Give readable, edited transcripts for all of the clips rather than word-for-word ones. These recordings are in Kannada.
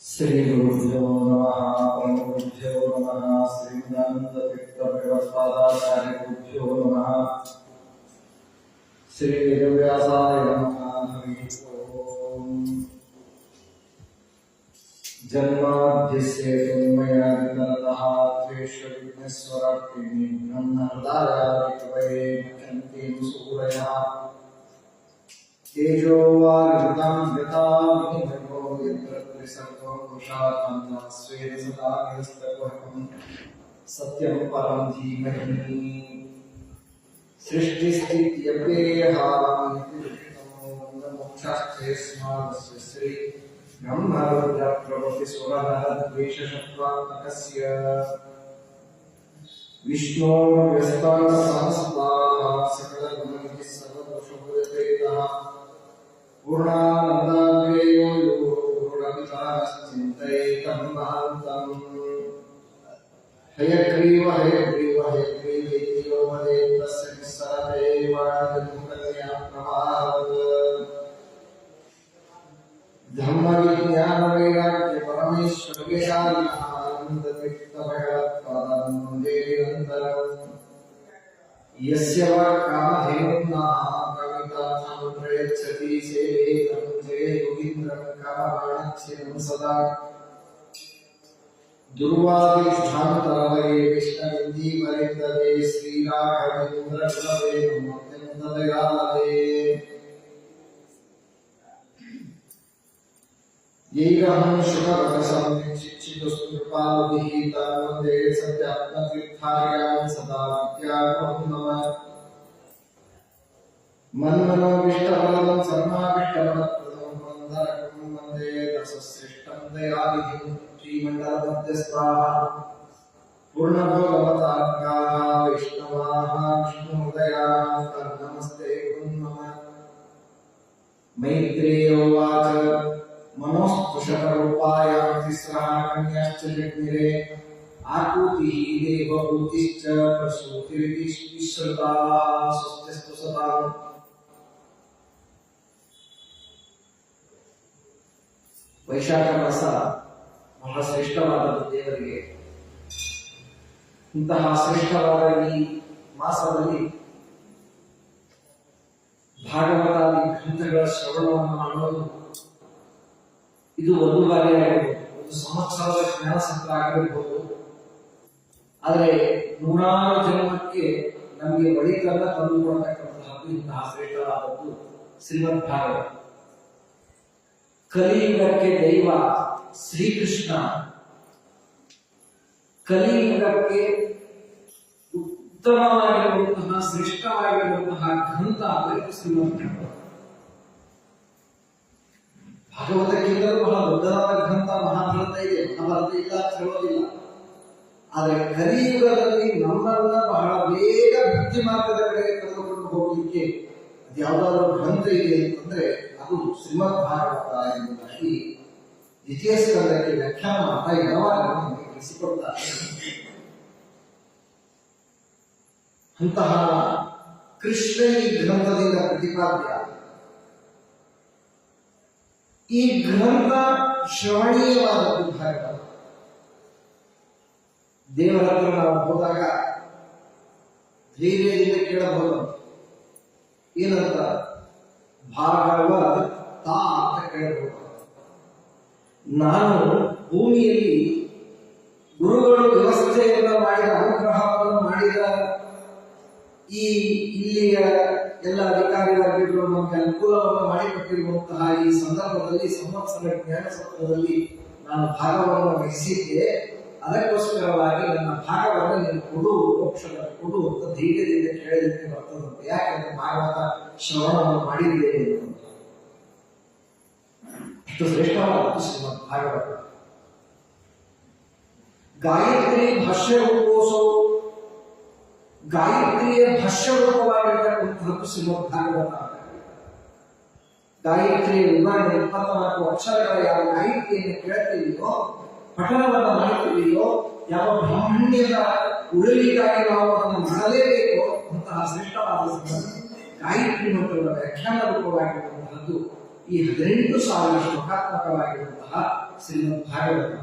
ಶ್ರೀ ಗುರುಭ್ಯೋ ನಮಃ ಪರಮಗುರುಭ್ಯೋ ನಮಃ ಶ್ರೀಮದಾನಂದತೀರ್ಥಭಗವತ್ಪಾದಾಚಾರ್ಯಗುರುಭ್ಯೋ ನಮಃ ಶ್ರೀ ವೇದವ್ಯಾಸಾಯ ನಮಃ ಹರಿ ಓಂ ಜನ್ಮಾದ್ಯಸ್ಯ ತನ್ಮಯಾದಿತರತಃ ತ್ವೇಷವಿಘ್ನೇಶ್ವರಾರ್ಪಿಣಿ ಬ್ರಹ್ಮ ಹೃದಯಾದಿ ಕವಯೇ ಮುಖ್ಯಂತೆ ಸೂರಯಃ तेजो वारिहृतां यथा विनिमयो यत्र त्रिसर्गो पुरुषार्थान् स्वेन सदा निरस्तकोहं सत्यं परं धीमहि सृष्टिस्थित्यप्येहानित्यमोक्षाश्चेस्मादस्य श्री ब्रह्मरुद्रप्रभृतिसुरनरद्वेषशत्वात्मकस्य विष्णोर्व्यस्ताः सकलगुणनिधिः सर्वदोषभूयतेतः पूर्णानन्दाद्वयो यो गुरुरवितारश्चिन्तयेतं महान्तम् हयग्रीव हयग्रीव हयग्रीवेति यो वदेत् तस्य निस्सरते वाणिमुखतया प्रभावत् धर्मविज्ञानवैराग्यपरमेश्वरवेदान्तवित्तभगवत्पादं वन्दे निरन्तरम् यस्य वा कामधेनुर्नाः कवितार्थं प्रयच्छति सेवेतं जययोगीन्द्रं कामबाणच्छिदं सदा दुर्वादिष्ठान्तरवये विष्णुविन्दीवरिन्दवे श्रीराघवेन्द्रगुरवे नमोऽत्यन्तदयालवे येहं शुभवचनं शिक्षितस्तु कृपालुभिः तं वन्दे सत्यात्मतीर्थार्यां सदा विद्यागुरुं नमः मन्मनोभीष्टफलदं सर्वाभीष्टफलप्रदं वन्दरकं वन्दे दशश्रेष्ठं दयानिधिं श्रीमण्डलमध्यस्थाः पूर्णभोगवतारकाः वैष्णवाः विष्णुहृदयाः नमस्ते गुरुं नमः मैत्रेय उवाच मनोस्तुषकरूपायां तिस्रः कन्याश्च जग्निरे आकुतिः देवभूतिश्च प्रसूतिरिति विश्रुताः स्वस्तिस्तु सदाम् ವೈಶಾಖ ಮಾಸ ಬಹಳ ಶ್ರೇಷ್ಠವಾದದ್ದು ದೇವರಿಗೆ. ಇಂತಹ ಶ್ರೇಷ್ಠವಾದ ಈ ಮಾಸದಲ್ಲಿ ಭಾಗವತಾದಿ ಗ್ರಂಥಗಳ ಶ್ರವಣವನ್ನು ಮಾಡುವುದು ಇದು ಒಂದು ಬಾರಿ ಆಗಿರಬಹುದು, ಒಂದು ಸಂವತ್ಸರದ ಜ್ಞಾನ ಸಂಗ್ರಹ ಆಗಿರಬಹುದು. ಆದರೆ ನೂರಾರು ಜನ್ಮಕ್ಕೆ ನಮಗೆ ಒಳಿತನ್ನ ತಂದುಕೊಡತಕ್ಕಂತಹದ್ದು ಇಂತಹ ಶ್ರೇಷ್ಠವಾದದ್ದು ಶ್ರೀಮದ್ ಭಾಗವತ. ಕಲಿಯುಗಕ್ಕೆ ದೈವ ಶ್ರೀಕೃಷ್ಣ ಕಲಿಯುಗಕ್ಕೆ ಉತ್ತಮವಾಗಿರುವಂತಹ ಶ್ರೇಷ್ಠವಾಗಿರುವಂತಹ ಗ್ರಂಥ ಅಂದರೆ ಶ್ರೀಮದ್ ಭಾಗವತ. ಭಾಗವತಕ್ಕಿಂತಲೂ ಬಹಳ ದೊಡ್ಡದಾದ ಗ್ರಂಥ ಮಹಾಭಾರತ ಇದೆ. ಮಹಾಭಾರತ ಇಲ್ಲ ಅಂತ ಹೇಳೋದಿಲ್ಲ. ಆದರೆ ಕಲಿಯುಗದಲ್ಲಿ ನಮ್ಮನ್ನ ಬಹಳ ಬೇಗ ಬುದ್ಧಿ ಮಾರ್ಗದ ಕಡೆಗೆ ಕರೆದುಕೊಂಡು ಹೋಗಲಿಕ್ಕೆ ಯಾವುದಾದ್ರೂ ಗ್ರಂಥ ಇದೆ ಅಂತಂದ್ರೆ ಅದು ಶ್ರೀಮದ್ ಭಾಗವತ ಎಂಬುದಾಗಿ ದ್ವಿತೀಯ ಸ್ಕಂದಕ್ಕೆ ವ್ಯಾಖ್ಯಾನ ಮಾಡ್ತಾ ನಮಗೆ ತಿಳಿಸಿಕೊಡ್ತಾರೆ. ಅಂತಹ ಕೃಷ್ಣ ಈ ಗ್ರಂಥದಿಂದ ಪ್ರತಿಪಾದ್ಯ. ಈ ಗ್ರಂಥ ಶ್ರವಣೀಯವಾದದ್ದು ಭಾಗವತ. ದೇವರ ಹತ್ರ ನಾವು ಹೋದಾಗ ಧೈರ್ಯದಿಂದ ಕೇಳಬಹುದು. ಏನಂತ? ಭಾಗವತ ಅಂತ ಕೇಳಬಹುದು. ನಾನು ಭೂಮಿಯಲ್ಲಿ ಗುರುಗಳು ವ್ಯವಸ್ಥೆಯನ್ನು ಮಾಡಿದ, ಅನುಗ್ರಹವನ್ನು ಮಾಡಿದ ಈ ಇಲ್ಲಿಯ ಎಲ್ಲ ಅಧಿಕಾರಿಗಳು ನಮಗೆ ಅನುಕೂಲವನ್ನು ಮಾಡಿಕೊಟ್ಟಿರುವಂತಹ ಈ ಸಂದರ್ಭದಲ್ಲಿ ಸಂವತ್ಸರ ಜ್ಞಾನ ಸತ್ವದಲ್ಲಿ ನಾನು ಭಾಗವನ್ನು ವಹಿಸಿದ್ದೆ. ಅದಕ್ಕೋಸ್ಕರವಾಗಿ ನನ್ನ ಭಾಗವನ್ನು ನೀನು ಕೊಡು, ಮೋಕ್ಷದ ಕೊಡು ಅಂತ ಧೈರ್ಯದಿಂದ ಕೇಳಲಿಕ್ಕೆ ಬರ್ತದಂತೆ. ಯಾಕೆಂದ್ರೆ ಭಾಗವತ ಶ್ರವಣವನ್ನು ಮಾಡಿದ್ದೇನೆ ಅಂತ. ಅಷ್ಟು ಶ್ರೇಷ್ಠವಾದದ್ದು ಶ್ರೀಮದ್ ಭಾಗವತ. ಗಾಯತ್ರಿ ಭಾಷ್ಯ ರೂಪೋಸೋ, ಗಾಯತ್ರಿಯ ಭಾಷ್ಯ ರೂಪವಾಗಿರ್ತಕ್ಕಂಥದ್ದು ಶ್ರೀಮದ್ ಭಾಗವತ. ಗಾಯತ್ರಿಯ ವಿವರಣೆ 24 ಅಕ್ಷರಗಳ ಯಾವ ಗಾಯತ್ರಿಯನ್ನು ಕೇಳ್ತೀವಿಯೋ, ಪಠಣವನ್ನು ಮಾಡುತ್ತೀವಿಯೋ, ಯಾವ ಬ್ರಾಹ್ಮಣ್ಯದ ಉಳಿಲಿಗಾಗಿ ನಾವು ಅದನ್ನು ಮಾಡಲೇಬೇಕು ಅಂತಹ ಶ್ರೇಷ್ಠವಾದ ಗಾಯತ್ರಿ ಮಂತ್ರಗಳ ವ್ಯಾಖ್ಯಾನ ರೂಪವಾಗಿರುವಂತಹದ್ದು ಈ 18,000 ಶ್ಲೋಕಾತ್ಮಕವಾಗಿರುವಂತಹ ಶ್ರೀಮದ್ ಭಾಗವತ.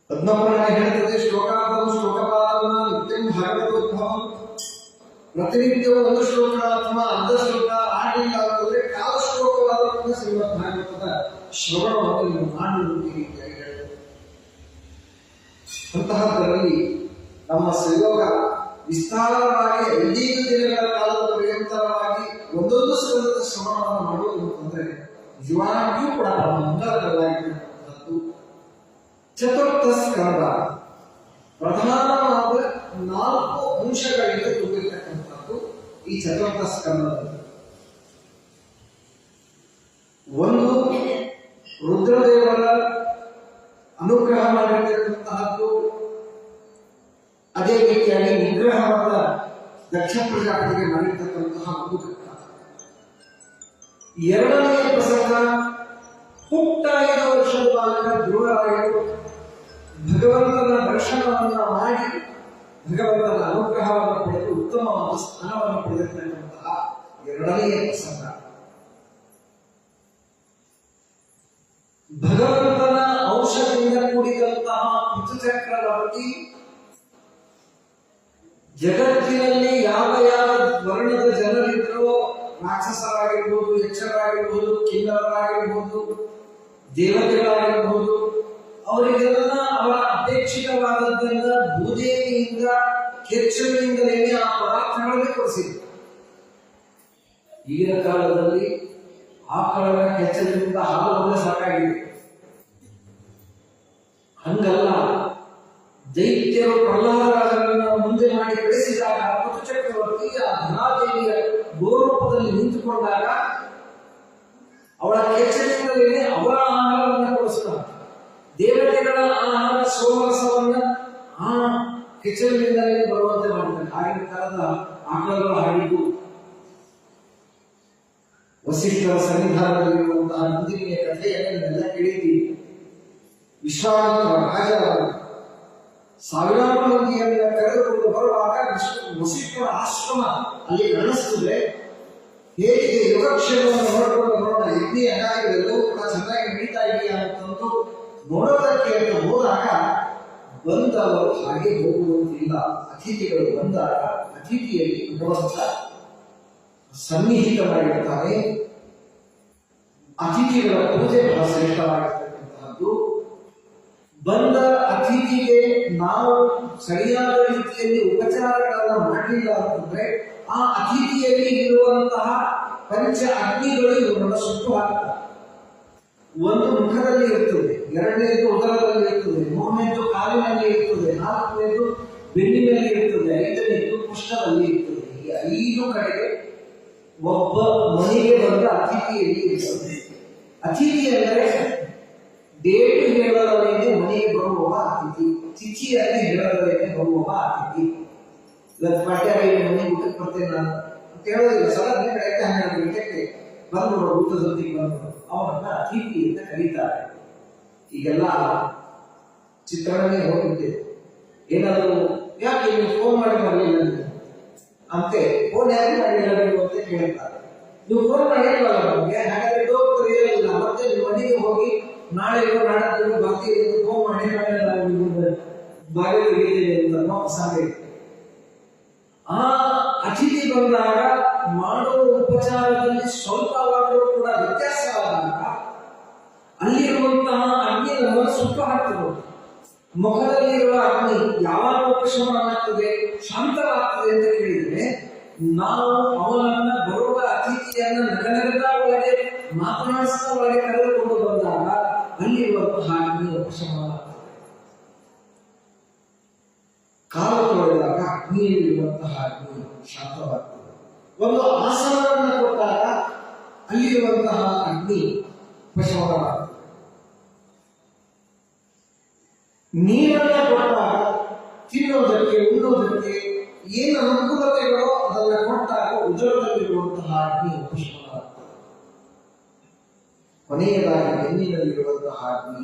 ಪದ್ಮಪುರಾಣ ಹೇಳ್ತದೆ, ಶ್ಲೋಕಾರ್ಥಂ ಶ್ಲೋಕಪಾದವನ್ನ ನಿತ್ಯಂ ಭಾಗವತೋದ್ಭವಂ. ಪ್ರತಿನಿತ್ಯವೂ ಒಂದು ಶ್ಲೋಕ ಅಥವಾ ಅರ್ಧ ಶ್ಲೋಕ ಆಡಲಿಲ್ಲ ಅಂತಂದ್ರೆ ಕಾಲ ಶ್ಲೋಕವಾದ ಶ್ರೀಮದ್ ಭಾಗವತದ ಶ್ರವಣವನ್ನು ನೀವು ಮಾಡುವಂತೆ ಅಂತಹದ್ದರಲ್ಲಿ ನಮ್ಮ ಸಂಯೋಗ ವಿಸ್ತಾರವಾಗಿ 5 ದಿನಗಳ ಕಾಲದ ಪರ್ಯಂತರವಾಗಿ ಒಂದೊಂದು ಸ್ಕಂದದ ಶ್ರವಣವನ್ನು ಮಾಡುವುದು ಅಂತಂದ್ರೆ ನಿಜವಾಗಿಯೂ ಕೂಡ ಮಂಗಲಕರವಾಗಿರತಕ್ಕಂಥದ್ದು. ಚತುರ್ಥ ಸ್ಕಂದ ಪ್ರಧಾನವಾದ 4 ಅಂಶಗಳಿಂದ ತುಂಬಿರತಕ್ಕಂಥದ್ದು ಈ ಚತುರ್ಥ ಸ್ಕಂದದಲ್ಲಿ. ಒಂದು, ರುದ್ರದೇವರ ಅನುಗ್ರಹ ಮಾಡಿರ್ತಕ್ಕಂತಹದ್ದು. ಅದೇ ರೀತಿಯಾಗಿ ನಿಗ್ರಹವಾದ ದಕ್ಷ ಪ್ರಜಾಪತಿಗೆ ಮಾಡಿರ್ತಕ್ಕಂತಹ ಒಂದು ಘಟ್ಟ. ಎರಡನೆಯ ಪ್ರಸಂಗ, ಪುಟ್ಟ 5 ವರ್ಷದ ಬಾಲಕ ಧ್ರುವರಾಯರು ಭಗವಂತನ ದರ್ಶನವನ್ನ ಮಾಡಿ ಭಗವಂತನ ಅನುಗ್ರಹವನ್ನು ಪಡೆದು ಉತ್ತಮವಾದ ಸ್ಥಾನವನ್ನು ಪಡೆದಿರ್ತಕ್ಕಂತಹ ಎರಡನೆಯ ಪ್ರಸಂಗ. ಭಗವಂತನ ಔಷಧದಿಂದ ಕೂಡಿದಂತಹ ಋತುಚಕ್ರವರ್ತಿ ಜಗತ್ತಿನಲ್ಲಿ ಯಾವ ಯಾವ ವರ್ಣದ ಜನರಿದ್ರೋ, ರಾಕ್ಷಸರಾಗಿರ್ಬೋದು, ಯಕ್ಷರಾಗಿರ್ಬೋದು, ಕಿನ್ನರರಾಗಿರ್ಬೋದು, ದೇವತೆಗಳಾಗಿರ್ಬೋದು, ಅವರಿಗೆಲ್ಲ ಅವರ ಅಪೇಕ್ಷಿತವಾದದ್ದನ್ನ ಭೂದೇವಿಯಿಂದ ಕೆಚ್ಚಲಿನಿಂದಲೇ ಆ ಪದಾರ್ಥಗಳಲ್ಲಿ ಕೊಡಿಸಿದ್ರು. ಈಗಿನ ಕಾಲದಲ್ಲಿ ಆಕಳನ ಕೆಚ್ಚಲಿನಿಂದ ಹಾಲು ಬಂದ್ರೆ ಸಾಕಾಗಿದೆ. ಹಂಗಲ್ಲ, ದೈತ್ಯರು ಪ್ರಹ್ಲಾದರಾಜರನ್ನ ಮುಂದೆ ಮಾಡಿ ಬೆಳೆಸಿದಾಗ ಋತುಚಕ್ರವರ್ತಿ ಆ ಧನಾದೇವಿಯ ಗೋರೂಪದಲ್ಲಿ ನಿಂತುಕೊಂಡಾಗ ಅವಳ ಕೆಚ್ಚಲಿನಿಂದಲೇ ಅವರ ಆಹಾರವನ್ನು ಕೊಡಿಸ್ತಾರೆ. ದೇವತೆಗಳ ಆಹಾರ ಸೋಮರಸವನ್ನ ಆ ಕೆಚ್ಚಲಿನಿಂದಲೇ ಬರುವಂತೆ ಮಾಡ್ತಾರೆ. ಆಗಿನ ಕಾಲದ ಆಕಳಗಳು ಹಾಡಿದ್ದು ವಸಿಷ್ಠರ ಸನ್ನಿಧಾನದಲ್ಲಿರುವಂತಹ ನಂದಿನಿಯ ಕಥೆಯನ್ನೆಲ್ಲ ಕೇಳಿದ್ದೀವಿ. ವಿಶ್ವಾಮಿತ್ರ ರಾಜ ಸಾವಿರಾರು ಮಂದಿಯನ್ನ ಕರೆದುಕೊಂಡು ಬರುವಾಗ ವಸಿಷ್ಠರ ಆಶ್ರಮ ಅಲ್ಲಿ ಕಾಣಿಸ್ತದೆ. ಹೇಗೆ ಯೋಗಕ್ಷೇಮವನ್ನು ನೋಡಿಕೊಂಡು ನೋಡೋಣ, ಯಜ್ಞ ಅಗಾಯಗಳೆಲ್ಲವೂ ಕೂಡ ಚೆನ್ನಾಗಿ ನಡೀತಾ ಇದೆಯಾ ಅಂತಂದು ನೋಡೋದಕ್ಕೆ ಅಂತ ಹೋದಾಗ ಬಂದವರು ಹಾಗೆ ಹೋಗುವಂತಿಲ್ಲ. ಅತಿಥಿಗಳು ಬಂದಾಗ ಅತಿಥಿಯಲ್ಲಿ ಭಗವಂತ ಸನ್ನಿಹಿತವಾಗಿರ್ತಾನೆ. ಅತಿಥಿಗಳ ಪೂಜೆ ಬಹಳ ಶ್ರೇಷ್ಠವಾಗಿರ್ತಕ್ಕಂತಹದ್ದು. ಬಂದ ಅತಿಥಿಗೆ ನಾವು ಸರಿಯಾದ ರೀತಿಯಲ್ಲಿ ಉಪಚಾರಗಳನ್ನ ಮಾಡಲಿಲ್ಲ ಅಂತಂದ್ರೆ ಆ ಅತಿಥಿಯಲ್ಲಿ ಇರುವಂತಹ ಪಂಚ ಅಗ್ನಿಗಳು ಇವರನ್ನ ಸುಟ್ಟು ಹಾಕ್ತವೆ. ಒಂದು ಮುಖದಲ್ಲಿ ಇರ್ತದೆ, ಎರಡನೇದು ಉದರದಲ್ಲಿ ಇರ್ತದೆ, ಮೂರನೇದು ಕಾಲಿನಲ್ಲಿ ಇರ್ತದೆ, ನಾಲ್ಕನೇದು ಬೆನ್ನಿನಲ್ಲಿ ಇರ್ತದೆ, ಐದನೇದು ಪುಷ್ಟದಲ್ಲಿ ಇರ್ತದೆ. ಈ 5 ಕಡೆಗೆ ಒಬ್ಬ ಮನೆಗೆ ಬಂದ ಅತಿಥಿಯಲ್ಲಿ ಇರ್ತದೆ. ಅತಿಥಿ ಅಂದರೆ ಡೇಟು ಹೇಳದವರಿಗೆ ಮನೆಗೆ ಬರುವವ ಅತಿಥಿ, ಚಿಚ್ಚಿಯಾಗಿ ಹೇಳದವರಿಗೆ ಬರುವವ ಅತಿಥಿ. ಇವತ್ತು ಪಾಠ್ಯಾಗಿ ಮನೆಗೆ ಊಟಕ್ಕೆ ಬರ್ತೇನೆ ನಾನು ಅಂತ ಹೇಳೋದಿಲ್ಲ. ಸಲ ಕಡೆ 12 ಗಂಟೆಗೆ ಬಂದು ಊಟದೊಂದಿಗೆ ಬಂದು ಅವರನ್ನ ಅತಿಥಿ ಅಂತ ಕರೀತಾರೆ. ಈಗೆಲ್ಲ ಚಿತ್ರಣನೇ ಹೋಗಿದ್ದೇವೆ. ಏನಾದರೂ ಯಾಕೆ ನೀವು ಫೋನ್ ಮಾಡಿ ಬರಲಿಲ್ಲ ಅಂತೆ, ಫೋನ್ ಯಾಕೆ ಮಾಡಲಿಲ್ಲ ನೀವು ಅಂತ ಕೇಳ್ತಾರೆ. ನೀವು ಫೋನ್ ಮಾಡಿಲ್ವಲ್ಲ ನಮಗೆ, ಹಾಗಾದ್ರೆ ಡೋಕ್ಟರ್ ಇರಲಿಲ್ಲ, ಮತ್ತೆ ನೀವು ಮನೆಗೆ ಹೋಗಿ ನಾಳೆ ನಾಡದ್ದು ಬರ್ತೀವಿ ಫೋನ್ ಮಾಡಿ ಬಾಗಿಲು ತೆಗೆದಿದೆ ಅಂತ ಸಾಧ್ಯ. ಆ ಅತಿಥಿ ಬಂದಾಗ ಮಾಡುವ ಉಪಚಾರದಲ್ಲಿ ಸ್ವಲ್ಪವಾದರೂ ಕೂಡ ವ್ಯತ್ಯಾಸವಾದಾಗ ಅಲ್ಲಿರುವಂತಹ ಅಗ್ನಿ ನಮ್ಮನ್ನು ಸುಟ್ಟು ಹಾಕ್ತದೆ. ಮುಖದಲ್ಲಿರುವ ಅಗ್ನಿ ಯಾವಾಗ ಉಪಶಮನ ಆಗ್ತದೆ, ಶಾಂತವಾಗ್ತದೆ ಅಂತ ಕೇಳಿದ್ರೆ ನಾವು ಅವನನ್ನ ಬರುವ ಅತಿಥಿಯನ್ನ ನಗನಗದ ಒಳಗೆ ಮಾತನಾಡಿಸಿದ ಒಳಗೆ ಕರೆದುಕೊಂಡು ಬಂದಾಗ ಅಲ್ಲಿರುವಂತಹ ಅಗ್ನಿ ಉಪಶಮನ ಆಗ್ತದೆ. ಕಾಲ ತೊಳೆದಾಗ ಅಗ್ನಿಯಲ್ಲಿರುವಂತಹ ಅಗ್ನಿ ಶಾಂತವಾಗ್ತದೆ. ಒಂದು ಆಸನವನ್ನು ಕೊಟ್ಟಾಗ ಅಲ್ಲಿರುವಂತಹ ಅಗ್ನಿ ಉಪಶಮನವಾಗ್ತದೆ. ನೀರನ್ನ ಕೊಟ್ಟಾಗ ತಿನ್ನೋದಕ್ಕೆ ಉಣ್ಣೋದಕ್ಕೆ ಏನು ಅನುಕೂಲತೆಗಳೋ ಅದನ್ನ ಕೊಟ್ಟಾಗ ಉದರದಲ್ಲಿರುವಂತಹ ಅಗ್ನಿ ಉಪಶಮನವಾಗ್ತದೆ. ಕೊನೆಯದಾಗಿ ಬೆನ್ನಿನಲ್ಲಿರುವಂತಹ ಅಗ್ನಿ.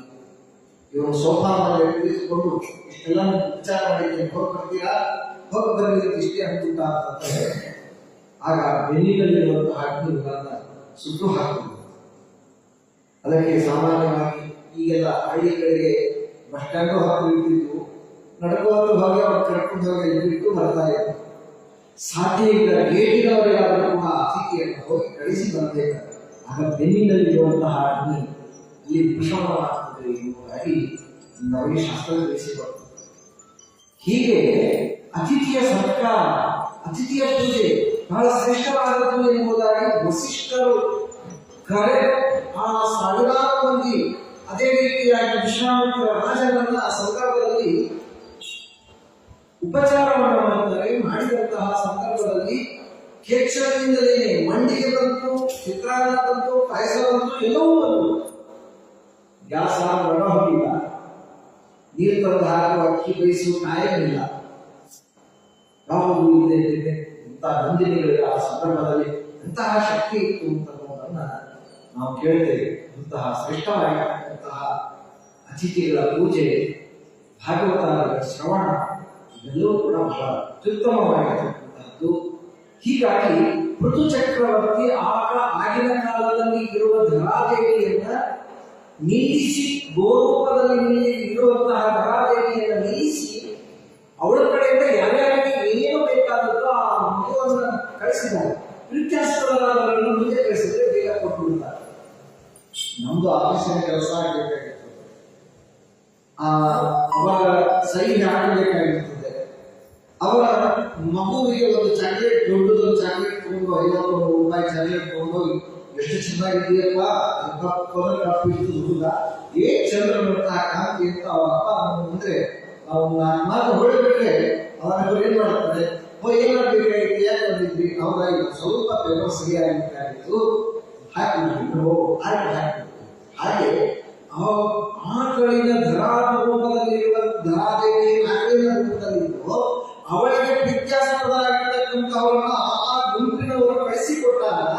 ಇವನು ಸೋಫಾ ಮೇಲೆ ಕುಳಿತುಕೊಂಡು ಇಷ್ಟೆಲ್ಲ ವಿಚಾರ ಮಾಡಿದ್ದೇನೆ, ಹೋಗಿ ಬರ್ತೀರಾ, ಹೋಗಿ ಬರಲಿಕ್ಕೆ ಇಷ್ಟೇ ಅನುಕೂಲ ಆಗ್ತದೆ. ಆಗ ಬೆನ್ನಿನಲ್ಲಿರುವಂತಹ ಅಗ್ನಿ ಇವರನ್ನ ಸುಟ್ಟು ಹಾಕ್ತದೆ. ಅದಕ್ಕೆ ಸಾಮಾನ್ಯವಾಗಿ ಈಗೆಲ್ಲ ಹಳ್ಳಿಗಳಿಗೆ ಬಸ್ ಸ್ಟ್ಯಾಂಡು ಹಾಕಿ ಇರ್ತಿದ್ವು, ನಡ್ಕೊಂಡು ಹೋಗಿ ಅವ್ರು ಕರ್ಕೊಂಡು ಹೋಗಿ ಬಿಟ್ಟು ಬರ್ತಾ ಇದ್ರು. ಸಾಧ್ಯ ಇಲ್ಲ ಗೇಟಿನವರೆಗಾದರೂ ಕೂಡ ಅತಿಥಿಯನ್ನು ಹೋಗಿ ಕಳಿಸಿ ಬರಬೇಕಾಗ ಆಗ ಬೆನ್ನಿನಲ್ಲಿರುವಂತಹ ಅಗ್ನಿ ಇಲ್ಲಿ ವಿಷಮವಾಗ್ತದೆ ಎಂಬುದಾಗಿ ನಮಗೆ ಶಾಸ್ತ್ರ ತಿಳಿಸಿಕೊಡ್ತದೆ. ಹೀಗೆ ಅತಿಥಿಯ ಸತ್ಕಾರ, ಅತಿಥಿಯ ಪೂಜೆ ಬಹಳ ಶ್ರೇಷ್ಠವಾದದ್ದು ಎಂಬುದಾಗಿ ವಸಿಷ್ಠರು ಕರೆದು ಆ ಸಾವಿರಾರು ಮಂದಿ, ಅದೇ ರೀತಿಯಾಗಿ ವಿಶ್ವಾಮಿತ್ರ ರಾಜನನ್ನ ಸಂದರ್ಭದಲ್ಲಿ ಉಪಚಾರವನ್ನು ಮಾಡುತ್ತಾರೆ. ಮಾಡಿದಂತಹ ಸಂದರ್ಭದಲ್ಲಿ ಕೇಕ್ಷರದಿಂದಲೇ ಮಂಡಿಗೆ ಬಂತು, ಚಿತ್ರಾನ್ನ ಬಂತು, ಪಾಯಸ ಬಂತು, ಎಲ್ಲವೂ ಬಂತು. ಗ್ಯಾಸ್ ಒಳ ಹೋಗಿಲ್ಲ, ನೀರು ತಂದು ಹಾಕುವ ಅಕ್ಕಿ ಬೇಯಿಸುವ ಕಾಯಲಿಲ್ಲ. ಯಾವುದು ಇದೆ ಇಂತಹ ನಂದಿನಿಗಳಿಗೆ ಆ ಸಂದರ್ಭದಲ್ಲಿ ಎಂತಹ ಶಕ್ತಿ ಇತ್ತು ಅಂತನ್ನುವುದನ್ನ ನಾವು ಕೇಳ್ತೇವೆ. ಇಂತಹ ಶ್ರೇಷ್ಠವಾಗಿರ್ತಕ್ಕಂತಹ ಅತಿಥಿಗಳ ಪೂಜೆ, ಭಾಗವತ ಶ್ರವಣ ಇವೆಲ್ಲವೂ ಕೂಡ ಬಹಳ ಅತ್ಯುತ್ತಮವಾಗಿರ್ತಕ್ಕಂತಹದ್ದು. ಹೀಗಾಗಿ ಋತು ಚಕ್ರವರ್ತಿ ಆಗಿನ ಕಾಲದಲ್ಲಿ ಇರುವ ಧರಾದೇವಿಯನ್ನ ನಿಲ್ಲಿಸಿ, ಗೋರೂಪದಲ್ಲಿ ಇರುವಂತಹ ಧರಾದೇವಿಯನ್ನ ನಿಲ್ಲಿಸಿ ಅವಳ ಕಡೆಯಿಂದ ಯಾರ್ಯಾರಿಗೆ ಏನು ಬೇಕಾದದ್ದು ಆ ಮಗುವನ್ನು ಕಳಿಸಿದ್ದಾರೆ. ಪ್ರೀತ್ಯಾಸ್ಪದರಾದವರನ್ನು ಮುಂದೆ ಕಳಿಸಿದ್ರೆ ಬೇಗ ಕೊಟ್ಟುಬಿಡ್ತಾರೆ. ನಮ್ದು ಆಫೀಸಿನ ಕೆಲಸ ಆಗಬೇಕಾಗಿರ್ತದೆ, ಅವರ ಸಹಿ ಹಾಕಬೇಕಾಗಿರ್ತದೆ. ಅವರ ಮಗುವಿಗೆ ಒಂದು ಚಾಕ್ಲೇಟ್, ದೊಡ್ಡದೊಂದು ಚಾಕ್ಲೇಟ್ ತಗೊಂಡು 51 ರೂಪಾಯಿ ಚಾಕ್ಲೇಟ್ ತಗೊಂಡು ಎಷ್ಟು ಚೆನ್ನಾಗಿದೆಯಪ್ಪ, ಹುಡುಗ ಏನ್ ಚಂದ್ರನಂತಹ ಕಾಂತಿ ಅಂತ ಅವರ ಅಪ್ಪ ಮುಂದೆ ಮಾತು ಹೊರಬಿಟ್ರೆ ಅವರ ಏನ್ ಮಾಡ್ತಾರೆ, ಏನ್ ಮಾಡ್ಬೇಕಾಗಿತ್ತು, ಯಾಕೆ ಬಂದಿದ್ವಿ, ಅವ್ರ ಸ್ವಲ್ಪ ಪೇಪರ್ ಸರಿಯಾಗಿತ್ತು ಹಾಕಿಬಿಟ್ಟು ಹಾಗೆ ಆಕಳಿನ ಧರಾರೂಪದಲ್ಲಿರುವ ಧರಾದೇವಿ ಆಕಳಿನ ರೂಪದಲ್ಲಿದ್ದು ಅವಳಿಗೆ ವ್ಯತ್ಯಾಸಪದಾಗಿರ್ತಕ್ಕಂಥವರನ್ನ ಆ ಗುಂಪಿನವರು ಕಳಿಸಿಕೊಟ್ಟಾಗ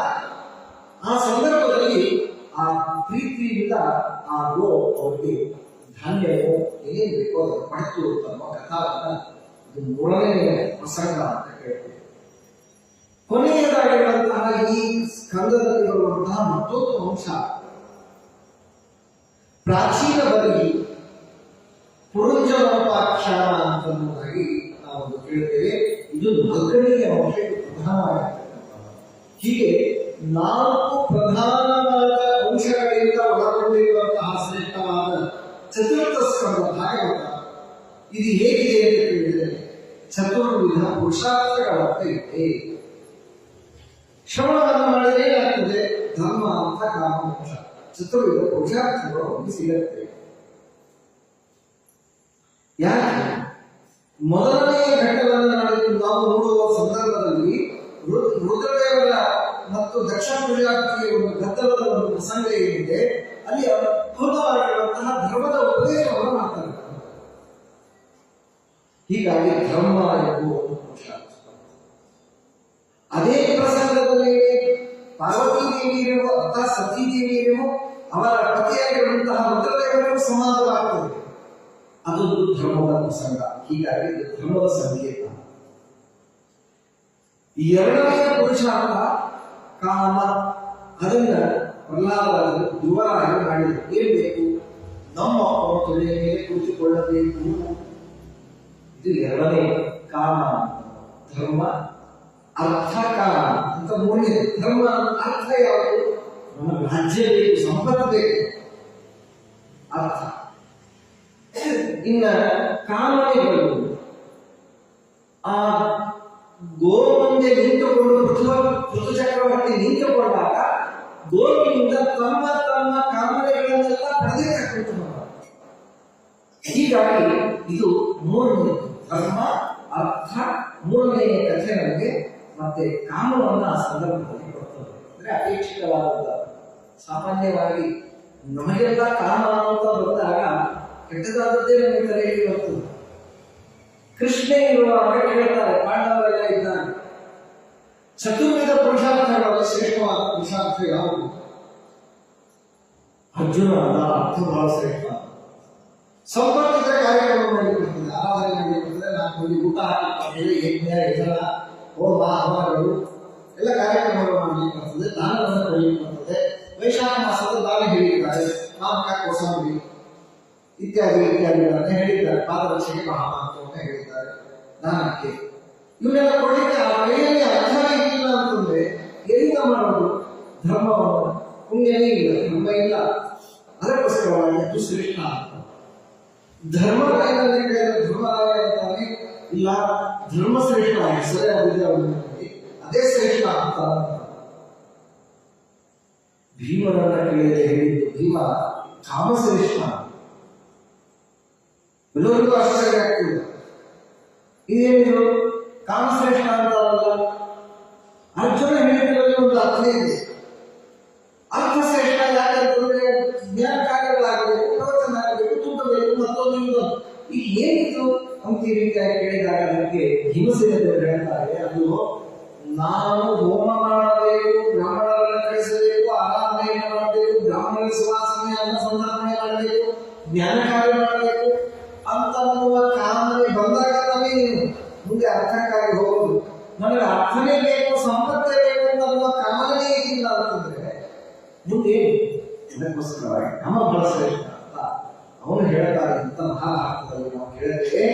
ಆ ಸಂದರ್ಭದಲ್ಲಿ ಆ ಪ್ರೀತಿಯಿಂದ ಆ ಗೋ ಅವರಿಗೆ ಧಾನ್ಯವು ಏನೇನು ಬೇಕೋ ಅದನ್ನು ಪಡೆದು ತಮ್ಮ ಕಥಾವನ್ನ ಇದು 3ನೇ ಪ್ರಸಂಗ ಅಂತ ಹೇಳ್ತೀವಿ. ಕೊನೆಯದಾಗಿರುವಂತಹ ಈ ಸ್ಕಂದದಲ್ಲಿ ಬರುವಂತಹ ಮತ್ತೊಂದು ಅಂಶ, ಪ್ರಾಚೀನ ಬರಿ ಪುರಂಜನೋಪಾಖ್ಯಾನ ಅಂತನ್ನುವುದಾಗಿ ನಾವು ಕೇಳ್ತೇವೆ. ಇದು 4ನೇ ಅಂಶಕ್ಕೆ ಪ್ರಧಾನವಾಗಿರ್ತಕ್ಕಂಥದ್ದು. ಹೀಗೆ 4 ಪ್ರಧಾನವಾದ ಅಂಶಗಳಿಂದ ಒಳಗೊಂಡಿರುವಂತಹ ಶ್ರೇಷ್ಠವಾದ ಚತುರ್ಥ ಸ್ಕಂದ ಭಾಗವತ ಇದು ಹೇಗಿದೆ ಅಂತ ಕೇಳಿದರೆ ಚತುರ್ವಿಧ ಪುರುಷಾರ್ಥಗಳಂತ ಇದೆ. ಶ್ರವಣವನ್ನು ಮಾಡಿದ್ರೆ ಏನಾಗ್ತದೆ, ಧರ್ಮ ಅಂತ ಕಾಮ ಮೋಕ್ಷ ಚತುರ್ವಿಧ ಪುರುಷಾರ್ಥಗಳು ಒಂದು ಸಿಗುತ್ತೆ. ಯಾಕೆ ಮೊದಲನೇ ಘಟ್ಟವನ್ನು ನಾವು ನೋಡುವ ಸಂದರ್ಭದಲ್ಲಿ ರುದ್ರದೇವರ ಮತ್ತು ದಕ್ಷ ಪ್ರಜಾಪತಿಯ ಒಂದು ಗದ್ದಲದ ಒಂದು ಪ್ರಸಂಗ ಏನಿದೆ, ಅಲ್ಲಿ ಅದ್ಭುತವಾಗಿರುವಂತಹ ಧರ್ಮದ ಉಪದೇಶವನ್ನು ಮಾಡ್ತಾರೆ. ಹೀಗಾಗಿ ಧರ್ಮ ಎಂಬುವ ಒಂದು ಪುರುಷಾರ್ಥ. ಅದೇ ಪ್ರಸಂಗದಲ್ಲಿ ಪಾರ್ವತಿ ದೇವಿಯರು ಅಥವಾ ಸತೀ ದೇವಿಯರು ಅವರ ಪತಿಯಾಗಿರುವಂತಹ ರುದ್ರದೇವರಿಗೂ ಸಮಾನವಾಗ್ತದೆ. ಅದೊಂದು ಧರ್ಮದ ಪ್ರಸಂಗ. ಹೀಗಾಗಿ ಇದು ಧರ್ಮದ ಸಂಕೇತ. 2ನೇ ಪುರುಷಾರ್ಥ ಕಾಮ. ಅದನ್ನ ಪ್ರಹ್ಲಾದರಾಜರು ಧ್ರುವರಾಗಿ ಮಾಡಿದರು. ಏನ್ ಬೇಕು, ನಮ್ಮ ತೊಡೆಯ ಮೇಲೆ ಕುಳಿತುಕೊಳ್ಳಬೇಕು. ಇದು 2ನೇ ಕಾಮ. ಧರ್ಮ, ಅರ್ಥ, ಕಾಮ ಅಂತ 3ನೇ. ಧರ್ಮ ಅರ್ಥ ಯಾವುದು, ನಮಗೆ ರಾಜ್ಯ ಬೇಕು, ಸಂಪತ್ತು ಬೇಕು, ಅರ್ಥ. ಇನ್ನ ಕಾಮನೆಗಳು ಆ ಗೋರು ಮುಂದೆ ನಿಂತುಕೊಂಡು ಋತು ಚಕ್ರವರ್ತಿ ನಿಂತುಕೊಂಡಾಗ ಗೋವಿನಿಂದ ತಮ್ಮ ತಮ್ಮ ಕಾಮನೆಗಳನ್ನೆಲ್ಲ ಪಡೆದಿರತಕ್ಕಂಥ. ಹೀಗಾಗಿ ಇದು 3ನೇ ಧರ್ಮ, ಅರ್ಥ, 3ನೇ ಕಥೆ ನಮಗೆ ಮತ್ತೆ ಕಾಮವನ್ನು ಆ ಸಂದರ್ಭದಲ್ಲಿ ಕೊಡ್ತದೆ. ಅಂದ್ರೆ ಅಪೇಕ್ಷಿತವಾದ ಸಾಮಾನ್ಯವಾಗಿ ನಮಗೆಲ್ಲ ಕಾಮ ಅಂತ ಬಂದಾಗ ಕೆಟ್ಟದಾದದ್ದೇ ನಮಗೆ ತಲೆಯಲ್ಲಿ ಬರ್ತದೆ. ಕೃಷ್ಣ ಇರುವಾಗ ಕೇಳ್ತಾರೆ, ಪಾಂಡವರೆಲ್ಲ ಇದ್ದಾರೆ, ಚತುರ್ವಿಧ ಪುರುಷಾರ್ಥಗಳಲ್ಲಿ ಶ್ರೇಷ್ಠವಾದ ಪುರುಷಾರ್ಥ ಯಾವುದು? ಅರ್ಜುನ ಅರ್ಥ ಬಹಳ ಶ್ರೇಷ್ಠ. ಸಂಪರ್ಕಿತ ಕಾರ್ಯಕ್ರಮ ಮಾಡಿಕೊಡ್ತದೆ, ಆರಾಧನೆ ಮಾಡಿಕೊಡ್ತದೆ, 4 ಮಂದಿ ಊಟ ಹಾಕಿಕೊಡ್ತದೆ, ಯಜ್ಞ, ಯಜನ, ಹೋಮ, ಹವನಗಳು ಎಲ್ಲ ಕಾರ್ಯಕ್ರಮಗಳು ಮಾಡಲಿಕ್ಕೆ ಬರ್ತದೆ, ದಾನವನ್ನು ಕೊಡಲಿಕ್ಕೆ ಬರ್ತದೆ, ವೈಶಾಖ ಮಾಸದ ದಾಳಿ ಹೇಳಿದ್ದಾರೆ, ಮಾಮಕ ಕೋಸಂಬರಿ ಇತ್ಯಾದಿ ಇತ್ಯಾದಿಗಳನ್ನು ಹೇಳಿದ್ದಾರೆ. ಪಾದರಕ್ಷೆಗೆ ಮಹಾಮಹತ್ವವನ್ನು ಹೇಳಿದ್ದಾರೆ. ನಾನಕ್ಕೆ ಇವನ್ನೆಲ್ಲ ಕೊಡಲಿಕ್ಕೆ ಆ ಕೈಯಲ್ಲಿ ಅರ್ಥ ಇಲ್ಲ ಅಂತಂದ್ರೆ ಎಲ್ಲಿಂದ ಮಾಡೋದು? ಧರ್ಮವನ್ನು ಪುಣ್ಯವೇ ಇಲ್ಲ, ಧರ್ಮ ಇಲ್ಲ. ಅದಕ್ಕೋಸ್ಕರವಾಗಿ ಅದು ಶ್ರೇಷ್ಠ ಅಂತ ಧರ್ಮರಾಯ ಅಂತಾನೆ ಇಲ್ಲ, ಧರ್ಮ ಶ್ರೇಷ್ಠ ಹೆಸರೇ ಆಗಿದೆ ಅವನಿಗೆ, ಅದೇ ಶ್ರೇಷ್ಠ ಅಂತ. ಭೀಮರನ್ನ ಕೇಳಿದರೆ ಹೇಳಿದ್ದು ಭೀಮ ಕಾಮಶ್ರೇಷ್ಠ. ಎಲ್ಲರಿಗೂ ಆಶ್ಚರ್ಯ ಆಗ್ತದೆ, ಇದೇನಿದು ಕಾಮಶ್ರೇಷ್ಠ ಅಂತಾರಲ್ಲ. ಅರ್ಜುನ ಹೇಳಿದ್ರಲ್ಲಿ ಒಂದು ಅರ್ಥ ಇದೆ. ಅರ್ಥಶ್ರೇಷ್ಠ ಯಾಕಂತಂದ್ರೆ ಜ್ಞಾನ ಕಾರ್ಯಗಳಾಗಬೇಕು, ಪ್ರವಚನ ಆಗಬೇಕು, ತೂಕಬೇಕು, ಮತ್ತೊಂದು ಈಗ ಏನಿದು ಅಂತ ಈ ರೀತಿಯಾಗಿ ಕೇಳಿದಾಗ ಅದಕ್ಕೆ ಹಿಂಸೆಯನ್ನು ಹೇಳ್ತಾರೆ. ಅದು ನಾನು ಹೋಮ ಮಾಡಬೇಕು, ಬ್ರಾಹ್ಮಣರನ್ನು ಕಳಿಸಬೇಕು, ಆರಾಧನೆಯನ್ನು ಮಾಡಬೇಕು, ಬ್ರಾಹ್ಮಣರ ಸುವಾಸನೆ ಅನ್ನ ಸಂಧಾರಣೆ ಮಾಡಬೇಕು, ಜ್ಞಾನ ಕಾರ್ಯ ಮಾಡಬೇಕು ಅಂತನ್ನುವ ಕಾಮನೆ ಬಂದಾಗ ನೀನು ಮುಂದೆ ಅರ್ಥಕ್ಕಾಗಿ ಹೋಗುದು. ನನಗೆ ಅರ್ಥನೇ ಬೇಕು, ಸಂಪತ್ತೇ ಬೇಕು ಅಂತನ್ನುವ ಕಾಮನೆ ಇಲ್ಲ ಅಂತಂದ್ರೆ ಮುಂದೆ ಇದಕ್ಕೋಸ್ಕರವಾಗಿ ನಮ್ಮ ಬಳಸಬೇಕು ಅಂತ ಅವನು ಹೇಳ್ತಾರೆ. ಅಂತ ಮಹಾಭಾರತದಲ್ಲಿ ನಾವು ಕೇಳಿದ್ರೆ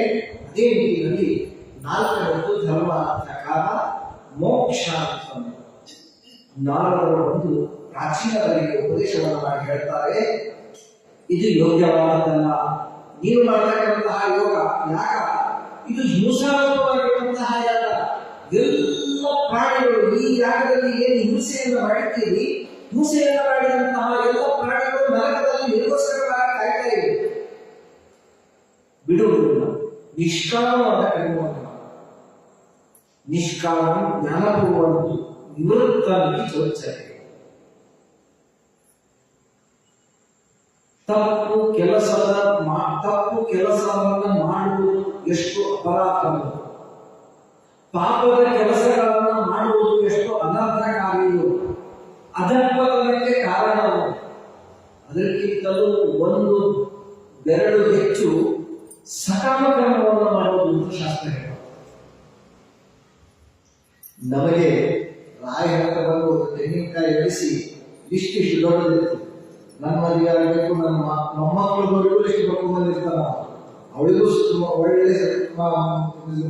ಅದೇ ರೀತಿಯಲ್ಲಿ ನಾಲ್ಕನೇದು ಧರ್ಮ, ಅರ್ಥ, ಕಾಮ, ಮೋಕ್ಷ ಅಂತ ನಾಲ್ಕರ ಒಂದು ಪ್ರಾಚೀನರಿಗೆ ಉಪದೇಶವನ್ನು ಮಾಡಿ ಹೇಳ್ತಾರೆ. ಇದು ಯೋಗ್ಯವಾದದ್ದಲ್ಲ, ನೀವು ಮಾಡತಕ್ಕಂತಹ ಯೋಗ ಯಾಗ ಇದು ಹಿಂಸಾತ್ಮಕವಾಗಿರುವಂತಹ ಯಾಗ. ಎಲ್ಲ ಪ್ರಾಣಿಗಳು ಈ ಯಾಗದಲ್ಲಿ ಏನು ಹಿಂಸೆಯನ್ನು ಮಾಡಿದ್ದೀರಿ, ಹಿಂಸೆಯನ್ನು ಮಾಡಿದಂತಹ ಎಲ್ಲ ಪ್ರಾಣಿಗಳು ನರಕದಲ್ಲಿ ನಿಗೋಸ್ಕರವಾಗಿ ಕಾಯ್ತಾ ಇವೆ, ಬಿಡುವುದಿಲ್ಲ. ನಿಷ್ಕಾಮವಾದ ಕರ್ಮವನ್ನು ನಿಷ್ಕಾಮ ಜ್ಞಾನಪೂರ್ವಂತು ನಿವೃತ್ತವಾಗಿ ತೋರಿಸಬೇಕು. ತಪ್ಪು ಕೆಲಸವನ್ನು ಮಾಡುವುದು ಎಷ್ಟು ಅಪರಾಧವೋ, ಪಾಪದ ಕೆಲಸಗಳನ್ನು ಮಾಡುವುದು ಎಷ್ಟು ಅನರ್ಥಕಾರಿಯೋ, ಅಧರ್ಮಕ್ಕೆ ಕಾರಣವೋ, ಅದಕ್ಕಿಂತಲೂ ಒಂದು ಬೆರಳು ಹೆಚ್ಚು ಸಕಾಮ ಕರ್ಮವನ್ನು ಮಾಡುವುದು ಅಂತ ಶಾಸ್ತ್ರ ಹೇಳ. ನಮಗೆ ರಾಯ ಹತ್ರ ಬಂದು ತೆಂಗಿನಕಾಯಿ ಎಳಿಸಿ ಇಷ್ಟಿಷ್ಟು ದೊಡ್ಡದಿತ್ತು, ನನ್ನ ಮದುವೆ ಆಗಬೇಕು, ನನ್ನ ಮೊಮ್ಮಕ್ಕಳಿಗೂ ಎಷ್ಟು ಬರ್ಕೊಂಡು ಬಂದಿರ್ತಾರ, ಅವಳಿಗೂ ಒಳ್ಳೆ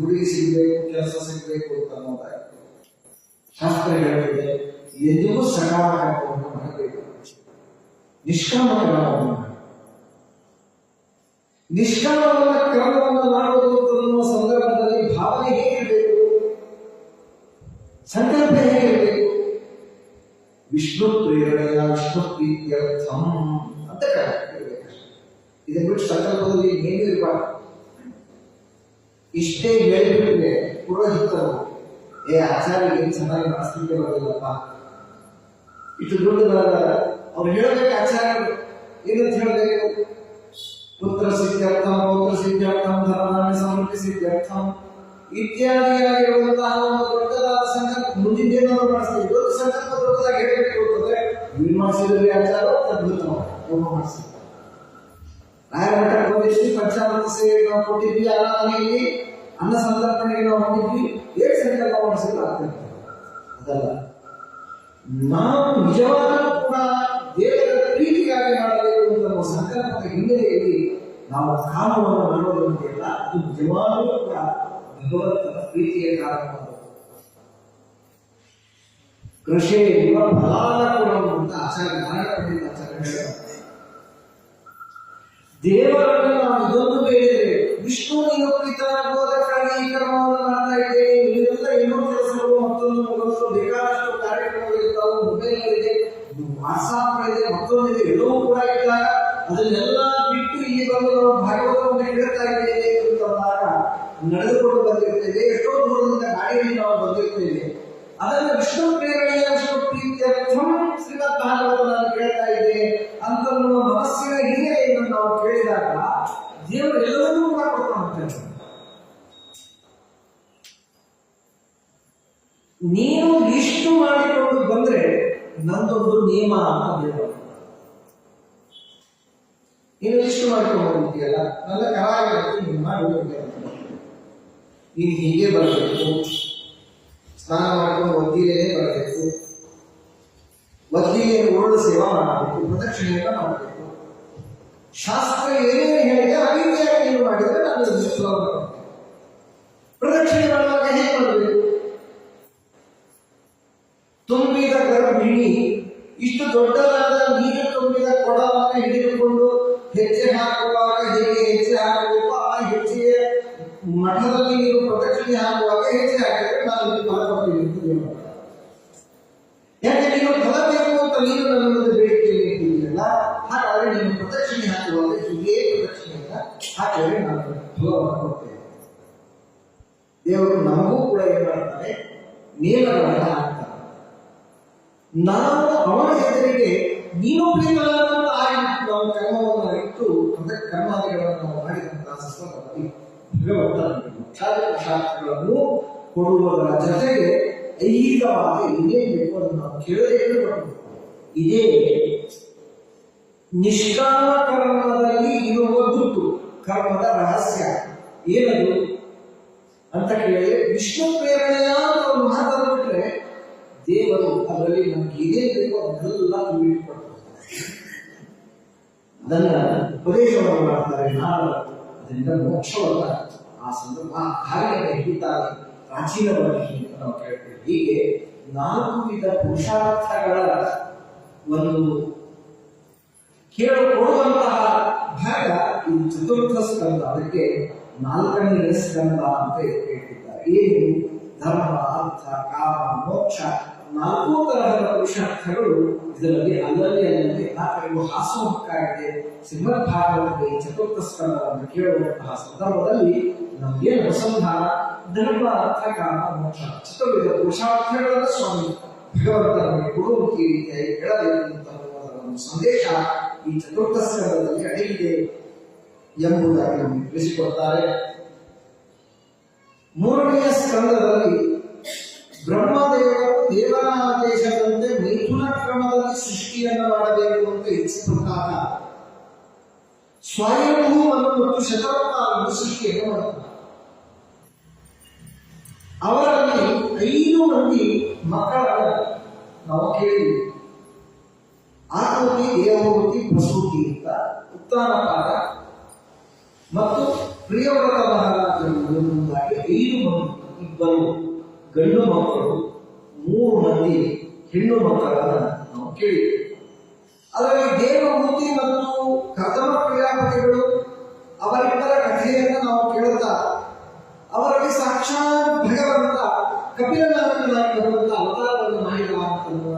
ಹುಡುಗಿ ಸಿಗಬೇಕು, ಕೆಲಸ ಸಿಗಬೇಕು ಅಂತ ಅನ್ನೋದಾಗಿ ಶಾಸ್ತ್ರ ಹೇಳುತ್ತದೆ. ಎಂದಿಗೂ ಸಕಾಮ ಕರ್ಮವನ್ನು ಮಾಡಬೇಕು, ನಿಷ್ಕಾಮ ಕರ್ಮವನ್ನು ನಿಷ್ಕಾಮವಾದ ಕರ್ಮವನ್ನು ಮಾಡುವುದು ಅನ್ನುವ ಸಂದರ್ಭದಲ್ಲಿ ಭಾವನೆ ಹೇಗಿರಬೇಕು, ಸಂಕಲ್ಪ ಹೇಗಿರಬೇಕು? ವಿಷ್ಣು ಪ್ರೇರಣೆಯ ವಿಷ್ಣು ಪ್ರೀತ್ಯರ್ಥಂ ಅಂತ ಇರಬೇಕಷ್ಟೆ. ಇದನ್ನು ಬಿಟ್ಟು ಸಂಕಲ್ಪದಲ್ಲಿ ಏನು ಇರಬಾರ್ದು. ಇಷ್ಟೇ ಹೇಳಿಬಿಟ್ರೆ ಪುರೋಹಿತರು ಆಚಾರ್ಯ ಏನು ಚೆನ್ನಾಗಿ ಮಾಡಿಸ್ಲಿಕ್ಕೆ ಬರಲಿಲ್ಲಪ್ಪ, ಇಷ್ಟು ದೊಡ್ಡದಾದ ಅವ್ರು ಹೇಳಬೇಕು. ಆಚಾರ್ಯರು ಏನಂತ ಹೇಳಬೇಕು? ಪುತ್ರ ಸಿದ್ಧಾರ್ಥಂ, ಪೌತ್ರ ಸಿದ್ಧಾರ್ಥಂ, ಧರ್ಮಾನ ಸಮೃದ್ಧಿ ಸಿದ್ಧಾರ್ಥಂ ಇತ್ಯಾದಿಯಾಗಿರುವಂತಹ ಒಂದು ದೊಡ್ಡದಾದ ಸಂಕಲ್ಪ ಮುಂದಿನ ಮಾಡಿಸ್ತೀವಿ. ದೊಡ್ಡ ಸಂಕಲ್ಪ ದೊಡ್ಡದಾಗಿ ಹೇಳಬೇಕು ಅಂತಂದ್ರೆ ನೀವು ಮಾಡಿಸಿದ್ರೆ ಆಚಾರ ಅದ್ಭುತ ಮಾಡಿಸಿ. ರಾಯರ ಮಠಕ್ಕೆ ಬಂದಿದ್ವಿ, ಪಂಚಾಮೃತ ಸೇವೆ ನಾವು ಕೊಟ್ಟಿದ್ವಿ, ಆರಾಧನೆಯಲ್ಲಿ ಅನ್ನ ಸಂತರ್ಪಣೆಗೆ ನಾವು ಹೋಗಿದ್ವಿ, ಏಳು ಸಂಕಲ್ಪ ಮಾಡಿಸಿದ್ರೆ ಆಗ್ತದೆ. ಅದಲ್ಲ, ನಾವು ನಿಜವಾಗಲೂ ಕೂಡ ದೇವರ ಪ್ರೀತಿಗಾಗಿ ಮಾಡಬೇಕು ಅಂತ ಸಂಕಲ್ಪದ ಹಿನ್ನೆಲೆಯಲ್ಲಿ ನಾವು ಕಾಮವನ್ನು ಮಾಡೋದಿಲ್ಲ. ಅದು ನಿಜವಾಗಲೂ ಕೂಡ ಭಗವಂತನ ಪ್ರೀತಿಯ ಕಾರಣ. ಕೃಷಿ ಫಲಾನುಕೂಲಂ ಅಂತ ಆಚಾರ್ಯ ನಾರಾಯಣ ಆಚಾರ್ಯ ಹೇಳ್ತಾರೆ. ದೇವರನ್ನು ನಾವು ಇದೊಂದು ಬೇಡಿದರೆ, ವಿಷ್ಣು ನೀನು ಪ್ರೀತನಾಗುವುದಕ್ಕಾಗಿ ಈ ಕರ್ಮವನ್ನು ಮಾಡ್ತಾ ಇದ್ದೇವೆ, ಇದೆಲ್ಲ ಇನ್ನೂ ಕೆಲಸಗಳು ಮತ್ತೊಂದು ಬೇಕಾದಷ್ಟು ಕಾರ್ಯಕ್ರಮಗಳಿರ್ತಾವೆ, ಮೊಬೈಲ್ಗಳಿದೆ, ವಾಟ್ಸಾಪ್ಗಳಿದೆ, ಮತ್ತೊಂದಿದೆ, ಎಲ್ಲವೂ ಕೂಡ ಇದ್ದಾಗ ಅದನ್ನೆಲ್ಲ ಬಿಟ್ಟು ಇಲ್ಲಿ ಬಂದು ನಾವು ಭಾಗವತವನ್ನು ಕೇಳ್ತಾ ಇದ್ದೇವೆ ಅಂತಂದಾಗ ನಡೆದುಕೊಂಡು ಬಂದಿರ್ತೇವೆ. ಎಷ್ಟೋ ದೂರದಿಂದ ಗಾಡಿಯಲ್ಲಿ ನಾವು ಬಂದಿರ್ತೇವೆ. ಅದನ್ನು ವಿಷ್ಣು ಪ್ರೇರಣೆಯ ವಿಷ್ಣು ಪ್ರೀತ್ಯರ್ಥಂ ಶ್ರೀಮದ್ ಭಾಗವತವನ್ನು ಕೇಳ್ತಾ ಇದ್ದೇವೆ ಅಂತನ್ನುವ ಮನಸ್ಸಿನ ಹಿನ್ನೆಲೆಯನ್ನು ನಾವು ಕೇಳಿದಾಗ ದೇವರು ಎಲ್ಲವನ್ನೂ ಕೂಡ ಕೊಡ್ತಾನೆ. ನೀನು ಇಷ್ಟು ಮಾಡಿಕೊಂಡು ಬಂದ್ರೆ ನಂದೊಂದು ನಿಯಮ ಅಂತ ದೇವರು. ನೀನು ಇಷ್ಟು ಮಾಡ್ಕೊಂಡು ಬಂದಿದ್ದೀಯಲ್ಲ, ನನ್ನ ಕಲಾವಿದಕ್ಕೆ ನೀನು ಮಾಡಿ ನೀನು ಹೀಗೆ ಬರಬೇಕು, ಸ್ನಾನ ಮಾಡ್ಕೊಂಡು ಒದ್ದಿಲೇನೆ ಬರಬೇಕು, ಒದ್ದಿ ಏನು ಒಳ್ಳೆ ಸೇವಾ ಮಾಡಬೇಕು, ಪ್ರದಕ್ಷಿಣೆಯನ್ನ ಮಾಡಬೇಕು. ಶಾಸ್ತ್ರ ಏನೇನು ಹೇಳಿದೆ ಆ ರೀತಿಯಾಗಿ ನೀವು ಮಾಡಿದ್ರೆ ನಾನು ಫಲವನ್ನು ಕೊಡ್ತೇನೆ. ಪ್ರದಕ್ಷಿಣೆ ಮಾಡುವಾಗ ಹೇಗೆ ಮಾಡಬೇಕು? ತುಂಬಿದ ಗರ್ಭಿಣಿ ಇಷ್ಟು ದೊಡ್ಡದಾದ ನೀರು ತುಂಬಿದ ಕೊಡವನ್ನು ಹಿಡಿದುಕೊಂಡು ಹೆಜ್ಜೆ ಹಾಕುವಾಗ ಹೇಗೆ ಹೆಜ್ಜೆ ಹಾಕಬೇಕು, ಆ ಹೆಜ್ಜೆಯ ಮಠದಲ್ಲಿ ನೀವು ಪ್ರದಕ್ಷಿಣೆ ಹಾಕುವಾಗ ಹೆಜ್ಜೆ ಹಾಕಿದ್ರೆ ನಾನು ಫಲ ಕೊಡ್ತೀನಿ ಅಂತ ದೇವರು. ಯಾಕೆ ನೀನು ಫಲ ಬೇಕು ಅಂತ ನೀನು ನನ್ನ ಮುಂದೆ ಬೇಡಿಕೆ ಇಟ್ಟಿದ್ದೀರಲ್ಲ, ಹಾಗಾದ್ರೆ ನೀನು ಪ್ರದಕ್ಷಿಣೆ ಹಾಕುವಾಗ ಹೀಗೆ ಪ್ರದಕ್ಷಿಣೆಯಿಂದ ಹಾಕಿದ್ರೆ ನಾನು ಫಲವನ್ನು ಕೊಡ್ತೇನೆ. ದೇವರು ನಮಗೂ ಕೂಡ ಏನ್ ಮಾಡ್ತಾರೆ, ನಿಯಮಗಳನ್ನ ಹಾಕ್ತಾರೆ. ನಾವು ಅವನ ಎದುರಿಗೆ ನೀನು ಪ್ರೀತನಾದಂತ ಆಗಿಬಿಟ್ಟು ನಾವು ಕರ್ಮವನ್ನು ಇಟ್ಟು ಕರ್ಮಾದಿಗಳನ್ನು ನಾವು ಮಾಡಿದಂತಹ ಸಂದರ್ಭದಲ್ಲಿ ಭಗವಂತ ಶಾಸ್ತ್ರಗಳನ್ನು ಕೊಡುವುದರ ಜೊತೆಗೆ ಐಹಿಕವಾಗಿ ಏನೇನು ಬೇಕು ಅದನ್ನು ನಾವು ಕೇಳದೇ ಇರಬೇಕು. ಇದೇ ನಿಷ್ಕಾಮ ಕರ್ಮದಲ್ಲಿ ಇರುವ ಗುಟ್ಟು, ಕರ್ಮದ ರಹಸ್ಯ ಏನದು ಅಂತ ಕೇಳಿ ವಿಷ್ಣು ಪ್ರೇರಣೆಯ ಒಂದು ಮಾತನ್ನು ಬಿಟ್ರೆ ದೇವರು ಅದರಲ್ಲಿ ನಮ್ಗೆ ಏನೇನು ಬೇಕೋ ಅದನ್ನೆಲ್ಲ ತುಂಬಿಟ್ಕೊಡ್ತಾರೆ. ಅದನ್ನ ಉಪದೇಶವನ್ನು ಮಾಡ್ತಾರೆ. ನಾವು ಅದರಿಂದ ಮೋಕ್ಷವನ್ನ ಆ ಸಂದರ್ಭ ಕಾರ್ಯವನ್ನು ಹಿಡಿತಾರೆ ಪ್ರಾಚೀನವಾಗಿ ಅಂತ ನಾವು ಕೇಳ್ತೇವೆ. ಹೀಗೆ 4 ವಿಧ ಪುರುಷಾರ್ಥಗಳ ಒಂದು ಕೇಳಿಕೊಡುವಂತಹ ಭಾಗ ಇದು ಚತುರ್ಥ ಸ್ಕಂದ. ಅದಕ್ಕೆ 4ನೇ ಸ್ಕಂದ ಅಂತ ಹೇಳ್ತಿದ್ದಾರೆ. ಏನು? ಧರ್ಮ, ಅರ್ಥ, ಕಾಮ, ಮೋಕ್ಷ 4 ತರಹದ ಪುರುಷಾರ್ಥಗಳು ಇದರಲ್ಲಿ ಅಲ್ಲಲ್ಲಿ ನಾಲ್ಕರಿಗೂ ಹಾಸುಮುಖಾಗಿದೆ. ಶ್ರೀಮದ್ ಭಾಗವತದ ಚತುರ್ಥ ಸ್ಕಂದವನ್ನು ಕೇಳುವಂತಹ ಸಂದರ್ಭದಲ್ಲಿ ನಮಗೆ ಅನುಸಂಧಾನ ಧರ್ಮ, ಅರ್ಥ, ಕಾಮ, ಮೋಕ್ಷ ಚತುರ್ವಿಧ ಪುರುಷಾರ್ಥಗಳನ್ನು ಸ್ವಾಮಿ ಭಗವಂತ ನಮಗೆ ಕೊಡುವಂತ ರೀತಿಯಾಗಿ ಹೇಳಬೇಕಂತ ಒಂದು ಸಂದೇಶ ಈ ಚತುರ್ಥ ಸ್ಕಂದದಲ್ಲಿ ಅಡಗಿದೆ ಎಂಬುದಾಗಿ ನಮಗೆ ತಿಳಿಸಿಕೊಡ್ತಾರೆ. 3ನೇ ಸ್ಕಂದದಲ್ಲಿ ಬ್ರಹ್ಮದೇವರು ದೇವರ ಆದೇಶದಂತೆ ಮೈಥುನ ಕ್ರಮದಲ್ಲಿ ಸೃಷ್ಟಿಯನ್ನು ಮಾಡಬೇಕು ಅಂತ ಇಚ್ಛಿಸಿದಾಗ ಸ್ವಯಂಭೂಮನು ಮತ್ತು ಶತವರ್ಣವನ್ನು ಸೃಷ್ಟಿಯನ್ನು ಮಾಡುತ್ತಾರೆ. ಅವರಲ್ಲಿ 5 ಮಂದಿ ಮಕ್ಕಳನ್ನು ನಾವು ಕೇಳಿದ್ವಿ. ಆಕೃತಿ, ದೇವಮೂರ್ತಿ, ಪ್ರಸೂತಿ ಅಂತ ಉತ್ತಾನಪಾದ ಮತ್ತು ಪ್ರಿಯವ್ರತ ಮಹಾರಾಜರಾಗಿ 5 ಮಂದಿ, 2 ಗಂಡು ಮಕ್ಕಳು, 3 ಮಂದಿ ಹೆಣ್ಣು ಮಕ್ಕಳನ್ನ ನಾವು ಕೇಳಿದ್ದೇವೆ. ಅದರಲ್ಲಿ ದೇವಮೂರ್ತಿ ಮತ್ತು ಕದಮ ಕ್ರಿಯಾಪತಿಗಳು ಅವರಿಬ್ಬರ ಕಥೆಯನ್ನು ನಾವು ಕೇಳುತ್ತಾ ಅವರಲ್ಲಿ ಸಾಕ್ಷಾತ್ ಭಗವಂತ ಕಪಿಲನಾಮಕನಾಗಿ ಬರುವಂತ ಅವತಾರವನ್ನು ಮಾಡಿದ ಅನ್ನುವ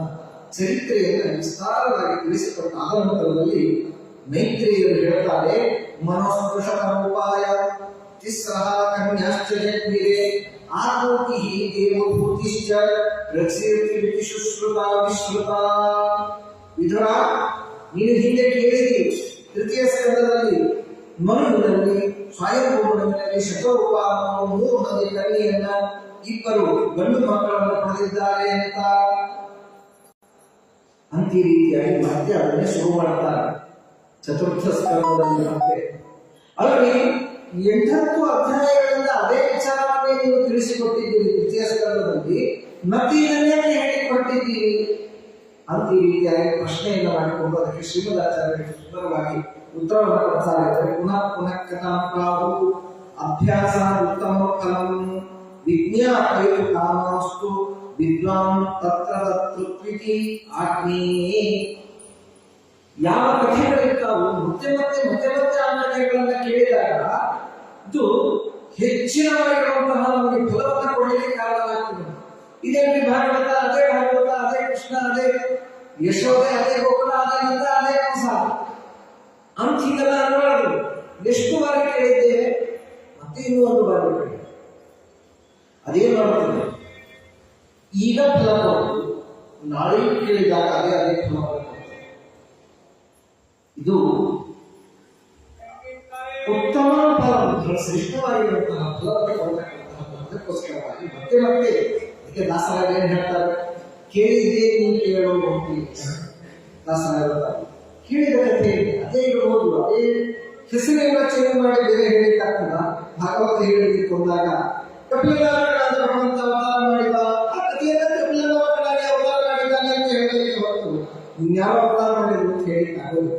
ಚರಿತ್ರೆಯನ್ನು ವಿಸ್ತಾರವಾಗಿ ತಿಳಿಸಿಕೊಟ್ಟ ಆನಂತರದಲ್ಲಿ ಮೈತ್ರಿಯರು ಹೇಳ್ತಾರೆ, ಮನೋಸ್ಪೃಶತಮೋಪಾಯ ತಿಸ್ರಃ ಕನ್ಯಾಶ್ಚ ಜಗ್ಮಿರೆ ಆಕೃತಿ ದೇವಭೂತಿಶ್ಚ ರಕ್ಷೇತಿ ಶುಶ್ರುತಾ ವಿಶ್ರುತಾ. ವಿದುರ, ನೀನು ಹಿಂದೆ ಕೇಳಿದಿ ತೃತೀಯ ಸ್ಕಂದದಲ್ಲಿ ಮನುವಿನಲ್ಲಿ ಸ್ವಯಂಭೂಮನಲ್ಲಿ ಶತರೂಪಾವನ್ನು 3 ಮಂದಿ ಕನ್ಯೆಯನ್ನ 2 ಗಂಡು ಮಕ್ಕಳನ್ನು ಪಡೆದಿದ್ದಾರೆ ಅಂತ ಈ ರೀತಿಯಾಗಿ ಮತ್ತೆ ಅದನ್ನೇ ಶುರು ಮಾಡ್ತಾರೆ ಚತುರ್ಥ ಸ್ಕಂದದಲ್ಲಿ. ಮತ್ತೆ ಅಲ್ಲಿ 8 ಅಧ್ಯಾಯಗಳಿಂದ ಅದೇ ವಿಚಾರವನ್ನೇ ನೀವು ತಿಳಿಸಿಕೊಟ್ಟಿದ್ದೀರಿ ತೃತೀಯ ಸ್ಕಂದದಲ್ಲಿ, ಮತ್ತೆ ಇದನ್ನೇ ಹೇಳಿಕೊಟ್ಟಿದ್ದೀರಿ ಅಂತ ಈ ರೀತಿಯಾಗಿ ಪ್ರಶ್ನೆಯನ್ನು ಮಾಡಿಕೊಂಡು ಅದಕ್ಕೆ ಶ್ರೀಮದಾಚಾರ್ಯರು ಸುಂದರವಾಗಿ ಉತ್ತರವನ್ನು ಕೊಡ್ತಾರೆ. ಪುನಃ ಪುನಃ ಕಥಾಂಪ್ರಾಹು ಅಭ್ಯಾಸ ಉತ್ತಮ ಫಲಂ ವಿಜ್ಞಾಪಯತು ಕಾಮಾಸ್ತು ವಿದ್ವಾನ್ ತತ್ರ ತತ್ರುತ್ವಿತಿ ಆಜ್ಞೆ. ಯಾವ ಕಥೆಗಳಿರ್ತಾವು ಮತ್ತೆ ಮತ್ತೆ ಮತ್ತೆ ಮತ್ತೆ ಆ ಕಥೆಗಳನ್ನ ಕೇಳಿದಾಗ ಇದು ಹೆಚ್ಚಿನವಾಗಿರುವಂತಹ ನಮಗೆ ಫಲವನ್ನು ಕೊಡಲಿಕ್ಕೆ ಕಾರಣವಾಗ್ತದೆ. ಇದೇನ್ರಿ ಭಾಗವತ, ಅದೇ ಭಾಗವತ, ಅದೇ ಕೃಷ್ಣ, ಅದೇ ಯಶೋದೆ, ಅದೇ ಗೋಕುಲ, ಅದೇ ನಂದ, ಅದೇ ಕಂಸ ಅಂತ ಹೀಗೆಲ್ಲ ಅನ್ಬಾರ್ದು. ಎಷ್ಟು ಬಾರಿ ಕೇಳಿದ್ದೇವೆ, ಮತ್ತೆ ಇನ್ನೂ 1 ಬಾರಿ ಕೇಳಿ ಅದೇ ಮಾಡ್ತದೆ. ಈಗ ಫಲ ಕೊಟ್ಟು ನಾಳೆ ಕೇಳಿದಾಗ ಅದೇ ಫಲವನ್ನು ಕೊಡ್ತದೆ. ಇದು ಉತ್ತಮ ಫಲ, ಶ್ರೇಷ್ಠವಾಗಿರುವಂತಹ ಫಲವನ್ನು ಕೊಡತಕ್ಕಂತಹ ಅದಕ್ಕೋಸ್ಕರವಾಗಿ ಮತ್ತೆ ಮತ್ತೆ ಅದಕ್ಕೆ ದಾಸರಾಜ ಏನ್ ಹೇಳ್ತಾರೆ, ಕೇಳಿದ್ದೇ ನೀವು ಕೇಳೋ ಹೋಗ್ತೀವಿ. ದಾಸರಾಜ ಕೇಳಿದ ಕಥೆ ಅದೇ ಇರಬಹುದು, ಅದೇ ಹೆಸರನ್ನ ಚೇಂಜ್ ಮಾಡಿ ಬೇರೆ ಹೇಳಿದ್ದಾಗ್ತದ. ಭಾಗವತ ಹೇಳಿದ್ದಕ್ಕೆ ಹೋದಾಗ ಕಪಿಲನಾಮಕನಾದ ಭಗವಂತ ಅವತಾರ ಮಾಡಿದ, ಆ ಕಥೆಯನ್ನ ಕಪಿಲನಾಮಕನಾಗಿ ಅವತಾರ ಮಾಡಿದ್ದಾನೆ ಅಂತ ಹೇಳಲಿಕ್ಕೆ ಹೊರತು ಇನ್ಯಾವ ಅವತಾರ ಮಾಡಿದ್ರು ಅಂತ ಹೇಳಿ ಆಗೋದು.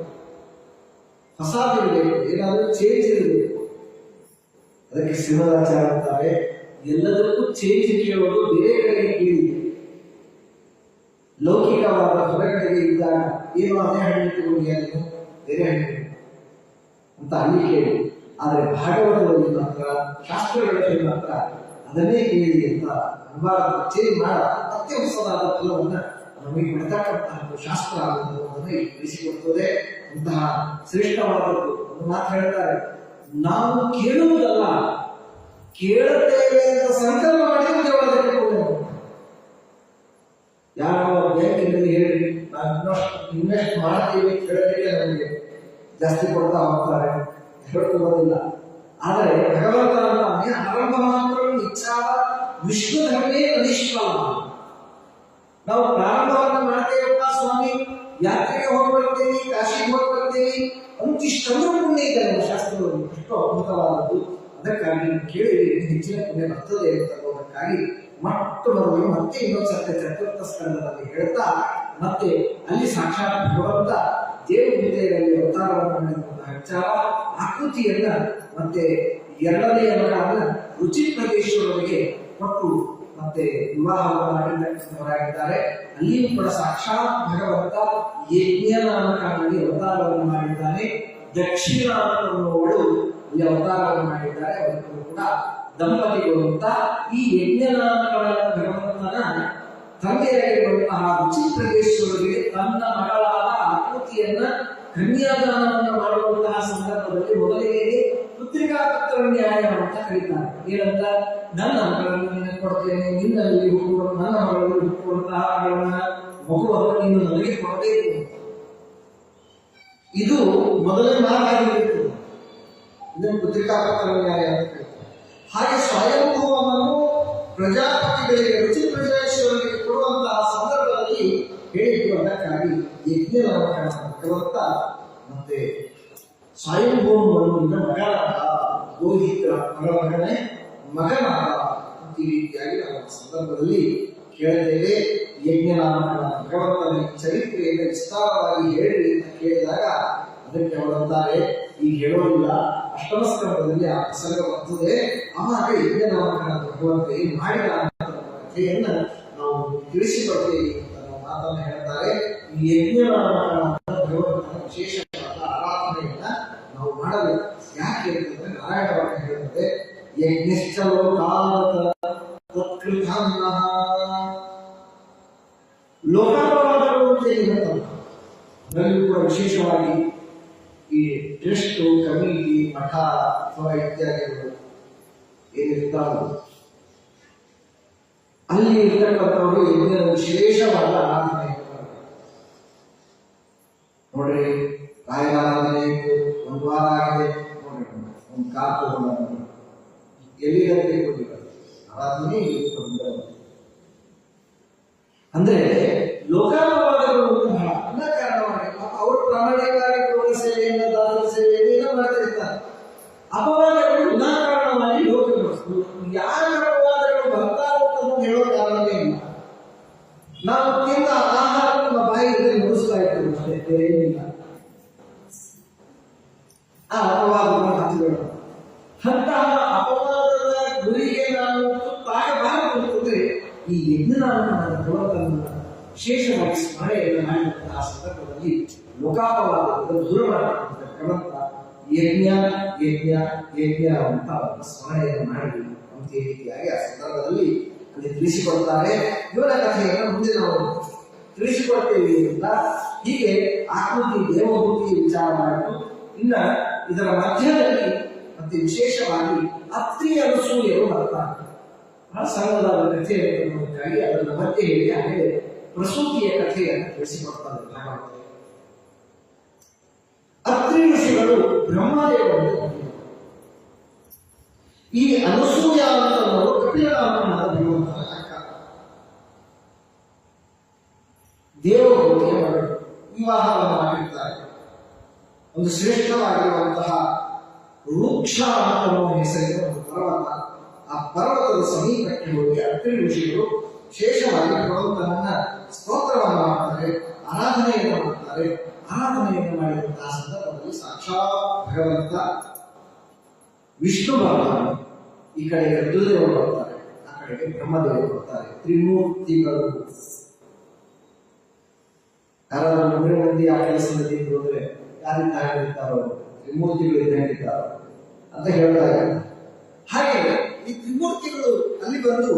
ಹೊಸದಿರಬೇಕು, ಏನಾದರೂ ಚೇಂಜ್ ಇರಬೇಕು. ಅದಕ್ಕೆ ಶ್ರೀಮದಾಚಾರ್ಯ ಅಂತಾರೆ, ಎಲ್ಲದಕ್ಕೂ ಚೇಂಜ್ ಕೇಳೋದು ಬೇರೆ ಕಡೆಗೆ ಕೇಳಿ. ಲೌಕಿಕವಾದ ಹೊರಗಡೆಗೆ ಇದ್ದಾಗ ಏನು ಅದೇ ಹಣ್ಣು ಇಟ್ಟುಕೊಂಡಿಯಾ ನೀನು, ಬೇರೆ ಹಣ್ಣು ಅಂತ ಅಲ್ಲಿ ಕೇಳಿ. ಆದರೆ ಭಾಗವತದಲ್ಲಿ ಮಾತ್ರ, ಶಾಸ್ತ್ರಗಳಲ್ಲಿ ಮಾತ್ರ ಅದನ್ನೇ ಕೇಳಿ ಅಂತ ಅನುಭವ ಚೇಂಜ್ ಮಾಡ ಮತ್ತೆ ಹೊಸದಾದ ಫಲವನ್ನ ನಮಗೆ ಬಿಡ್ತಕ್ಕಂತಹ ಶಾಸ್ತ್ರ ಅನ್ನೋದನ್ನು ತಿಳಿಸಿಕೊಡ್ತದೆ. ಅಂತಹ ಶ್ರೇಷ್ಠವಾದದ್ದು ಒಂದು ಮಾತು ಹೇಳ್ತಾರೆ, ನಾವು ಕೇಳುವುದಲ್ಲ, ಕೇಳುತ್ತೇವೆ ಅಂತ ಸಂಕಲ್ಪ ಮಾಡಿ ದೇವರದಲ್ಲಿ ಕೊಡಬೇಕು. ಯಾವ ಬ್ಯಾಂಕಿನಲ್ಲಿ ಹೇಳಿ ನಾವು ಇನ್ವೆಸ್ಟ್ ಮಾಡ್ತೀವಿ ಕೇಳಲಿಕ್ಕೆ ನಮಗೆ ಜಾಸ್ತಿ ಕೊಡ್ತಾ ಹೋಗ್ತಾರೆ, ಹೇಳ್ಕೊಳ್ಳೋದಿಲ್ಲ. ಆದರೆ ಭಗವಂತನನ್ನೇ ಆರಂಭ ಮಾತ್ರ ಇಚ್ಛಾ ವಿಶ್ವಧರ್ಮೇ ಅನಿಷ್ಫಲ. ನಾವು ಪ್ರಾರಂಭವನ್ನು ಮಾಡ್ತೇವಪ್ಪ ಸ್ವಾಮಿ, ಯಾತ್ರೆಗೆ ಹೋಗ್ಬರ್ತೇವೆ, ಕಾಶಿಗೆ ಹೋಗ್ಬರ್ತೇವೆ, ಅಂತಿಷ್ಟಂದ್ರೂ ಪುಣ್ಯ ಇದೆ ನಮ್ಮ ಶಾಸ್ತ್ರದಲ್ಲಿ, ಅಷ್ಟು ಅದ್ಭುತವಾದದ್ದು. ಅದಕ್ಕಾಗಿ ಕೇಳಿ ಹೆಚ್ಚಿನ ಪುಣ್ಯ ಬರ್ತದೆ ಅಂತ ಅನ್ನೋದಕ್ಕಾಗಿ ಮೊಟ್ಟ ಮೊದಲು ಮತ್ತೆ ಇನ್ನೊಂದು ಸತ್ಯ ಚತುರ್ಥ ಸ್ಕಂದದಲ್ಲಿ ಹೇಳ್ತಾ, ಮತ್ತೆ ಅಲ್ಲಿ ಸಾಕ್ಷಾತ್ ಭಗವಂತ ದೇವಭೂತೆಯಲ್ಲಿ ಅವತಾರವನ್ನು ಮಾಡಿದಂತಹ ವಿಚಾರ ಆಕೃತಿಯನ್ನ ಮತ್ತೆ ಎರಡನೆಯ ಮಗನ ರುಚಿ ಪ್ರದೇಶದೊಳಗೆ ಕೊಟ್ಟು ಮತ್ತೆ ವಿವಾಹವನ್ನು ಮಾಡಿದ್ದವರಾಗಿದ್ದಾರೆ. ಅಲ್ಲಿಯೂ ಕೂಡ ಸಾಕ್ಷಾತ್ ಭಗವಂತ ಯಜ್ಞ ನಾಮಕನಲ್ಲಿ ಅವತಾರವನ್ನು ಮಾಡಿದ್ದಾನೆ. ದಕ್ಷಿಣ ಅನ್ನುವಳು ಇಲ್ಲಿ ಅವತಾರವನ್ನು ಮಾಡಿದ್ದಾರೆ. ಅವರಿಗೂ ಕೂಡ ದಂಪತಿಗಳು ಅಂತ ಈ ಯಜ್ಞ ನಾಮಕಗಳ ಭಗವಂತನ ತಂದೆಯಾಗಿರುವಂತಹ ರುಚಿ ಪ್ರದೇಶದೊಳಗೆ ತನ್ನ ಮಗಳಾದ ಆಕೃತಿಯನ್ನ ಕನ್ಯಾದಾನವನ್ನು ಮಾಡುವಂತಹ ಸಂದರ್ಭದಲ್ಲಿ ಮೊದಲಿಗೆ ಪುತ್ರಿಕಾ ಪತ್ರ ನ್ಯಾಯ ಅಂತ ಕರೀತಾರೆ. ಏನಂತ, ನನ್ನ ಮಗಳನ್ನು ನಿನಗೆ ಕೊಡ್ತೇನೆ, ನಿನ್ನಲ್ಲಿ ಹುಟ್ಟುವ ನನ್ನ ಮಗಳನ್ನು ಹುಟ್ಟುವಂತಹ ಮಗುವನ್ನು ನೀನು ನನಗೆ ಕೊಡಬೇಕು. ಇದು ಮೊದಲನೇ ಮಾತಾಗಿರುತ್ತದೆ. ಇದನ್ನು ಪುತ್ರಿಕಾ ಪತ್ರ ನ್ಯಾಯ ಅಂತ ಕರೀತಾರೆ. ಹಾಗೆ ಸ್ವಯಂಭೂವನ್ನು ಪ್ರಜಾಪತಿಗಳಿಗೆ ರುಚಿ ಪ್ರಜೇಶ್ವರರಿಗೆ ಕೊಡುವಂತಹ ಸಂದರ್ಭದಲ್ಲಿ ಹೇಳಿದ್ದು. ಅದಕ್ಕಾಗಿ ಯಜ್ಞ ನಾಮಕರಣ ಭಗವಂತ ಮತ್ತೆ ಸ್ವಯಂಭೂವನ್ನು ಮಗನಾದ ಗೋಹಿತ ಮಗನೇ ಮಗನಾದ ಈ ರೀತಿಯಾಗಿ ನಾವು ಸಂದರ್ಭದಲ್ಲಿ ಕೇಳಿದ್ದೇವೆ. ಯಜ್ಞ ನಾಮಕರಣ ಭಗವಂತನ ಚರಿತ್ರೆಯನ್ನು ವಿಸ್ತಾರವಾಗಿ ಹೇಳಿ ಅಂತ ಕೇಳಿದಾಗ ಅದಕ್ಕೆ ಅವರಂತಾರೆ, ಈಗ ಹೇಳೋದಿಲ್ಲ, ಅಷ್ಟಮ ಸ್ಕಂದದಲ್ಲಿ ಆ ಪ್ರಸಂಗ ಬರ್ತದೆ. ಆವಾಗ ಯಜ್ಞ ನಾಮಕರಣ ಭಗವಂತ ಏನು ಮಾಡಿದ ಕಥೆಯನ್ನ ನಾವು ತಿಳಿಸಿಕೊಡ್ತೇವೆ ಅಂತ ನಾವು ಮಾತನ್ನು ಹೇಳ್ತಾರೆ. ಈ ಯಜ್ಞ ನಾಮಕರಣ ಭಗವಂತನ ವಿಶೇಷವಾದ ಆರಾಧನೆಯನ್ನ ನಾವು ಮಾಡಬೇಕು. ಯಾಕೆ ಅಂತಂದ್ರೆ ನಾರಾಯಣವಾಗಿ ಹೇಳುತ್ತದೆ, ಯಜ್ಞಶ್ಚಲೋ ಲೋಕಾಪವಾದಗಳು ಅಂತ ಏನಿರುತ್ತಲ್ಲ, ಅದರಲ್ಲೂ ಕೂಡ ವಿಶೇಷವಾಗಿ ಈ ಟ್ರಸ್ಟ್ ಕಮಿಟಿ ಮಠ ಅಥವಾ ಇತ್ಯಾದಿಗಳು ಏನಿರ್ತಾವೆ ಅಲ್ಲಿ ಇರ್ತಕ್ಕಂಥವರು ಯಜ್ಞದ ವಿಶೇಷವಾದ ಆರಾಧನೆ ನೋಡ್ರಿ. ರಾಯರ ಆರಾಧನೆ ಒಂದು ವಾರ ಆಗಿದೆ ನೋಡ್ರಿ, ಒಂದು ಕಾರ್ ತಗೊಂಡು ಎಲ್ಲಿಗಂತೆ ಕೊಟ್ಟಿದ್ದಾರೆ ಆರಾಧನೆ ಅಂದ್ರೆ ಲೋಕಾಪವಾದಗಳು ಅನ್ನ ಕಾರಣವಾಗಿ ಅವರು ಪ್ರಾಮಾಣಿಕವಾಗಿ ಪೂರ್ಣ ಸೇವೆಯನ್ನು ದಾನ ಸೇವೆಯನ್ನು ಮಾಡ್ತಿರ್ತಾರೆ. ಅಪವಾದಗಳು ವಿನಾಕಾರಣವಾಗಿ ಲೋಕಗಳು ಯಾರ ಅಪವಾದಗಳು ಬರ್ತಾ ಅಂತ ಹೇಳೋ ಕಾರಣವೇ ಇಲ್ಲ. ನಾವು ತಿಂದ ಆಹಾರ ನಮ್ಮ ಬಾಯಿಗೆ ನುಡಿಸ್ತಾ ಇರ್ತೀವಿ ಅಷ್ಟೇ, ಬೇರೆ ಏನಿಲ್ಲ. ಆ ಅಪವಾದಗಳನ್ನು ಹಚ್ಚಿಕೊಳ್ಳೋಣ. ಅಂತಹ ಅಪವಾದದ ಗುರಿಗೆ ನಾವು ತುತ್ತಾಗಬಾರದು ಅಂತಂದ್ರೆ ಈ ಯಜ್ಞನಾಮಕನ ಭಗವಂತನನ್ನ ವಿಶೇಷವಾಗಿ ಸ್ಮರಣೆಯನ್ನು ಮಾಡಿದಂತಹ ಸಂದರ್ಭದಲ್ಲಿ ಲೋಕಾಪವಾದವನ್ನು ದೂರ ಮಾಡತಕ್ಕಂಥ ಭಗವಂತ ಯಜ್ಞ ಯಜ್ಞ ಯಜ್ಞ ಅಂತ ಸ್ಮರಣೆಯನ್ನು ಮಾಡಿ ಅಂತ ಈ ರೀತಿಯಾಗಿ ಆ ಸಂದರ್ಭದಲ್ಲಿ ಅಲ್ಲಿ ತಿಳಿಸಿಕೊಡ್ತಾರೆ. ಇವರ ಕಥೆಯನ್ನು ಮುಂದೆ ನಾವು ತಿಳಿಸಿಕೊಡ್ತೇವೆ ಅಂತ ಹೀಗೆ ಆಕೃತಿ ದೇವಭೂತಿ ವಿಚಾರ ಮಾಡಿದ್ದು. ಇನ್ನ ಇದರ ಮಧ್ಯದಲ್ಲಿ ಮತ್ತೆ ವಿಶೇಷವಾಗಿ ಅತ್ರಿ ಅನಸೂಯರು ಬರ್ತಾರೆ. ಆ ಸಂಘದ ಕಥೆಯಕ್ಕಾಗಿ ಅದನ್ನು ಮತ್ತೆ ಹೇಳಿ ಹಾಗೆ ಪ್ರಸೂತಿಯ ಕಥೆಯನ್ನು ತಿಳಿಸಿಕೊಡ್ತಾರೆ ಭಾಗವತ. ಅತ್ರಿ ಋಷಿಗಳು ಬ್ರಹ್ಮದೇವರನ್ನು ಈ ಅನಸೂಯ ಅಂತ ಕಪಿಲನಾಮಕನಾದ ಭಗವಂತನ ಅಕ್ಕ ದೇವಭೂತಿಯ ಮಗಳು ವಿವಾಹವನ್ನು ಮಾಡಿರ್ತಾರೆ. ಒಂದು ಶ್ರೇಷ್ಠವಾಗಿರುವಂತಹ ವೃಕ್ಷ ಅನ್ನುವ ಹೆಸರಿನ ಒಂದು ಪರ್ವತ. ಆ ಪರ್ವತದ ಸಮೀಪಕ್ಕೆ ಹೋಗಿ ಅತ್ರಿ ಋಷಿಗಳು ವಿಶೇಷವಾಗಿ ಭಗವಂತನನ್ನ ಸ್ತೋತ್ರವನ್ನು ಮಾಡ್ತಾರೆ. ಆರಾಧನೆಯನ್ನು ಮಾಡುತ್ತಾರೆ. ಆರಾಧನೆಯನ್ನು ಮಾಡಿದಂತಹ ಸಂದರ್ಭದಲ್ಲಿ ಸಾಕ್ಷಾತ್ ಭಗವಂತ ವಿಷ್ಣು ಬರ್ತಾರೆ, ಈ ಕಡೆಗೆ ರುದ್ರದೇವರು ಬರ್ತಾರೆ, ಆ ಕಡೆಗೆ ಬ್ರಹ್ಮದೇವರು ಬರ್ತಾರೆ. ತ್ರಿಮೂರ್ತಿಗಳು. ಯಾರಾದ್ರೂ 3 ಮಂದಿ ಆ ಕೆಲಸದಲ್ಲಿ ಹೋದ್ರೆ ಯಾರಿಂದ ಹೇಳಿರ್ತಾರೋ ತ್ರಿಮೂರ್ತಿಗಳು ಇದ್ದಾರೋ ಅಂತ ಹೇಳ್ತಾರೆ. ಹಾಗೆ ಈ ತ್ರಿಮೂರ್ತಿಗಳು ಅಲ್ಲಿ ಬಂದು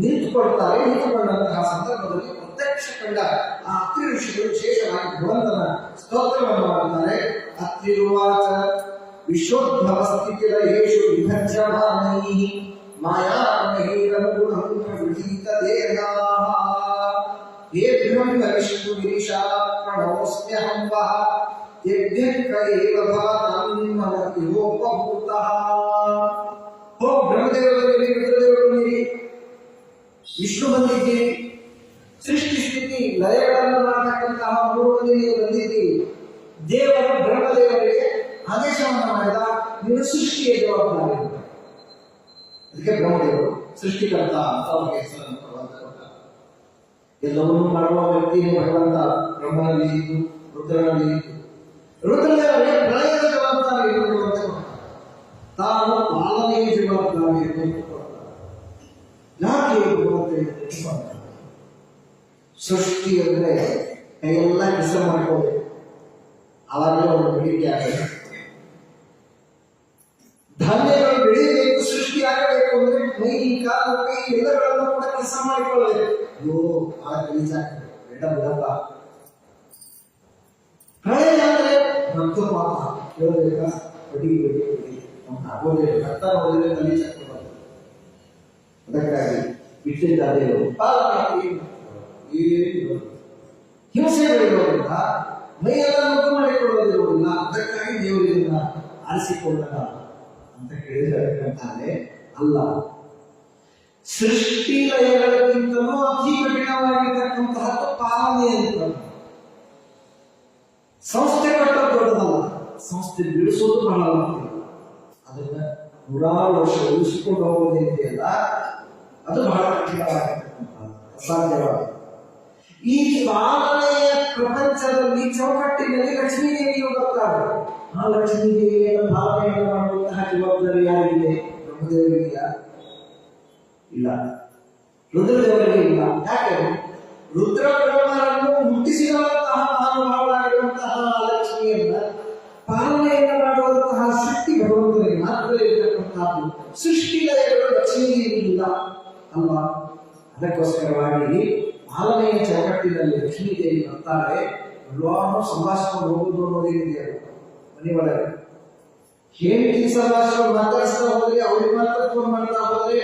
ನಿಂತುಕೊಳ್ತಾರೆ. ನಿಂತುಕೊಂಡಂತಹ ಸಂದರ್ಭದಲ್ಲಿ ಪ್ರತ್ಯಕ್ಷ ಕಂಡ ಆ ಅತ್ರಿ ಋಷಿಗಳು ವಿಶೇಷವಾಗಿ ಭಗವಂತನ ಸ್ತೋತ್ರವನ್ನು ಮಾಡುತ್ತಾರೆ. ಅತ್ರಿರುವಾಚ ವಿಶ್ವೋದ್ಭವ ಸ್ಥಿತಿರೇಷು ವಿಭಜ್ಯಮಾನೈಃ ಮಾಯಾಮಹೀರನುಗುಣಂ ಪ್ರವೃಹೀತ ದೇವಾಃ ಏಭ್ಯಂ ವಿಷ್ಣು ಗಿರಿಶಾ ಪ್ರಣವೋಸ್ಮ್ಯಹಂ ವಃ ತೇಭ್ಯಃ ಕೈವ ಭಾತಂ ಮಮ ಇಹೋಪಭೂತಃ. ಓ ಬ್ರಹ್ಮದೇವರಲ್ಲಿ ರುದ್ರದೇವರಲ್ಲಿ ವಿಷ್ಣು ಬಂದಿದ್ದೀರಿ, ಸೃಷ್ಟಿ ಸ್ಥಿತಿ ಲಯಗಳನ್ನು ಮಾಡತಕ್ಕಂತಹ 3 ಮಂದಿ ಬಂದಿದ್ದೀರಿ. ದೇವರು ಬ್ರಹ್ಮದೇವರಿಗೆ ಆದೇಶವನ್ನು ಮಾಡಿದ, ನೀನು ಸೃಷ್ಟಿಯ ಜವಾಬ್ದಾರಿ. ಅದಕ್ಕೆ ಬ್ರಹ್ಮದೇವರು ಸೃಷ್ಟಿಕರ್ತ ಅಂತ ಅವರಿಗೆ ಹೆಸರನ್ನು ಭಗವಂತ ಕೊಟ್ಟ. ಎಲ್ಲವನ್ನೂ ಮಾಡುವ ವ್ಯಕ್ತಿ ಭಗವಂತ ಬ್ರಹ್ಮನಲ್ಲಿ ಇದ್ದು ರುದ್ರನಲ್ಲಿ ಇದ್ದು ರುದ್ರದೇವರಿಗೆ ಪ್ರಳಯದ ಜವಾಬ್ದಾರಿಯನ್ನು ಭಗವಂತ ಕೊಟ್ಟ. ತಾನು ಪಾಲನೆಯ ಜವಾಬ್ದಾರಿಯನ್ನು ಕೊಟ್ಟ. ಯಾಕೆ ಭಗವಂತ ಸೃಷ್ಟಿ ಅಂದ್ರೆ ಎಲ್ಲ ಕೆಲಸ ಮಾಡ್ಕೋಬೇಕು, ಅವಾಗಲೇ ಒಂದು ಬೇಡಿಕೆ ಆಗಬೇಕು. ಧಾನ್ಯಗಳು ಬೆಳೆಯಬೇಕು, ಸೃಷ್ಟಿ ಆಗಬೇಕು ಅಂದ್ರೆ ಮೈ ಕಾಲು ಕೈ ಎಲ್ಲಗಳನ್ನು ಕೂಡ ಕೆಲಸ ಮಾಡಿಕೊಳ್ಳಬೇಕು. ಅಯ್ಯೋ ಬಹಳ ಗಲೀಜ ಆಗ್ತದೆ, ಬೇಡ ಬಿಡಪ್ಪ. ಪ್ರಳಯ ಅಂದ್ರೆ ಮತ್ತು ಮಾತ ಕೇಳಬೇಕಾ, ಬಡಿ ಬಡಿ ಬಡಿ ನಮ್ಗೆ ಆಗೋದೇ ಕರ್ತ ಹೋದರೆ ಗಲೀಜ ಆಗ್ತದೆ. ಅದಕ್ಕಾಗಿ ಬಿಟ್ಟಿದ್ದಾದೇವರು ಪಾಲನೆ ಏನು ಹಿಂಸೆ ಬೆಳೆಯೋದ್ರಿಂದ ಮೈಯೆಲ್ಲ ಮುದ್ದು ಮಾಡಿಕೊಳ್ಳೋದಿರುವುದಿಲ್ಲ. ಅದಕ್ಕಾಗಿ ದೇವರಿಂದ ಆರಿಸಿಕೊಂಡ ಅಂತ ಕೇಳಿದರೆ ಅಲ್ಲ, ಸೃಷ್ಟಿ ಲಯಗಳಿಗಿಂತಲೂ ಅತಿ ಕಠಿಣವಾಗಿರ್ತಕ್ಕಂತಹದ್ದು ಪಾಲನೆ ಅಂತ. ಸಂಸ್ಥೆ ಕಟ್ಟೋದು ದೊಡ್ಡದಲ್ಲ, ಸಂಸ್ಥೆ ಬಿಡಿಸೋದು ಬಹಳ ಅದನ್ನ 100 ವರ್ಷ ಉಳಿಸಿಕೊಂಡು ಹೋಗೋದೇನಿದೆಯಲ್ಲ ಅದು ಬಹಳ ಕಠಿಣವಾಗಿರ್ತಕ್ಕಂಥದ್ದು, ಅಸಾಧ್ಯವಾದ. ಈ ಪಾಲನೆಯ ಪ್ರಪಂಚದಲ್ಲಿ ಚೌಕಟ್ಟಿನಲ್ಲಿ ಲಕ್ಷ್ಮೀ ದೇವಿಯು ಬರ್ತಾರೆ. ಆ ಲಕ್ಷ್ಮೀ ದೇವಿಯನ್ನು ಪಾಲನೆಯನ್ನು ಮಾಡುವಂತಹ ಜವಾಬ್ದಾರಿ ಯಾರಿಗಿದೆ? ಬ್ರಹ್ಮದೇವರಿಗೆ ಇಲ್ಲ, ರುದ್ರದೇವರಿಗೆ ಇಲ್ಲ. ಯಾಕೆ? ರುದ್ರ ಬ್ರಹ್ಮರನ್ನು ಹುಟ್ಟಿಸಿರುವಂತಹ ಮಹಾನುಭಾವರಾಗಿರುವಂತಹ ಲಕ್ಷ್ಮಿಯನ್ನ ಪಾಲನೆಯನ್ನು ಮಾಡುವಂತಹ ಶಕ್ತಿ ಭಗವಂತನಿಗೆ ಮಾತ್ರ ಇರತಕ್ಕಂತಹದ್ದು. ಸೃಷ್ಟಿ ಲಯಗಳು ಲಕ್ಷ್ಮೀ ದೇವಿ ಇಲ್ಲ ಅಲ್ವಾ? ಅದಕ್ಕೋಸ್ಕರವಾಗಿ ಪಾಲನೆಯ ಚೌಕಟ್ಟಿನಲ್ಲಿ ಲಕ್ಷ್ಮೀ ದೇವಿ ಬರ್ತಾರೆ. ಎಲ್ಲಾನು ಸಂಭಾಷಿಸ್ಕೊಂಡು ಹೋಗುದು ಅನ್ನೋದೇನಿದೆ ಮನೆ ಒಳಗೆ. ಹೆಂಡತಿ ಸಂಭಾಷಣೆ ಮಾತಾಡಿಸ್ತಾ ಹೋದ್ರೆ, ಅವ್ರಿಗೆ ಮಾತ್ರ ಫೋನ್ ಮಾಡ್ತಾ ಹೋದ್ರೆ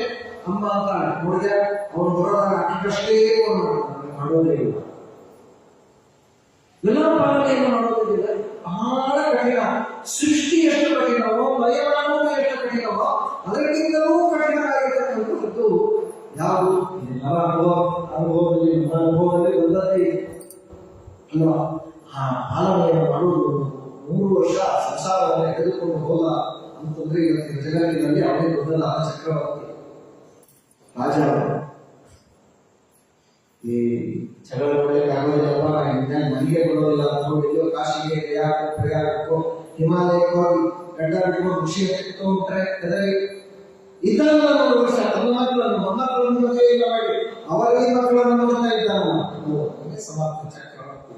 ಅಮ್ಮ ಅಂತ ನೋಡಿದೆ ಅವ್ರು ಬರೋದಾಗ ಅಷ್ಟೇ ಫೋನ್ ಮಾಡೋದೇ ಇಲ್ಲ. ಎಲ್ಲ ಪಾಲನೆಯನ್ನು ಮಾಡೋದಿಲ್ಲ, ಬಹಳ ಕಠಿಣ. ಸೃಷ್ಟಿ ಎಷ್ಟು ಕಠಿಣವೋ ಲಯ ಮಾಡುವುದು ಎಷ್ಟು ಕಠಿಣವೋ ಅದಕ್ಕಿಂತಲೂ ಕಠಿಣವಾಗಿರ್ತಕ್ಕಂಥದ್ದು ಯಾವುದು? ಅನುಭವದಲ್ಲಿ ಬಂದದ್ದೇ ಅಲ್ವಾ? ಆ ಪಾಲನೆಯನ್ನು ಮಾಡುವುದು 3 ವರ್ಷ ಸಂಸಾರವನ್ನು ಎಳೆದುಕೊಂಡು ಹೋದ ಅಂತಂದ್ರೆ ಇವತ್ತಿನ ಜಗತ್ತಿನಲ್ಲಿ ಅವನೇ ದೊಡ್ಡದಾದ ಚಕ್ರವರ್ತಿ ರಾಜ. ಈ ಜಗಳ ಆಗೋದಿಲ್ಲಪ್ಪ, ಮನೆಗೆ ಬರೋದಿಲ್ಲ ನೋಡಿ, ಕಾಶಿಗೆ ಪ್ರಯಾಣಕ್ಕೋ ಹಿಮಾಲಯಕ್ಕೋ ಗಡ್ಡ ಬಿಟ್ಕೊಂಡು ಖುಷಿ ಬಿಟ್ರೆ ಇದೆಲ್ಲ 3 ವರ್ಷ ತನ್ನ ಮಕ್ಕಳನ್ನು ಮೊಮ್ಮಕ್ಕಳನ್ನು ಮದುವೆಯನ್ನು ಮಾಡಿ ಅವರಿಗೆ ಮಕ್ಕಳನ್ನು ನೋಡ್ತಾ ಇದ್ದಾನೆ ಸಮರ್ಥ ಚಕ್ರವರ್ತಿ.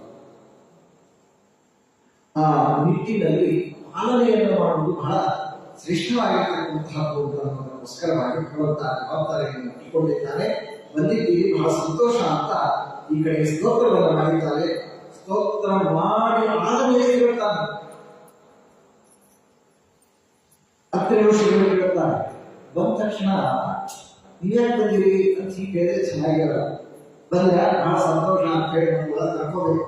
ಆ ನಿಟ್ಟಿನಲ್ಲಿ ಪಾಲನೆಯನ್ನು ಮಾಡುವುದು ಬಹಳ ಶ್ರೇಷ್ಠವಾಗಿರ್ತಕ್ಕಂತಹದ್ದು ಅನ್ನೋದಕ್ಕೋಸ್ಕರವಾಗಿ ಭಗವಂತ ಜವಾಬ್ದಾರಿಯನ್ನು ಇಟ್ಟುಕೊಂಡಿದ್ದಾನೆ. ಬಂದಿದ್ದೀರಿ, ಬಹಳ ಸಂತೋಷ ಅಂತ ಈ ಕಡೆ ಸ್ತೋತ್ರವನ್ನು ಮಾಡಿದ್ದಾರೆ. ಸ್ತೋತ್ರ ಮಾಡಿ ಆದಮೇಲೆ ಹೇಳ್ತಾನೆ, ಅತ್ರಿ ಋಷಿಗಳು ಹೇಳ್ತಾರೆ. ಬಂದ ತಕ್ಷಣ ನೀವ್ಯಾಕೆ ಬಂದಿರಿ ಅಂತ ಕೇಳಿದ್ರೆ ಚೆನ್ನಾಗಿರಲ್ಲ. ಬಂದ್ರೆ ಬಹಳ ಸಂತೋಷ ಅಂತ ಹೇಳಿ ಕರ್ಕೋಬೇಕು.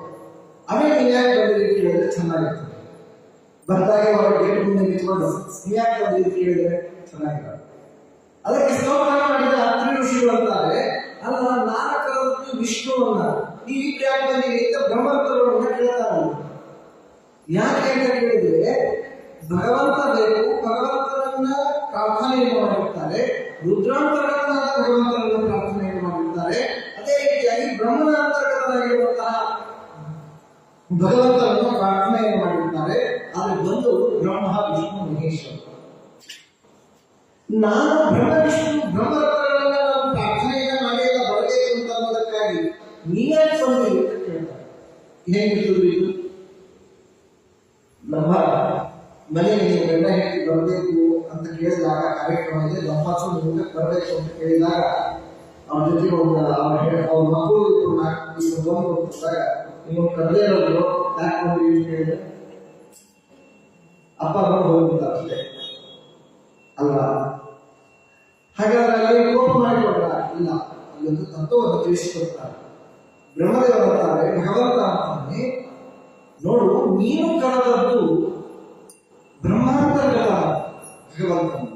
ಆಮೇಲೆ ನೀವ್ಯಾಕೆ ಬಂದಿರಿ ಕೇಳಿದ್ರೆ ಚೆನ್ನಾಗಿರ್ತದೆ. ಬಂದಾಗ ಅವರ ಗೇಟ್ ಮುಂದೆ ನಿಂತ್ಕೊಂಡು ನೀವ್ಯಾಕೆ ಬಂದಿರಿ ಕೇಳಿದ್ರೆ ಚೆನ್ನಾಗಿರಲ್ಲ. ಅದಕ್ಕೆ ಸ್ತೋತ್ರ ಮಾಡಿದ ಅತ್ರಿ ಋಷಿಗಳು ಅಂತಾರೆ, ಅಲ್ಲ ನಾನು ಕರೆದದ್ದು ವಿಷ್ಣುವನ್ನ, ನೀವಿಬ್ರು ಯಾಕೆ ಬಂದಿರಿ ಅಂತ ಬ್ರಹ್ಮರುದ್ರರನ್ನ ಕೇಳ್ತಾರಲ್ಲ. ಯಾಕೆ ಅಂತ ಕೇಳಿದ್ರೆ ಭಗವಂತ ಬೇಕು, ಭಗವಂತನನ್ನ ಪ್ರಾರ್ಥನೆಯನ್ನು ಮಾಡಿರ್ತಾರೆ, ರುದ್ರಾಂತರ್ಗತನಾದ ಭಗವಂತನನ್ನು ಪ್ರಾರ್ಥನೆಯನ್ನು ಮಾಡಿರ್ತಾರೆ. ಅದೇ ರೀತಿಯಾಗಿ ಬ್ರಹ್ಮನ ಅಂತರ್ಗತನಾಗಿರುವಂತಹ ಭಗವಂತನನ್ನು ಪ್ರಾರ್ಥನೆಯನ್ನು ಮಾಡಿರ್ತಾರೆ. ಆದರೆ ಬಂದು ಬ್ರಹ್ಮ ವಿಷ್ಣು ಮಹೇಶ್ವರ, ನಾನು ಬ್ರಹ್ಮ ವಿಷ್ಣು ಬ್ರಹ್ಮರತ್ನಗಳನ್ನ ನಾನು ಪ್ರಾರ್ಥನೆಯನ್ನ ಮಾಡಿಯಲ್ಲ ಬರಬೇಕು ಅಂತ ಅನ್ನೋದಕ್ಕಾಗಿ ನೀವ್ಯಾಕೆ ಬಂದಿರಿ ಅಂತ ಕೇಳ್ತಾರೆ. ಹೇಗಿರ್ತದೆ ಇದು? ನಮ್ಮ ಮನೆಗೆ ನೀವು ಗಂಡ ಹೆಂಡತಿ ಬರಬೇಕು ಅಂತ ಕೇಳಿದಾಗ ಕಾರ್ಯಕ್ರಮ ಇದೆ, ಲಂಬಾಸು ನಿಮಗೆ ಬರಬೇಕು ಅಂತ ಕೇಳಿದಾಗ ಅವ್ರ ಜೊತೆ ಅವ್ರ ಮಕ್ಕಳು ಬಂದಾಗ ನೀವು ಕರೆದೇ ಇರೋದು ಯಾಕೆ ಬಂದ್ರಿ ಅಂತ ಕೇಳಿದ್ರೆ ಅಪ್ಪ ಬಂದು ಹೋಗ್ಬಿಡ್ತಾರೆ ಅಲ್ವಾ? ಹಾಗಾದ್ರೆ ಅಲ್ಲಿ ಕೋಪ ಮಾಡಿಕೊಡ್ರ ಇಲ್ಲ, ಅಲ್ಲೊಂದು ತತ್ವವನ್ನು ತಿಳಿಸಿಕೊಡ್ತಾರೆ. ಬ್ರಹ್ಮದೇವ ಬರ್ತಾರೆ, ಭಗವಂತ ಅಂತಾನೆ ನೋಡು, ನೀನು ಕರೆದದ್ದು ಬ್ರಹ್ಮಾಂತರ್ಗತ ಭಗವಂತನು,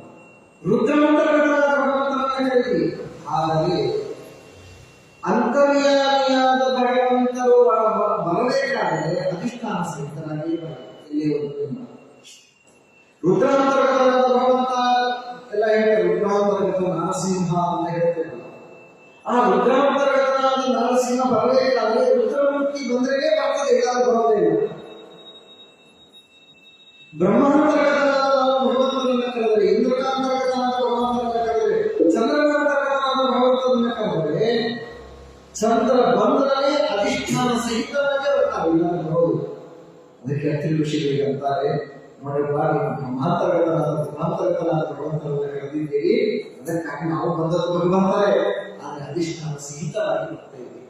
ರುದ್ರಾಂತರ್ಗತ ಭಗವಂತನನ್ನ ಕರೀರಿ. ಆದರೆ ಅಂತರ್ಯಾಮಿಯಾದ ಭಗವಂತರು ಬರಬೇಕಾದರೆ ಅಧಿಷ್ಠಾನ ಸಹಿತನಾಗಿ ಇಲ್ಲಿ ರುದ್ರಾಂತರ್ಗತನಾದ ಭಗವಂತ ಎಲ್ಲ ಹೇಳ್ತಾರೆ. ರುದ್ರಾಂತರ್ಗತ ನರಸಿಂಹ ಅಂತ ಹೇಳ್ತೇವೆ. ಆ ರುದ್ರಾಂತರ್ಗತನಾದ ನರಸಿಂಹ ಬರಬೇಕಾದ್ರೆ ರುದ್ರಮೂರ್ತಿ ಬಂದ್ರೆ ಬರ್ತದೆ, ಎಲ್ಲರೂ ಬರೋದೇ ಇಲ್ಲ. ಬ್ರಹ್ಮಾಂತರ್ಗತನಾದ ಭಗವಂತನನ್ನ ಕರೆದರೆ, ಇಂದ್ರಕಾಂತರ್ಗತನಾದ ಭಗವಂತನನ್ನ ಕರೆದರೆ, ಚಂದ್ರಕಾಂತರ್ಗತನಾದ ಭಗವಂತನನ್ನ ಕರೆದರೆ ಚಂದ್ರ ಬಂದರೆ ಅಧಿಷ್ಠಾನ ಸಹಿತವಾಗಿ ಬರ್ತಾರೆ, ಎಲ್ಲರೂ ಬರೋದು. ಅದಕ್ಕೆ ಅತ್ರಿ ಋಷಿಗಳಿಗೆ ಅಂತಾರೆ, ನೋಡಪ್ಪ ನೀವು ಬ್ರಹ್ಮಾಂತರ್ಗತನಾದ ಭಗವಂತನನ್ನ ಕರೆದಿದ್ದೀರಿ, ಅದಕ್ಕಾಗಿ ನಾವು ಬಂದದ್ದು ಭಗವಂತರೇ, ಆದರೆ ಅಧಿಷ್ಠಾನ ಸಹಿತವಾಗಿ ಬರ್ತೇವೆ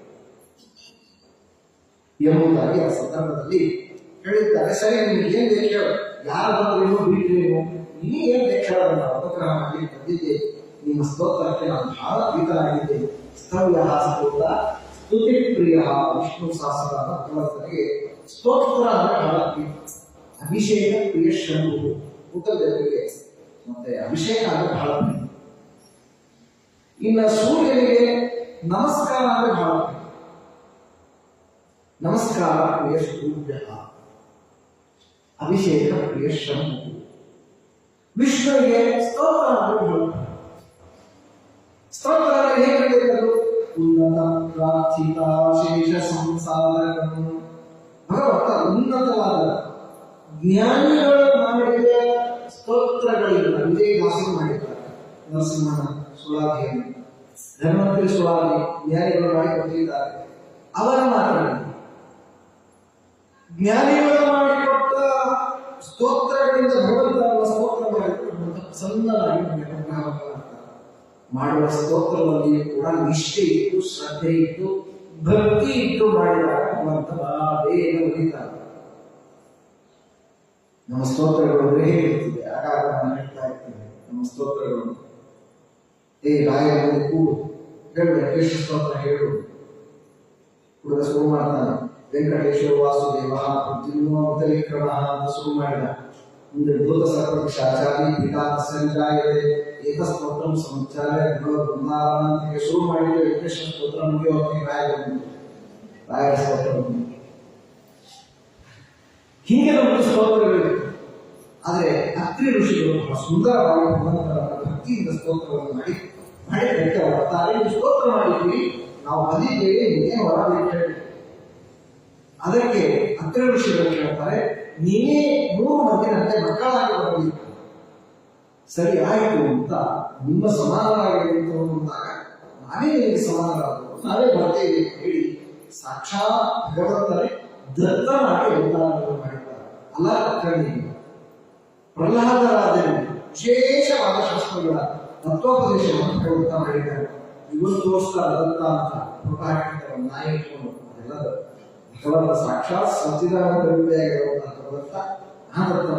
ಎಂಬುದಾಗಿ ಆ ಸಂದರ್ಭದಲ್ಲಿ ಹೇಳಿದ್ದಾರೆ. ಸರಿ, ನಿಮ್ಗೆ ಏನ್ ಬೇಕು ಹೇಳು, ಯಾರು ಬಂದ್ರೇನು ಬಿಟ್ರೇನು, ನೀ ಏನ್ ಬೇಕು ಹೇಳೋದು, ನಾವು ಅನುಗ್ರಹ ಮಾಡಿ ಬಂದಿದ್ದೇವೆ, ನಿಮ್ಮ ಸ್ತೋತ್ರಕ್ಕೆ ನಾನು ಬಹಳ ಪ್ರೀತನಾಗಿದ್ದೇನೆ. ಸ್ತವ್ಯ ಸ್ತೋತ್ರ ಸ್ತುತಿ ಪ್ರಿಯ ವಿಷ್ಣು ಸಹಸ್ರ ಭಗವಂತನಿಗೆ ಸ್ತೋತ್ರ ಅಂದ್ರೆ ಬಹಳ ಪ್ರೀತಿ. ಅಭಿಷೇಕ ಪ್ರಿಯ ಶಂಭು ಊಟದವರಿಗೆ ಮತ್ತೆ ಅಭಿಷೇಕ ಅಂದ್ರೆ ಬಹಳ ಪ್ರೀತಿ. ಇನ್ನ ಸೂರ್ಯನಿಗೆ ನಮಸ್ಕಾರ ಅಂದ್ರೆ ಬಹಳ ಪ್ರೀತಿ. ನಮಸ್ಕಾರ ಪ್ರಿಯ ಸೂರ್ಯ, ಅಭಿಷೇಕ ಪ್ರಿಯ ಶಂಭು. ವಿಷ್ಣುವಿಗೆ ಸ್ತೋತ್ರ ಅಂದ್ರೆ ಬಹಳ ಪ್ರೀತಿ. ಸ್ತೋತ್ರ ಅಂದ್ರೆ ಹೇಗೆ ಬೇಕಾದ್ರು ಉನ್ನತ ಪ್ರಾರ್ಥಿತ ಶೇಷ ಸಂಸಾರಕನು, ಭಗವಂತ ಉನ್ನತವಾದ ಜ್ಞಾನಿಗಳು ಮಾಡಿದ ಸ್ತೋತ್ರಗಳಿಂದ ವಿಜಯದಾಸರು ಮಾಡಿದ್ದಾರೆ. ನರಸಿಂಹನ ಸುಳಾದಿಯನ್ನು ಧನ್ವಂತರಿ ಸುಳಾದಿ ಜ್ಞಾನಿಗಳು ಮಾಡಿ ಕೊಟ್ಟಿದ್ದಾರೆ. ಅವರ ಮಾತನಾಡಿ ಜ್ಞಾನಿಗಳು ಮಾಡಿಕೊಟ್ಟ ಸ್ತೋತ್ರಗಳಿಂದ ಭಗವಂತನ ಸ್ತೋತ್ರ ಮಾಡಿಕೊಂಡು ಪ್ರಸನ್ನರಾಗಿ ಮಾಡುವ ಸ್ತೋತ್ರದಲ್ಲಿ ಕೂಡ ನಿಷ್ಠೆ ಇಟ್ಟು, ಶ್ರದ್ಧೆ ಇಟ್ಟು, ಭಕ್ತಿ ಇಟ್ಟು ಮಾಡಿದಾಗ ಭಗವಂತ ಬೇಗ ಉಳಿತಾರೆ. ನಮ್ಮ ಸ್ತೋತ್ರಗಳು ಹೇಗಿರ್ತದೆ, ಆಗಾಗ ನಾನು ಹೇಳ್ತಾ ಇರ್ತೇನೆ ನಮ್ಮ ಸ್ತೋತ್ರಗಳು. ರಾಯರಲ್ಲಿ ಕೂಡು ಹೇಳು, ವೆಂಕಟೇಶ ಸ್ತೋತ್ರ ಹೇಳು. ಹುಡುಗ ಶುರು ಮಾಡ್ತಾನೆ, ವೆಂಕಟೇಶ್ವರ ವಾಸುದೇವ ಉತ್ತರಿಕ್ರಮ ಅಂತ ಶುರು ಮಾಡಿದ. ಮುಂದೆ ಭೂತ ಸರ್ಪಕ್ಷಾಚಾರಿ ಪಿತಾತ ಸಂಜಾಯದೆ ಏಕಸ್ತೋತ್ರ ಸಂಚಾರ ಬೃಂದಾವನ ಅಂತ ಶುರು ಮಾಡಿದ್ರೆ ವೆಂಕಟೇಶ ಸ್ತೋತ್ರ ಮುಗಿಯೋ ರಾಯರ ಸ್ತೋತ್ರ ಹೀಗೆ ನಮಗೆ ಸ್ತೋತ್ರಗಳಿವೆ. ಆದರೆ ಅತ್ರಿ ಋಷಿಗಳು ಬಹಳ ಸುಂದರವಾಗಿ ಭಗವಂತನ ಭಕ್ತಿಯಿಂದ ಸ್ತೋತ್ರವನ್ನು ಮಾಡಿ ಬೆಟ್ಟ ಬರ್ತಾರೆ. ನೀವು ಸ್ತೋತ್ರ ಮಾಡಿದ್ವಿ, ನಾವು ಬಂದಿದ್ದೇವೆ, ನೀವೇನು ಹೊರಬೇಕು ಹೇಳಿ. ಅದಕ್ಕೆ ಅತ್ರಿ ಋಷಿಗಳು ಹೇಳ್ತಾರೆ, ನೀವೇ 3 ಮಂದಿ ನನಗೆ ಮಕ್ಕಳಾಗಿ ಬರಬೇಕು. ಸರಿ ಆಯಿತು ಅಂತ ನಿಮ್ಮ ಸಮಾನರಾಗಿತ್ತು ಅಂದಾಗ ನಾವೇ ನಿಮಗೆ ಸಮಾನರಾಗಬೇಕು, ನಾವೇ ಬರ್ತೇವೆ ಹೇಳಿ ಸಾಕ್ಷಾತ್ ಭಗವಂತನೇ ದತ್ತನಾಗಿ ಅವತಾರವನ್ನು ಮಾಡಿದ್ದಾರೆ. ಅಲ್ಲ ಕಣ್ಣಿಗೆ ಪ್ರಹ್ಲಾದರಾಜನಿಗೆ ವಿಶೇಷವಾದ ಶಾಸ್ತ್ರಗಳ ತತ್ವೋಪದೇಶವನ್ನು ಭಗವಂತ ಮಾಡಿದ್ದಾರೆ. ಇವತ್ತೋಸ್ಕರ ದತ್ತ ಅಂತ ಪ್ರಕಾಶಿತ ನಾಯಕರು ಅದೆಲ್ಲ ಭಗವಂತ ಸಾಕ್ಷಾತ್ ಸಚ್ಚಿದಾನಂದವಾಗಿರುವಂತಹ ಭಗವಂತ ಆನಂದ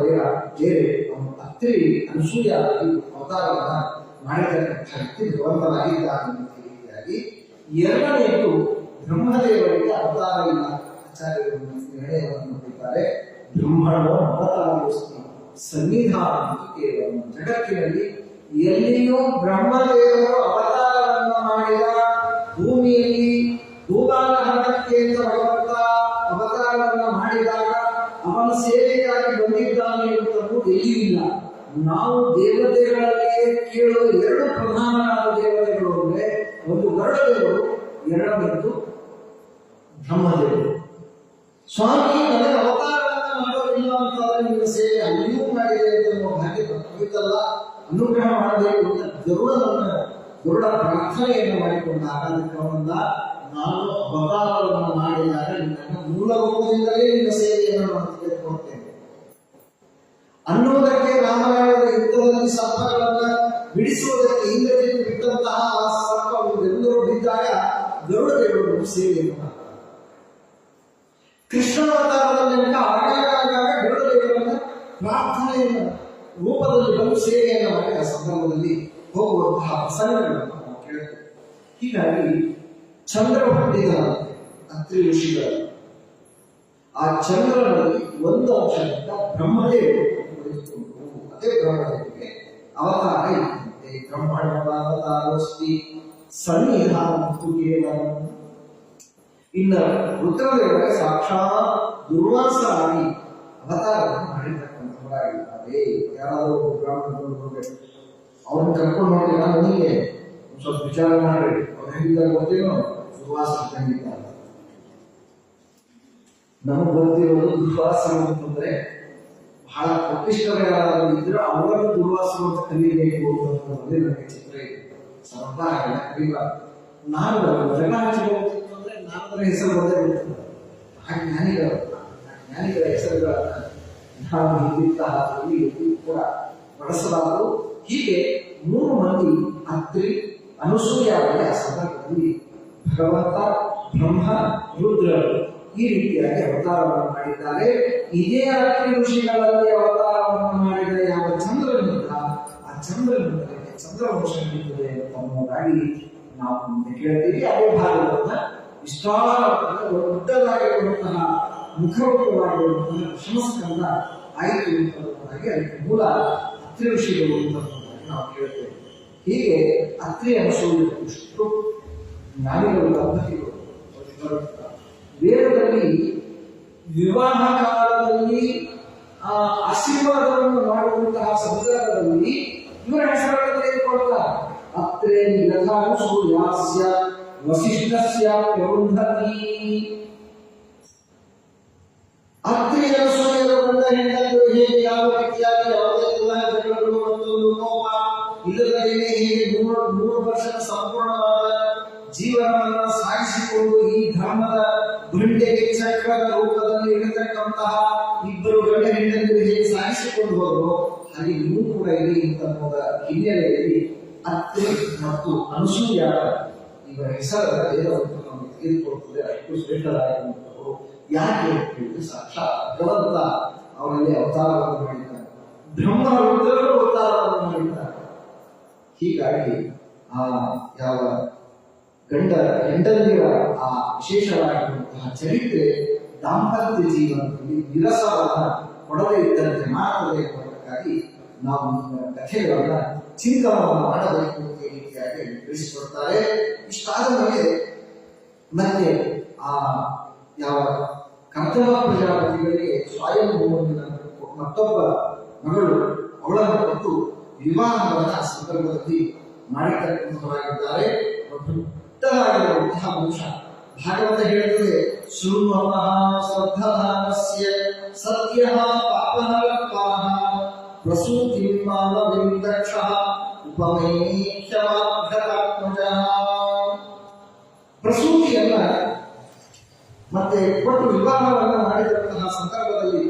ಬೇರೆ ಅತ್ರಿ ಅನಸೂಯ ಅವತಾರವನ್ನ ಮಾಡಿರ್ತಕ್ಕಂಥ ವ್ಯಕ್ತಿ ಭಗವಂತನಾಗಿದ್ದಾನೆ ಅಂತ ರೀತಿಯಾಗಿ. ಎರಡನೆಯದು ಬ್ರಹ್ಮದೇವರಿಗೆ ಅವತಾರ ಇಲ್ಲ, ಆಚಾರ್ಯರು ನಿರ್ಣಯವನ್ನು ಕೊಟ್ಟಿದ್ದಾರೆ. ಬ್ರಹ್ಮಣೋ ಅವತಾರಗೋಸ್ಕರ ಸನ್ನಿಧಾನ ಕೇವಲ ಜಗತ್ತಿನಲ್ಲಿ ಎಲ್ಲಿಯೂ ಬ್ರಹ್ಮದೇವರು ಅವತಾರವನ್ನು ಮಾಡಿದ ಭೂಮಿಯಲ್ಲಿ ಭೂಗಾಲಹರಣಕ್ಕೆ ಅಂತ ಭಗವಂತ ಅವತಾರವನ್ನು ಮಾಡಿದಾಗ ಅವನ ಸೇವೆಗಾಗಿ ಬಂದಿದ್ದಾನೆ ಎಂಬುದು ಎಲ್ಲಿಯೂ ಇಲ್ಲ. ನಾವು ದೇವತೆಗಳಲ್ಲಿಯೇ ಕೇಳುವ 2 ಪ್ರಧಾನವಾದ ದೇವತೆಗಳು ಅಂದ್ರೆ ಒಂದು ಗರುಡದೇವರು, ಎರಡನೇದು ಬ್ರಹ್ಮದೇವರು. ಸ್ವಾಮಿ ನನಗೆ ಅವತಾರಗಳನ್ನ ಮಾಡೋದಿಲ್ಲ ಅಂತಂದ್ರೆ ನಿಮ್ಮ ಸೇವೆ ಅಲ್ಲಿಯೂ ಮಾಡಿದೆ ಅಂತ ನಮ್ಮ ಭಾಗ್ಯ ತಪ್ಪಿತಲ್ಲ, ಅನುಗ್ರಹ ಮಾಡಬೇಕು ಅಂತ ಗರುಡ ಪ್ರಾರ್ಥನೆಯನ್ನು ಮಾಡಿಕೊಂಡಾಗ ಅದಕ್ಕೊಂದ ನಾನು ಅವತಾರವನ್ನು ಮಾಡಿದಾಗ ನನ್ನ ಮೂಲ ರೂಪದಿಂದಲೇ ನಿನ್ನ ಸೇವೆಯನ್ನು ನಾನು ತೆಗೆದುಕೊಳ್ತೇನೆ ಅನ್ನುವುದಕ್ಕೆ ರಾಮಾಯಣದ ಯುದ್ಧದಲ್ಲಿ ಸರ್ಪಗಳನ್ನ ಬಿಡಿಸುವುದಕ್ಕೆ ಹಿಂದೆ ಬಿಟ್ಟಂತಹ ಆ ಸರ್ಪಗಳೆಲ್ಲರೂ ಬಿದ್ದಾಗ ಗರುಡ ದೇವರು ಸೇವೆಯನ್ನು ಮಾಡ್ತಾರೆ. ಕೃಷ್ಣಾವತಾರದಲ್ಲಿ ಆಗಾಗ ಗರುಡ ದೇವರನ್ನ ಪ್ರಾರ್ಥನೆಯನ್ನು ರೂಪದಲ್ಲಿ ಬಂದು ಸೇವೆಯನ್ನು ಮಾಡಿ ಆ ಸಂದರ್ಭದಲ್ಲಿ ಹೋಗುವಂತಹ ಪ್ರಸಂಗಗಳನ್ನು ನಾವು ಕೇಳ್ತೇವೆ. ಹೀಗಾಗಿ ಚಂದ್ರ ಹುಟ್ಟಿದಂತೆ ಅತ್ರಿ ಋಷಿಗಳು ಆ ಚಂದ್ರನಲ್ಲಿ ಒಂದು ಅಂಶದಿಂದ ಬ್ರಹ್ಮದೇವರು ಕುಳಿತುಕೊಂಡು ಅದೇ ಬ್ರಹ್ಮದೇವರಿಗೆ ಅವತಾರ ಇದ್ದಂತೆ ಬ್ರಹ್ಮಣವತಾರೋಸ್ತಿ ಸನ್ನಿಧಾನ ಕೇವಲ. ಇನ್ನು ರುದ್ರದೇವರ ಸಾಕ್ಷಾತ್ ದುರ್ವಾಸರಾಗಿ ಅವತಾರವನ್ನು ಮಾಡಿರ್ತಕ್ಕಂಥವರಾಗಿದ್ದಾರೆ. ಯಾರಾದರೂ ಬ್ರಾಹ್ಮಣರು ನೋಡ್ಬೇಕು, ಅವ್ರನ್ನ ಕರ್ಕೊಂಡು ನೋಡಿ ನನಗೆ ಸ್ವಲ್ಪ ವಿಚಾರ ಮಾಡಿ ಅವ್ರು ಹೆಂಗಿದ್ದಾರೆ ಗೊತ್ತೇನೋ, ದುರ್ವಾಸ ಹೆಂಗಿದ್ದಾರೆ. ನಮಗೆ ಗೊತ್ತಿರೋದು ದುರ್ವಾಸರು ಅಂತಂದ್ರೆ ಬಹಳ ಪ್ರತಿಷ್ಠರು ಯಾರಾದರೂ ಇದ್ರೆ ಅವರನ್ನು ದುರ್ವಾಸರು ಅಂತ ಕಲಿಯಬೇಕು ಅನ್ನೋದೇ ನನಗೆ ಚಿತ್ರ ಇದೆ. ಸರ್ವತಾರ ಕಲಿಬಾರ್ದು. ನಾನು ಜಗ ಹಚ್ಚಿದ್ರೆ ನಾನದರ ಹೆಸರು ಬಂದೇ ಬರ್ತದೆ. ಆ ಜ್ಞಾನಿಗಳ ಹೆಸರುಗಳನ್ನ ನಾವು ಹಿಂದಿದ್ದ ಕೂಡ ಬಳಸಬಾರದು. ಹೀಗೆ 3 ಮಂದಿ ಅತ್ರಿ ಅನುಸೂಯಾವಳಿ ಆ ಸಂದರ್ಭದಲ್ಲಿ ಭಗವಂತ ಬ್ರಹ್ಮ ರುದ್ರರು ಈ ರೀತಿಯಾಗಿ ಅವತಾರವನ್ನು ಮಾಡಿದ್ದಾರೆ. ಇದೇ ಅತ್ರಿ ಋಷಿಗಳಲ್ಲಿ ಅವತಾರವನ್ನು ಮಾಡಿದ ಯಾವ ಚಂದ್ರನಿಂದ ಆ ಚಂದ್ರನಿಂದಲೇ ಚಂದ್ರವಂಶ ನಡೀತದೆ ಅನ್ನೋದಾಗಿ ನಾವು ಮುಂದೆ ಕೇಳ್ತೀವಿ. ಅದೇ ಭಾಗವನ್ನ ವಿಸ್ತಾರವಾದ ದೊಡ್ಡದಾಗಿರುವಂತಹ ಮುಖರೂಪವಾಗಿರುವಂತಹ ದಶಮಸ್ಕಂದ ಆಯ್ತು ಅನ್ನೋದಾಗಿ ಅದಕ್ಕೆ ಮೂಲ ಅತ್ರಿ ಋಷಿಗಳು ಅನ್ನೋದಾಗಿ ನಾವು ಕೇಳ್ತೇವೆ. ಹೀಗೆ ಅತ್ರಿ ಅನುಸೂಯ ಇಷ್ಟು ಜ್ಞಾನಿಗಳು ದಂಪತಿಗಳು ವೇದದಲ್ಲಿ ವಿವಾಹ ಕಾಲದಲ್ಲಿ ಆಶೀರ್ವಾದವನ್ನು ಮಾಡುವಂತಹ ಸಂದರ್ಭದಲ್ಲಿ ಇವರ ಹೆಸರುಗಳನ್ನು ತೆಗೆದುಕೊಳ್ತಾರೆ. ಅತ್ರೆ ಯಥಾನುಸೂಯಾಸ್ಯ ವಸಿಷ್ಠಸ್ಯ ಪ್ರವೃದ್ಧತಿ. ಅತ್ರಿ ಅನುಸೂಯರು ಬಂದ ಹೆಣ್ಣನ್ನು ಹೇಗೆ ಯಾವ ರೀತಿಯಾಗಿ ಯಾವುದೇ ಜಗಳಗಳು ಮತ್ತು ಕೋಪ ಇಲ್ಲದಲ್ಲೇ ಹೇಗೆ 3 ವರ್ಷದ ಸಂಪೂರ್ಣವಾದ ಜೀವನವನ್ನು ಸಾಗಿಸಿಕೊಂಡು ಈ ಧರ್ಮದ ಗಂಟೆಗೆ ಚಕ್ರದ ರೂಪದಲ್ಲಿ ಇರತಕ್ಕಂತಹ ಇಬ್ಬರು ಗಂಡ ಹೆಂಡತಿಯರು ಹೇಗೆ ಸಾಗಿಸಿಕೊಂಡು ಹೋದರು ಹಾಗೆ ನೀವು ಕೂಡ ಇಲ್ಲಿ ಅಂತನ್ನೋದ ಹಿನ್ನೆಲೆಯಲ್ಲಿ ಅತ್ರಿ ಮತ್ತು ಅನುಸೂಯ ಇವರ ಹೆಸರ ವೇದವನ್ನು ನಮಗೆ ತೆಗೆದುಕೊಳ್ತದೆ. ಅಷ್ಟು ಶ್ರೇಷ್ಠರಾಗಿರುವಂತವರು ಯಾಕೆ ಹೇಳಿದ್ರೆ ಸಾಕ್ಷಾತ್ ಭಗವಂತ ಅವರಲ್ಲಿ ಅವತಾರವನ್ನು ಮಾಡಿದ್ದಾರೆ, ಬ್ರಹ್ಮ ರುದ್ರರು ಅವತಾರವನ್ನು ಮಾಡಿದ್ದಾರೆ. ಹೀಗಾಗಿ ಆ ಯಾವ ಗಂಡ ಹೆಂಡತಿಯರ ಆ ವಿಶೇಷವಾಗಿರುವಂತಹ ಚರಿತ್ರೆ ದಾಂಪತ್ಯ ಜೀವನದಲ್ಲಿ ವಿರಸವನ್ನ ಕೊಡದೇ ಇದ್ದಂತೆ ಮಾಡುತ್ತದೆ ಎಂಬುದಕ್ಕಾಗಿ ನಾವು ಕಥೆಗಳನ್ನ ಚಿಂತನವನ್ನು ಮಾಡಬೇಕು ಅಂತ ಈ ರೀತಿಯಾಗಿ ತಿಳಿಸಿಕೊಡ್ತಾರೆ. ಇಷ್ಟಾದ ಮೇಲೆ ಮತ್ತೆ ಆ ಯಾವ ಕರ್ತವ ಪ್ರಜಾಪತಿಗಳಿಗೆ ಸ್ವಯಂಭೂಮಿನ ಮತ್ತೊಬ್ಬ ಮಗಳು ಅವಳನ್ನು ಕೊಟ್ಟು ವಿವಾಹವನ್ನ ಸಂದರ್ಭದಲ್ಲಿ ಮಾಡಿರ್ತಕ್ಕಂಥವರಾಗಿದ್ದಾರೆ. ದೊಡ್ಡದಾಗಿರುವಂತಹ ವಂಶ ಭಾಗವತ ಹೇಳುತ್ತದೆ, ಶೃಣ್ವತಃ ಶ್ರದ್ಧಾನಸ್ಯ ಸತ್ಯಃ ಪಾಪನರತ್ವಾಃ ಪ್ರಸೂತಿಂ ಮಾನವಿಂ ದಕ್ಷಃ ಉಪಮೇಖ್ಯಮಾಘ್ರತಾತ್ಮಜಃ. ಪ್ರಸೂತಿಯನ್ನ ಮತ್ತೆ ಕೊಟ್ಟು ವಿವಾಹವನ್ನು ಮಾಡಿದಂತಹ ಸಂದರ್ಭದಲ್ಲಿ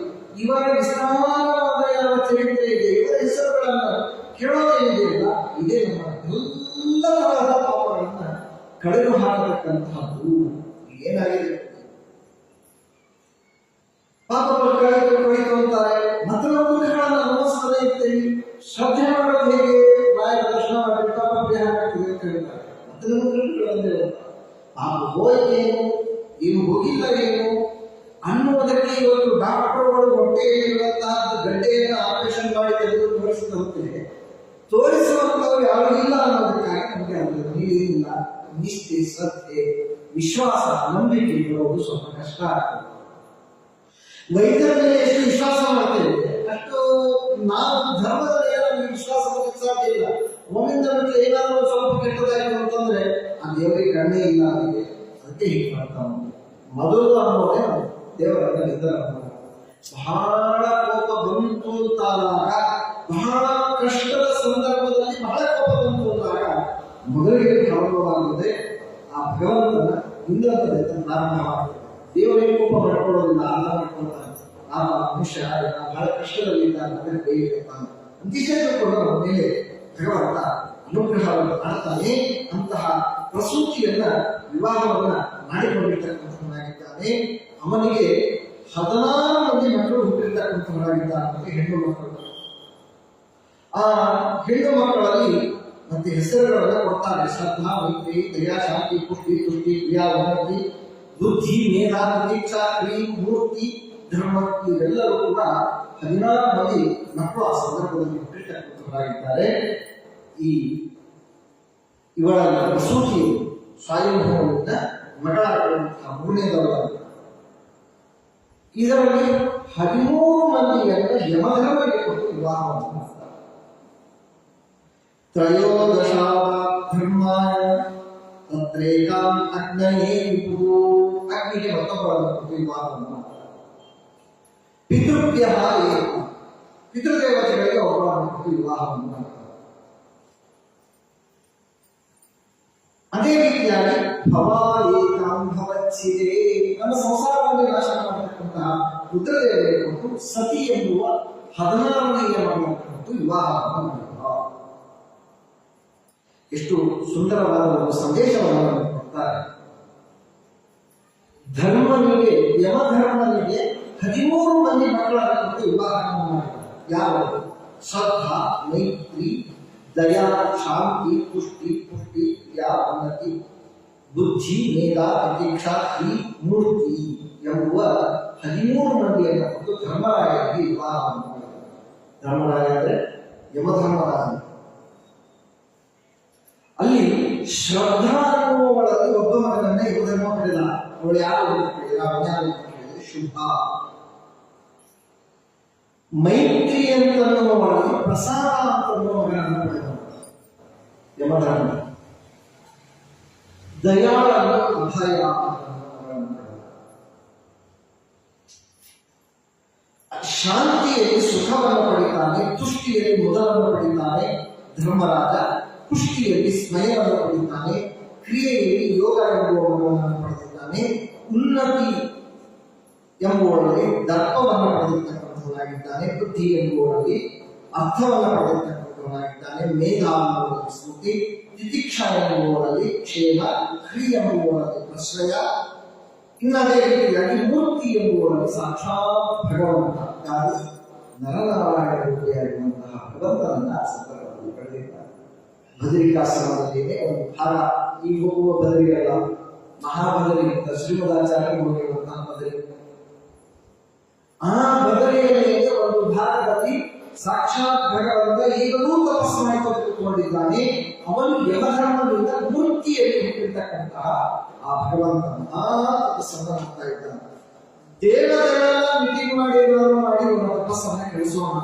ಇವರ ವಿಸ್ತಾರವಾದ ಯಾವ ಚರಿತ್ರೆ ಇದೆ, ಇವರ ಹೆಸರುಗಳನ್ನು ಕೇಳೋದೇನಿದೆಯಲ್ಲ ಇದೇ ನಮ್ಮ ಎಲ್ಲ ತರಹದ ಪಾಪಗಳನ್ನ ಕಳೆದು ಹಾಕತಕ್ಕಂತಹದ್ದು. ಏನಾಗಿದೆ ಪಾಪಗಳು ಕಳೆದು ಅಂತಾರೆ. ಮಂತ್ರಮೂರ್ತಿಗಳನ್ನು ಅನುಭವಿಸದೇ ಇರ್ತೀವಿ, ಶ್ರದ್ಧೆ ಮಾಡೋದು ಹೇಗೆ, ರಾಯರ ದರ್ಶನ ಮಾಡಿ ಪಾಪ ಪರಿಹಾರ ಆಗ್ತದೆ ಅಂತ ಹೇಳ್ತಾರೆ. ಮಂತ್ರಮೂರ್ತಿಗಳಂದ್ರೆ ಪಾಪ ಹೋಯ್ತೇನು ಏನು ಹೋಗಿಲ್ಲ ಏನು ಅನ್ನುವುದಕ್ಕೆ ಇವತ್ತು ಡಾಕ್ಟರ್ಗಳು ಹೊಟ್ಟೆಯಲ್ಲಿರುವಂತಹ ಗಡ್ಡೆಯನ್ನು ಆಪರೇಷನ್ ಮಾಡಿ ತೆಗೆದು ತೋರಿಸ್ತಾ ಹೋಗ್ತೇವೆ. ತೋರಿಸುವಂತವ್ರು ಯಾರು ಇಲ್ಲ ಅನ್ನೋದಕ್ಕಾಗಿ ನಮಗೆ ಅದರ ಇಲ್ಲ ನಿಷ್ಠೆ, ಶ್ರದ್ಧೆ, ವಿಶ್ವಾಸ, ನಂಬಿಕೆ ಬರೋದು ಸ್ವಲ್ಪ ಕಷ್ಟ ಆಗ್ತದೆ. ವೈದ್ಯರ ಮೇಲೆ ಎಷ್ಟು ವಿಶ್ವಾಸ ಮಾಡ್ತೇವೆ ಅಷ್ಟು ನಾವು ಧರ್ಮದಲ್ಲಿ ನಮಗೆ ವಿಶ್ವಾಸ ಮಾಡಕ್ಕೆ ಸಾಧ್ಯ ಇಲ್ಲ. ಒಮ್ಮಿಂದ ಏನಾದರೂ ಸ್ವಲ್ಪ ಕೆಟ್ಟದಾಯಿತು ಅಂತಂದ್ರೆ ಆ ದೇವರಿಗೆ ಕಣ್ಣೇ ಇಲ್ಲ, ಅದಕ್ಕೆ ಹೀಗೆ ಮಾಡ್ತಾ ಮೊದಲು ಅನ್ನೋದೇ ದೇವರನ್ನ ನಿಂದನೆ ಮಾಡ್ತಾರೆ. ಬಹಳ ಕೋಪ ಬಂತು ಅಂತಾದಾಗ, ಬಹಳ ಕಷ್ಟದ ಸಂದರ್ಭದಲ್ಲಿ ಬಹಳ ಕೋಪ ಬಂತು ಅಂದಾಗ ಮೊದಲಿಗೆ ಪ್ರಾರಂಭವಾಗುತ್ತದೆ ಆ ಭಗವಂತನ ನಿಂದನೆ ಪ್ರಾರಂಭ ಮಾಡುತ್ತದೆ. ದೇವರಿಗೆ ಕೋಪ ಮಾಡ್ಕೊಳ್ಳೋದಿಲ್ಲ, ಅಲ್ಲ ಮಾಡ್ಕೊಳ್ತಾನೆ. ಆ ಮನುಷ್ಯ ಬಹಳ ಕಷ್ಟದಲ್ಲಿ ಇದ್ದಾಗ ಕೈಯಿರ್ತಾನೆ ಅಂತಿಕೊಂಡು ಮೇಲೆ ಭಗವಂತ ಅನುಗ್ರಹವನ್ನು ಮಾಡ್ತಾನೆ. ಅಂತಹ ಪ್ರಸೂತಿಯನ್ನ ವಿವಾಹವನ್ನ ಮಾಡಿಕೊಂಡಿರ್ತಕ್ಕಂಥವನಾಗಿದ್ದಾನೆ. ಅವನಿಗೆ 16 ಮಂದಿ ಮಕ್ಕಳು ಹುಟ್ಟಿರ್ತಕ್ಕಂಥವನಾಗಿದ್ದಾನೆ, ಹೆಣ್ಣು ಮಕ್ಕಳು. ಆ ಹೆಣ್ಣು ಮಕ್ಕಳಲ್ಲಿ ಮತ್ತೆ ಹೆಸರುಗಳನ್ನ ಕೊಡ್ತಾರೆ: ಶ್ರದ್ಧಾ, ಮೈತ್ರಿ, ದಯಾ, ಶಾಂತಿ, ಪುಷ್ಟಿ, ತುಷ್ಟಿ, ಕ್ರಿಯಾ, ಉನ್ನತಿ, ಬುದ್ಧಿ, ಮೇಧ, ಪ್ರತೀಕ್ಷಾ, ಕ್ರೀ, ಮೂರ್ತಿ, ಧರ್ಮ. ಇವೆಲ್ಲರೂ ಕೂಡ 16 ಮಂದಿ ಮಕ್ಕಳು ಆ ಸಂದರ್ಭದಲ್ಲಿ ಹುಟ್ಟಿರ್ತಕ್ಕಂಥವರಾಗಿದ್ದಾರೆ. ಈ ಇವಳ ಪ್ರಸೂತಿ ಸ್ವಯಂಭೂಮಿಯಿಂದ ಮಗಳಾಗಿರುವಂತಹ ಮೂರನೇದವರಾಗಿ ಇದರಲ್ಲಿ 13 ಮಂದಿಯನ್ನು ಯಮಧರ್ಮಕ್ಕೆ ಕೊಟ್ಟು ವಿವಾಹವನ್ನು ಮಾಡ್ತಾರೆ. ತ್ರಯೋದಶಾಧರ್ಮಾಯ ತತ್ರೇಕಾಂ ಅಗ್ನಯೇ ವಿಭು, ಅಗ್ನಿಗೆ ಮತ್ತೊಬ್ಬರನ್ನು ಕೊಟ್ಟು ವಿವಾಹವನ್ನು ಮಾಡ್ತಾರೆ. ಪಿತೃಭ್ಯ ಏಕ, ಪಿತೃದೇವತೆಗಳಿಗೆ ಒಬ್ಬರನ್ನು ಕೊಟ್ಟು ವಿವಾಹವನ್ನು ಮಾಡ್ತಾರೆ. ಅದೇ ರೀತಿಯಾಗಿ ಭವ ಏಕಾಂ ಭವಚ್ಛಿದೆ, ನಮ್ಮ ಸಂಸಾರವನ್ನು ನಾಶ ಮಾಡತಕ್ಕಂತಹ ರುದ್ರದೇವರಿಗೆ ಕೊಟ್ಟು ಸತಿ ಎಂಬುವ 16ನೇ ಮಗಳನ್ನು ವಿವಾಹವನ್ನು ಮಾಡಿದ. ಎಷ್ಟು ಸುಂದರವಾದ ಒಂದು ಸಂದೇಶವನ್ನು ಕೊಡ್ತಾರೆ. ಧರ್ಮನಿಗೆ, ಯಮಧರ್ಮನಿಗೆ 13 ಮಂದಿ ಮಕ್ಕಳನ್ನು ಕೊಟ್ಟು ವಿವಾಹವನ್ನು ಮಾಡಿದ. ಯಾರು? ಶ್ರದ್ಧಾ, ಮೈತ್ರಿ, ದಯಾ, ಶಾಂತಿ, ಪುಷ್ಟಿ, ಕ್ರಿಯಾ, ಉನ್ನತಿ, ಬುದ್ಧಿ, ಮೇಧ, ಪ್ರತೀಕ್ಷಾ, ಕ್ರೀ, ಮೂರ್ತಿ ಎಂಬುವ 13 ಮಂದಿಯನ್ನು ಕೊಟ್ಟು ಧರ್ಮರಾಯರಿಗೆ ವಿವಾಹವನ್ನು ಮಾಡಿದರು. ಧರ್ಮರಾಯ ಅಂದರೆ ಯಮಧರ್ಮರಾಯ. ಅಲ್ಲಿ ಶ್ರದ್ಧಾ ಅನ್ನುವಳಲ್ಲಿ ಒಬ್ಬ ಮಗನನ್ನೇ ಯಮಧರ್ಮ ಪಡೆದ. ಅವಳು ಯಾರು ಕೇಳಿದ್ರೆ ಶುಭ. ಮೈತ್ರಿ ಅಂತನ್ನುವಳಲ್ಲಿ ಪ್ರಸಾದ ಅಂತನ್ನುವ ಮಗನನ್ನು ಪಡೆದ ಯಮಧರ್ಮ. ದಯಾಳನ್ನು ಅಭಯ. ಶಾಂತಿಯಲ್ಲಿ ಸುಖವನ್ನು ಪಡಿತಾನೆ, ತುಷ್ಟಿಯಲ್ಲಿ ಮೊದಲನ್ನು ಪಡಿತಾನೆ ಧರ್ಮರಾಜ, ಪುಷ್ಟಿಯಲ್ಲಿ ಸ್ಮಯವನ್ನು ಪಡಿತಾನೆ, ಕ್ರಿಯೆಯಲ್ಲಿ ಯೋಗ ಎಂಬುವವನ್ನು ಪಡೆದಿದ್ದಾನೆ, ಉನ್ನತಿ ಎಂಬುವಲ್ಲಿ ದರ್ಪವನ್ನು ಪಡೆದಿರ್ತಕ್ಕಂಥವನಾಗಿದ್ದಾನೆ, ಬುದ್ಧಿ ಎಂಬುವಲ್ಲಿ ಅರ್ಥವನ್ನು ಪಡೆದಿರ್ತಕ್ಕಂಥವನಾಗಿದ್ದಾನೆ, ಮೇಧ ಎಂಬುವಲ್ಲಿ ಸ್ಮೃತಿ, ತಿತಿಕ್ಷಾ ಎಂಬುವಲ್ಲಿ ಕ್ಷೇಮ, ಕ್ರಿಯ ಎಂಬುವಲ್ಲಿ ಪ್ರಶ್ರಯ. ಇನ್ನದೇ ರೀತಿಯಾಗಿ ಮೂರ್ತಿ ಎಂಬುವಲ್ಲಿ ಸಾಕ್ಷಾತ್ ಭಗವಂತ, ಯಾರು ನರನಾರಾಯಣ ರೂಪಿಯಾಗಿರುವಂತಹ ಭಗವಂತನನ್ನ ಸಂದರ್ಭದಲ್ಲಿ ಪಡೆದಿದ್ದಾರೆ. ಬದರಿಕಾಶ್ರಮದಲ್ಲಿಯೇ ಒಂದು ಭಾಗ, ಈ ಹೋಗುವ ಬದರಿಯಲ್ಲ, ಮಹಾಬದರಿ ಅಂತ ಶ್ರೀಮದಾಚಾರ್ಯ ಹೋಗಿರುವಂತಹ ಬದರಿ. ಆ ಬದರಿಯಲ್ಲಿ ಒಂದು ಭಾಗದಲ್ಲಿ ಸಾಕ್ಷಾತ್ ಭಗವಂತ ಈಗಲೂ ತಪಸ್ಸು ಮಾಡಿಕೊಂಡಿದ್ದಾನೆ. ಅವನು ಯಮಧರ್ಮದಿಂದ ಮೂರ್ತಿಯಲ್ಲಿ ಹುಟ್ಟಿರ್ತಕ್ಕಂತಹ ಆ ಭಗವಂತನ ತಪಸ್ಸನ್ನು ಮಾಡ್ತಾ ಇದ್ದಾನೆ. ದೇವತೆಗಳ ಮಿತಿ ಮಾಡಿ ಒಂದು ತಪಸ್ಸನ್ನ ಕೆಡಿಸೋಣ.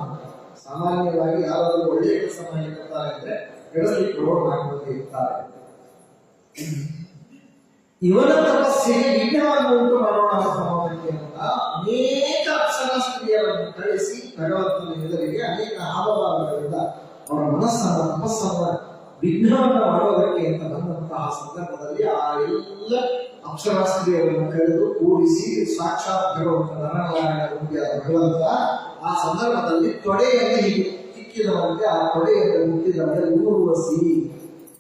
ಸಾಮಾನ್ಯವಾಗಿ ಯಾರಾದರೂ ಒಳ್ಳೆಯ ಕೆಲಸ ಮಾಡಿರ್ತಾರೆ ಅಂದ್ರೆ ಕೆಡಿಸಲಿಕ್ಕೆ ರೋಡ್ ಹಾಕುವಂತೆ ಇರ್ತಾರೆ. ಇವನ ತಪಸ್ಸಿಗೆ ವಿಘ್ನವನ್ನು ಉಂಟು ಮಾಡೋಣ ಅಂತ ಅನೇಕ ಅಪ್ಸರ ಸ್ತ್ರೀಯರನ್ನು ಕಳಿಸಿ ಭಗವಂತನ ಎದುರಿಗೆ ಅನೇಕ ಹಾವಭಾವಗಳಿಂದ ಅವರ ಮನಸ್ಸನ್ನ ತಪಸ್ಸನ್ನ ವಿಘ್ನವನ್ನು ಮಾಡೋದಕ್ಕೆ ಅಂತ ಬಂದಂತಹ ಸಂದರ್ಭದಲ್ಲಿ ಆ ಎಲ್ಲ ಅಪ್ಸರಾ ಸ್ತ್ರೀಯರನ್ನು ಕರೆದು ಕೂಡಿಸಿ ಸಾಕ್ಷಾತ್ ಭಗವಂತ ನರನಾರಾಯಣ ರೂಪಿಯಾದ ಭಗವಂತ ಆ ಸಂದರ್ಭದಲ್ಲಿ ತೊಡೆಯನ್ನು ಹೀಗೆ ತಿಕ್ಕಿದವಂತೆ ಆ ತೊಡೆಯನ್ನು ಮುಟ್ಟಿದವಂತೆ ಊರ್ವಶಿ.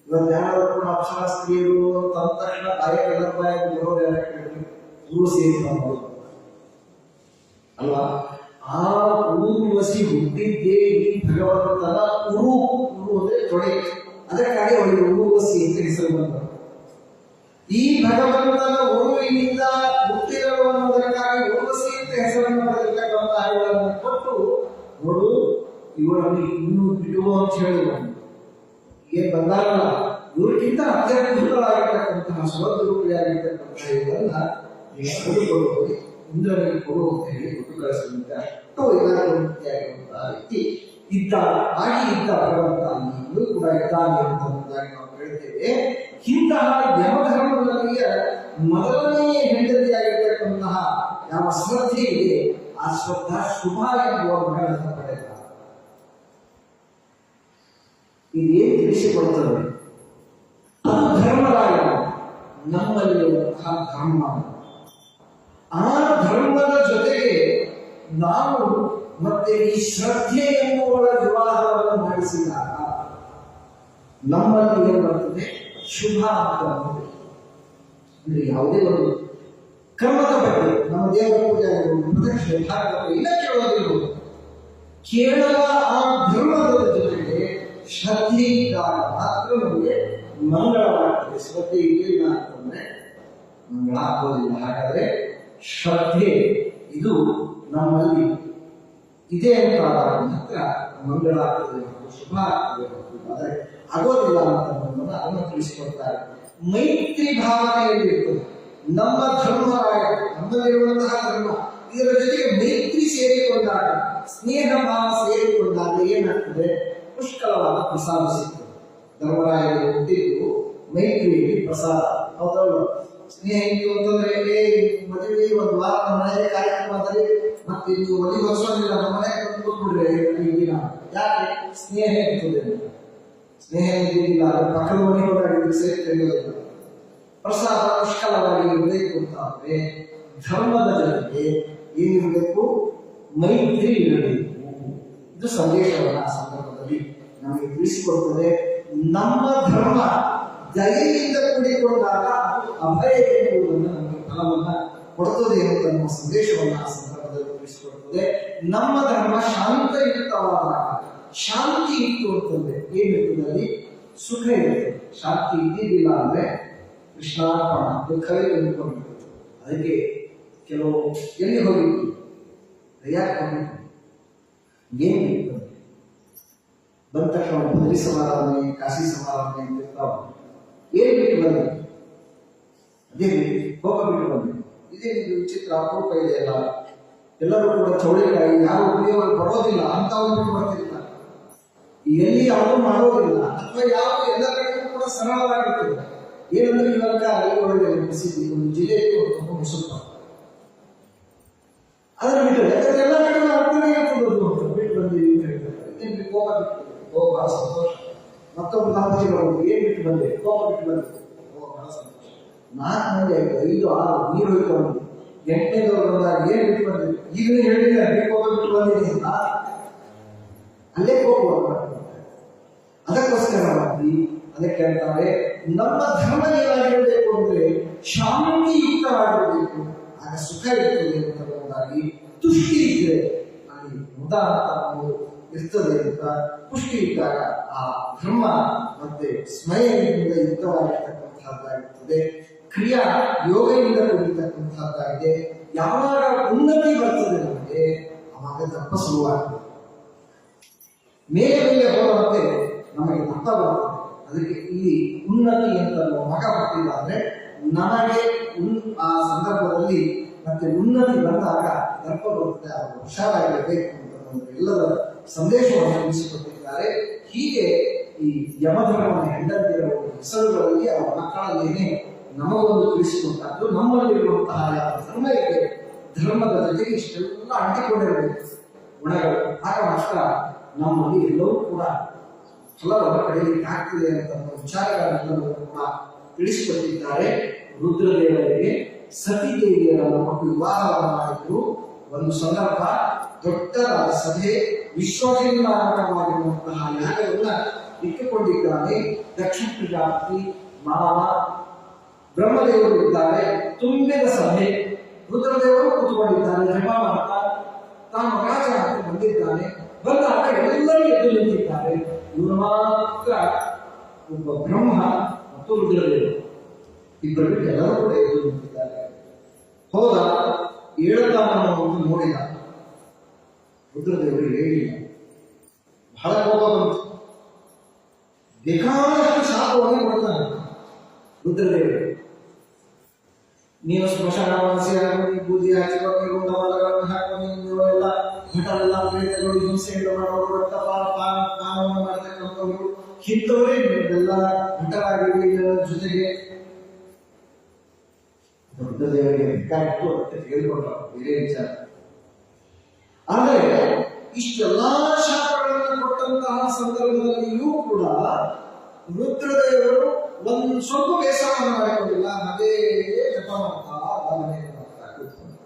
ಇವತ್ತು ಯಾರಾದ್ರೂ ಕೂಡ ಅಪ್ಸರಾ ಸ್ತ್ರೀಯರು ತಂದ ತಕ್ಷಣ ಬಾಯಿಗೆಲ್ಲ ಬಾಯಿಗೆ ಬರೋದೆಲ್ಲ ಕೇಳಿ ಊರ್ವಶಿ ಅಂತ ಅಲ್ವಾ? ಆ ಊರ್ವಶಿ ಹುಟ್ಟಿದ್ದೇ ಈ ಭಗವಂತನ ಉರು. ಉರು ಅಂದ್ರೆ ತೊಡೆ, ಅದಕ್ಕಾಗಿ ಅವಳಿಗೆ ಊರ್ವಶಿ ಅಂತ ಹೆಸರು ಬಂದರು. ಈ ಭಗವಂತನ ಉರುವಿನಿಂದ ಹುಟ್ಟಿದರು ಅನ್ನೋದಕ್ಕಾಗಿ ಊರ್ವಶಿ ಅಂತ ಹೆಸರನ್ನು ಪಡೆದಿರ್ತಕ್ಕಂತಹ ಇವಳನ್ನು ಕೊಟ್ಟು, ನೋಡು ಇವಳನ್ನು ಇನ್ನೂ ಬಿಡುವ ಅಂತ ಹೇಳಿದ್ರು. ಏನ್ ಬಂದಾರಲ್ಲ, ಇವ್ರಿಗಿಂತ ಅತ್ಯದ್ಭುತವಾಗಿರ್ತಕ್ಕಂತಹ ಸ್ವರೂಪಿಯಾಗಿರ್ತಕ್ಕಂತಹ ಇವರನ್ನ ನೀವು ಕೊಡುಕೊಳ್ಳುವುದು ಇಂದ್ರನಿಗೆ ಕೊಡು ಅಂತ ಹೇಳಿ ಕೊಟ್ಟು ಕಳಿಸಿದಂತೆ ಅಷ್ಟು ಇದಾಗಿರುವಂತಹ ರೀತಿ ಇದ್ದ ಭಗವಂತ ಈಗಲೂ ಕೂಡ ಇದ್ದಾನೆ ಅನ್ನುವುದಾಗಿ ನಾವು ಹೇಳ್ತೇವೆ. ಇಂತಹ ಯಮಧರ್ಮದಲ್ಲಿಯ ಮೊದಲನೆಯ ಹೆಂಡತಿಯಾಗಿರ್ತಕ್ಕಂತಹ ಯಾವ ಶ್ರದ್ಧೆ ಇದೆ ಆ ಶ್ರದ್ಧಾ ಶುಭ ಎಂಬುವ ಮಗಳನ್ನು ಪಡೆದ. ಇದೇನು ತಿಳಿಸಿಕೊಡುತ್ತದೆ? ಧರ್ಮರಾಯ ನಮ್ಮಲ್ಲಿರುವಂತಹ ಧರ್ಮ, ಆ ಧರ್ಮದ ಜೊತೆಗೆ ನಾವು ಮತ್ತೆ ಈ ಶ್ರದ್ಧೆ ಎನ್ನುವ ವಿವಾಹವನ್ನು ಮಾಡಿಸಿದಾಗ ನಮ್ಮಲ್ಲಿ ಏನು ಬರ್ತದೆ? ಶುಭ ಅಂತ ಬರ್ತದೆ. ಅಂದ್ರೆ ಯಾವುದೇ ಒಂದು ಕರ್ಮದ ಬಗ್ಗೆ, ನಮ್ಮ ದೇವರ ಪೂಜೆ ಆಗಿರ್ಬೋದು, ಪ್ರದಕ್ಷಿಣೆ, ಭಾಗವತ ಇಲ್ಲ ಕೇಳೋದಿರ್ಬೋದು, ಕೇವಲ ಆ ಧರ್ಮದ ಜೊತೆಗೆ ಶ್ರದ್ಧೆ ಇದ್ದಾಗ ಮಾತ್ರ ನಮಗೆ ಮಂಗಳವಾಗ್ತದೆ. ಶ್ರದ್ಧೆ ಇಲ್ಲ ಅಂತಂದ್ರೆ ಮಂಗಳ ಆಗೋದಿಲ್ಲ. ಹಾಗಾದ್ರೆ ಶ್ರದ್ಧೆ ಇದು ನಮ್ಮಲ್ಲಿ ಇದೆ ಅಂತ ಮಾತ್ರ ಮಂಗಳ ಆಗ್ತದೆ, ಶುಭ ಆಗ್ತದೆ. ಆದರೆ ಆಗೋದಿಲ್ಲ ಅಂತ ಅದನ್ನು ತಿಳಿಸಿಕೊಡ್ತಾರೆ. ಮೈತ್ರಿ ಭಾವನೆಯಲ್ಲಿ ಇರ್ತದೆ. ನಮ್ಮ ಧರ್ಮರಾಯ, ನಮ್ಮಲ್ಲಿರುವಂತಹ ಧರ್ಮ, ಇದರ ಜೊತೆಗೆ ಮೈತ್ರಿ ಸೇರಿಕೊಂಡಾಗ, ಸ್ನೇಹ ಭಾವ ಸೇರಿಕೊಂಡಾಗ ಏನಾಗ್ತದೆ? ಪುಷ್ಕಲವಾದ ಪ್ರಸಾದ ಸಿಗ್ತದೆ. ಧರ್ಮರಾಯರಿಗೆ ಹುಟ್ಟಿದ್ದು ಮೈತ್ರಿಯಲ್ಲಿ ಪ್ರಸಾದ. ಹೌದಲ್ಲ? ಸ್ನೇಹ ಇತ್ತು ಅಂತಂದ್ರೆ ಮದುವೆ ಒಂದು ವಾರ ನಮ್ಮ ಮನೆಯ ಕಾರ್ಯಕ್ರಮದಲ್ಲಿ ಮತ್ತೆ ನೀವು ಮದುವೆ ಹೊಸೋದಿಲ್ಲ, ನಮ್ಮ ಮನೆಗೆ ಬಂದು ಕೂತ್ಬಿಡ್ರಿ. ಯಾಕೆ? ಸ್ನೇಹ ಇರ್ತದೆ. ಸ್ನೇಹ ಇದ್ದಿಲ್ಲ ಪಕ್ಕದ ಮನೆ ಹೋಗಿ ಸೇರಿ ಕರೆಯೋದಿಲ್ಲ. ಪ್ರಸಾದ ಪುಷ್ಕಲವಾಗಿ ಇರಬೇಕು ಅಂತಾದ್ರೆ ಧರ್ಮದ ಜೊತೆಗೆ ಏನಿರಬೇಕು? ಮೈತ್ರಿ ಇರಬೇಕು. ಇದು ಸಂದೇಶವನ್ನು ಆ ಸಂದರ್ಭದಲ್ಲಿ ನಮಗೆ ತಿಳಿಸಿಕೊಡುತ್ತದೆ. ನಮ್ಮ ಧರ್ಮ ದಯೆಯಿಂದ ಕೂಡಿಕೊಂಡಾಗ ಅದು ಅಭಯ ಎನ್ನುವುದನ್ನು ನಮಗೆ ಫಲವನ್ನ ಕೊಡುತ್ತದೆ ಎನ್ನುವ ಸಂದೇಶವನ್ನು ಆ ಸಂದರ್ಭದಲ್ಲಿ ತಿಳಿಸಿಕೊಡುತ್ತದೆ. ನಮ್ಮ ಧರ್ಮ ಶಾಂತಯುತವಾದಾಗ, ಶಾಂತಿ ಇತ್ತು ಅಂತಂದ್ರೆ ಏನಿರ್ತದಲ್ಲಿ ಸುಖ ಇರುತ್ತೆ. ಶಾಂತಿ ಇದ್ದಿದ್ದಿಲ್ಲ ಅಂದ್ರೆ ಕೃಷ್ಣಾರ್ಪಣ, ದುಃಖವೇ ತಂದುಕೊಂಡಿರ್ತದೆ. ಅದಕ್ಕೆ ಕೆಲವು ಎಲ್ಲಿ ಹೋಗಿತ್ತು? ಯಾಕೆ ಹೋಗಿತ್ತು? ಏನು ಇರ್ತದೆ? ಬಂದ ತಕ್ಷಣ ಬದಲಿ ಸಮಾರಾಧನೆ, ಕಾಶಿ ಸಮಾರಾಧನೆ ಅಂತ ಇರ್ತಾವ. ಏನ್ ಬಿಟ್ಟು ಬಂದೆ? ಅದೇ ಕೋಪ ಬಿಟ್ಟು ಬಂದೆ. ಇದೇ ವಿಚಿತ್ರ ಅಪರೂಪ ಇದೆ ಅಲ್ಲ. ಎಲ್ಲರೂ ಕೂಡ ಚೌಳಿಕಾಯಿ ಯಾರು ಉಪಯೋಗ ಬರೋದಿಲ್ಲ ಅಂತವ್ರು ಬಿಟ್ಟು ಬರ್ತಿರ್ತಾರೆ. ಎಲ್ಲಿ ಯಾರು ಮಾಡೋದಿಲ್ಲ ಅಥವಾ ಯಾವ ಎಲ್ಲ ಕಡೆಗೂ ಕೂಡ ಸರಳವಾಗಿರ್ತದೆ. ಏನಂದ್ರೆ ಇವಾಗ ಒಳ್ಳೆ ಪ್ರಸಿದ್ಧಿ ಒಂದು ಜಿಲ್ಲೆಗೆ ಸ್ವಲ್ಪ ಅದರ ಬಿಟ್ಟು ಯಾಕಂದ್ರೆ ಎಲ್ಲ ಕಡೆ ಅರ್ಥನೇ ಇರ್ತದೆ. ಬಿಟ್ಟು ಬಂದಿದ್ದೀವಿ ಅಂತ ಹೇಳ್ತಾರೆ. ಕೋಪ ಬಿಟ್ಟು ಓ ಬಹಳ ಸಂತೋಷ. ಮತ್ತೊಬ್ಬರು ದಾಂಪತಿಗಳು ಏನ್ ಬಿಟ್ಟು ಬಂದೆ? ಕೋಪ ಬಿಟ್ಟು ಬಂದೆ. ಓ ಬಹಳ ಸಂತೋಷ. 4 ಮಂದಿ ಆಯ್ತು, 5, 6 ನೀರು ಹೋಯ್ತು ಬಂದು 8ನೇದವ್ರು ಬಂದಾಗ ಏನ್ ಬಿಟ್ಟು ಬಂದೆ? ಈಗಲೇ ಹೇಳಿಲ್ಲ ಕೋಪ ಬಿಟ್ಟು ಬಂದಿದ್ದೀನಿ ಅಂತ. ಅಲ್ಲೇ ಕೋಪ ಅದಕ್ಕೋಸ್ಕರವಾಗಿ ಅದಕ್ಕೆ ಹೇಳ್ತಾರೆ ನಮ್ಮ ಧರ್ಮ ಏನಾಗಿರಬೇಕು ಅಂದ್ರೆ ಶಾಂತಿಯುಕ್ತವಾಗಿರಬೇಕು. ಆಗ ಸುಖ ಇರ್ತದೆ ಅಂತಂದಾಗಿ ತುಷ್ಟಿ ಇದ್ರೆ ಅಲ್ಲಿ ಉದಾಹರಣೆ ಇರ್ತದೆ ಅಂತ. ಪುಷ್ಟಿ ಇದ್ದಾಗ ಆ ಧರ್ಮ ಮತ್ತೆ ಸ್ಮರಣೆಯಿಂದ ಯುಕ್ತವಾಗಿರ್ತಕ್ಕಂಥದ್ದಾಗಿರ್ತದೆ. ಕ್ರಿಯಾ ಯೋಗದಿಂದ ಕೂಡಿರ್ತಕ್ಕಂಥದ್ದಾಗಿದೆ. ಯಾವಾಗ ಉನ್ನತಿ ಬರ್ತದೆ ನಮಗೆ ಅವಾಗ ದಪ್ಪ ಶುರುವಾಗ್ತದೆ. ಮೇಲೆ ಮೇಲೆ ಹೋದಂತೆ ನಮಗೆ ದಪ್ಪ ಬರ್ತದೆ. ಅದಕ್ಕೆ ಇಲ್ಲಿ ಉನ್ನತಿ ಅಂತ ಮಗ ಹುಟ್ಟಿಲ್ಲ ಅಂದ್ರೆ ನಮಗೆ ಆ ಸಂದರ್ಭದಲ್ಲಿ ಮತ್ತೆ ಉನ್ನತಿ ಬಂದಾಗ ದರ್ಪ ಬರುತ್ತೆ. ಅವರು ಹುಷಾರಾಗಿರಬೇಕು ಅಂತ ಎಲ್ಲರ ಸಂದೇಶವನ್ನು ತಿಳಿಸಿಕೊಟ್ಟಿದ್ದಾರೆ. ಹೀಗೆ ಈ ಯಮಧರ್ಮನ ಹೆಂಡತಿಯರ ಹೆಸರುಗಳಲ್ಲಿ ಅವರ ಮಕ್ಕಳಲ್ಲೇನೆ ನಮಗೊಂದು ತಿಳಿಸಿಕೊಟ್ಟದ್ದು. ನಮ್ಮಲ್ಲಿರುವಂತಹ ಯಾವ ಧರ್ಮ ಇದೆ, ಧರ್ಮದ ಜೊತೆಗೆ ಇಷ್ಟೆಲ್ಲ ಅಂಟಿಕೊಂಡಿರಬೇಕು ಗುಣಗಳು. ಆಗ ಮಾತ್ರ ನಮ್ಮಲ್ಲಿ ಎಲ್ಲವೂ ಕೂಡ ಫಲವನ್ನು ಪಡೆಯಲಿಕ್ಕೆ ಆಗ್ತದೆ ಅಂತ ವಿಚಾರಗಳನ್ನೆಲ್ಲರೂ ಕೂಡ ತಿಳಿಸಿಕೊಟ್ಟಿದ್ದಾರೆ. ರುದ್ರದೇವರಿಗೆ ಸತಿದೇವಿಯರನ್ನು ಕೊಟ್ಟು ವಿವಾಹವನ್ನು ಮಾಡಿದ್ರು. ಒಂದು ಸಂದರ್ಭ ದೊಡ್ಡದಾದ ಸಭೆ, ವಿಶ್ವಕರ್ಮಾತ್ಮಕವಾಗಿರುವಂತಹ ಯಾಗವನ್ನ ಇಟ್ಟುಕೊಂಡಿದ್ದಾನೆ. ದಕ್ಷ ಪ್ರಜಾಪತಿ, ಮಾವ, ಬ್ರಹ್ಮದೇವರು ಇದ್ದಾರೆ. ತುಂಬಿದ ಸಭೆ, ರುದ್ರದೇವರು ಕೂತ್ಕೊಂಡಿದ್ದಾರೆ. ಜಪ ಮಾಡ್ತಾ ತಾನು ರಾಜ ಅಂತ ಬಂದಿದ್ದಾನೆ. ಬಂದಾಗ ಎಲ್ಲರೂ ಎದ್ದು ನಿಂತಿದ್ದಾರೆ. ಇವರು ಮಾತ್ರ ಒಬ್ಬ ಬ್ರಹ್ಮ ಮತ್ತು ರುದ್ರದೇವರು ಇಬ್ಬರು ಎಲ್ಲರೂ ಕೂಡ ಎದ್ದು ನಿಂತಿದ್ದಾರೆ. ಹೋದ ಏಳತಾನವನ್ನು ನೋಡಿದ ರುದ್ರದೇವರು ಹೇಳಿಲ್ಲ. ಬಹಳ ಕೋಪ ಬಂತು. ಬೇಕಾದಷ್ಟು ಶಾಪವನ್ನು ಕೊಡ್ತಾನೆ ರುದ್ರದೇವರು. ನೀವು ಸ್ಮಶಾನವನ್ನು ಸೇರಿ ಬೂದಿ ಹಾಕಿಕೊಂಡು ಗುಂಡಮಲಗಳನ್ನು ಹಾಕೊಂಡು ನೀವೆಲ್ಲ ಘಟನೆಲ್ಲ ಪ್ರೇತಗಳು ಹಿಂಸೆಯನ್ನು ಮಾಡೋರು, ಪಾನವನ್ನು ಮಾಡತಕ್ಕಂಥವ್ರು ಇಂಥವರೇ ಎಲ್ಲ ಘಟರಾಗಿ ಜೊತೆಗೆ ರುದ್ರದೇವರಿಗೆ ಬೇಕಾಗಿತ್ತು ಅಂತ ತೆಗೆದುಕೊಂಡ್ರು, ಬೇರೆ ವಿಚಾರ. ಆದರೆ ಇಷ್ಟೆಲ್ಲಾ ಶಾಪಗಳನ್ನು ಕೊಟ್ಟಂತಹ ಸಂದರ್ಭದಲ್ಲಿಯೂ ಕೂಡ ರುದ್ರದೇವರು ಒಂದು ಸ್ವಲ್ಪ ಬೇಸರವನ್ನು ಮಾಡಿಕೊಂಡಿಲ್ಲ. ಅದೇ ಜಪ ಮಾಡ್ತಾ ಭಾವನೆ ಮಾಡ್ತಾ ಕೂತ್ಕೊಂಡು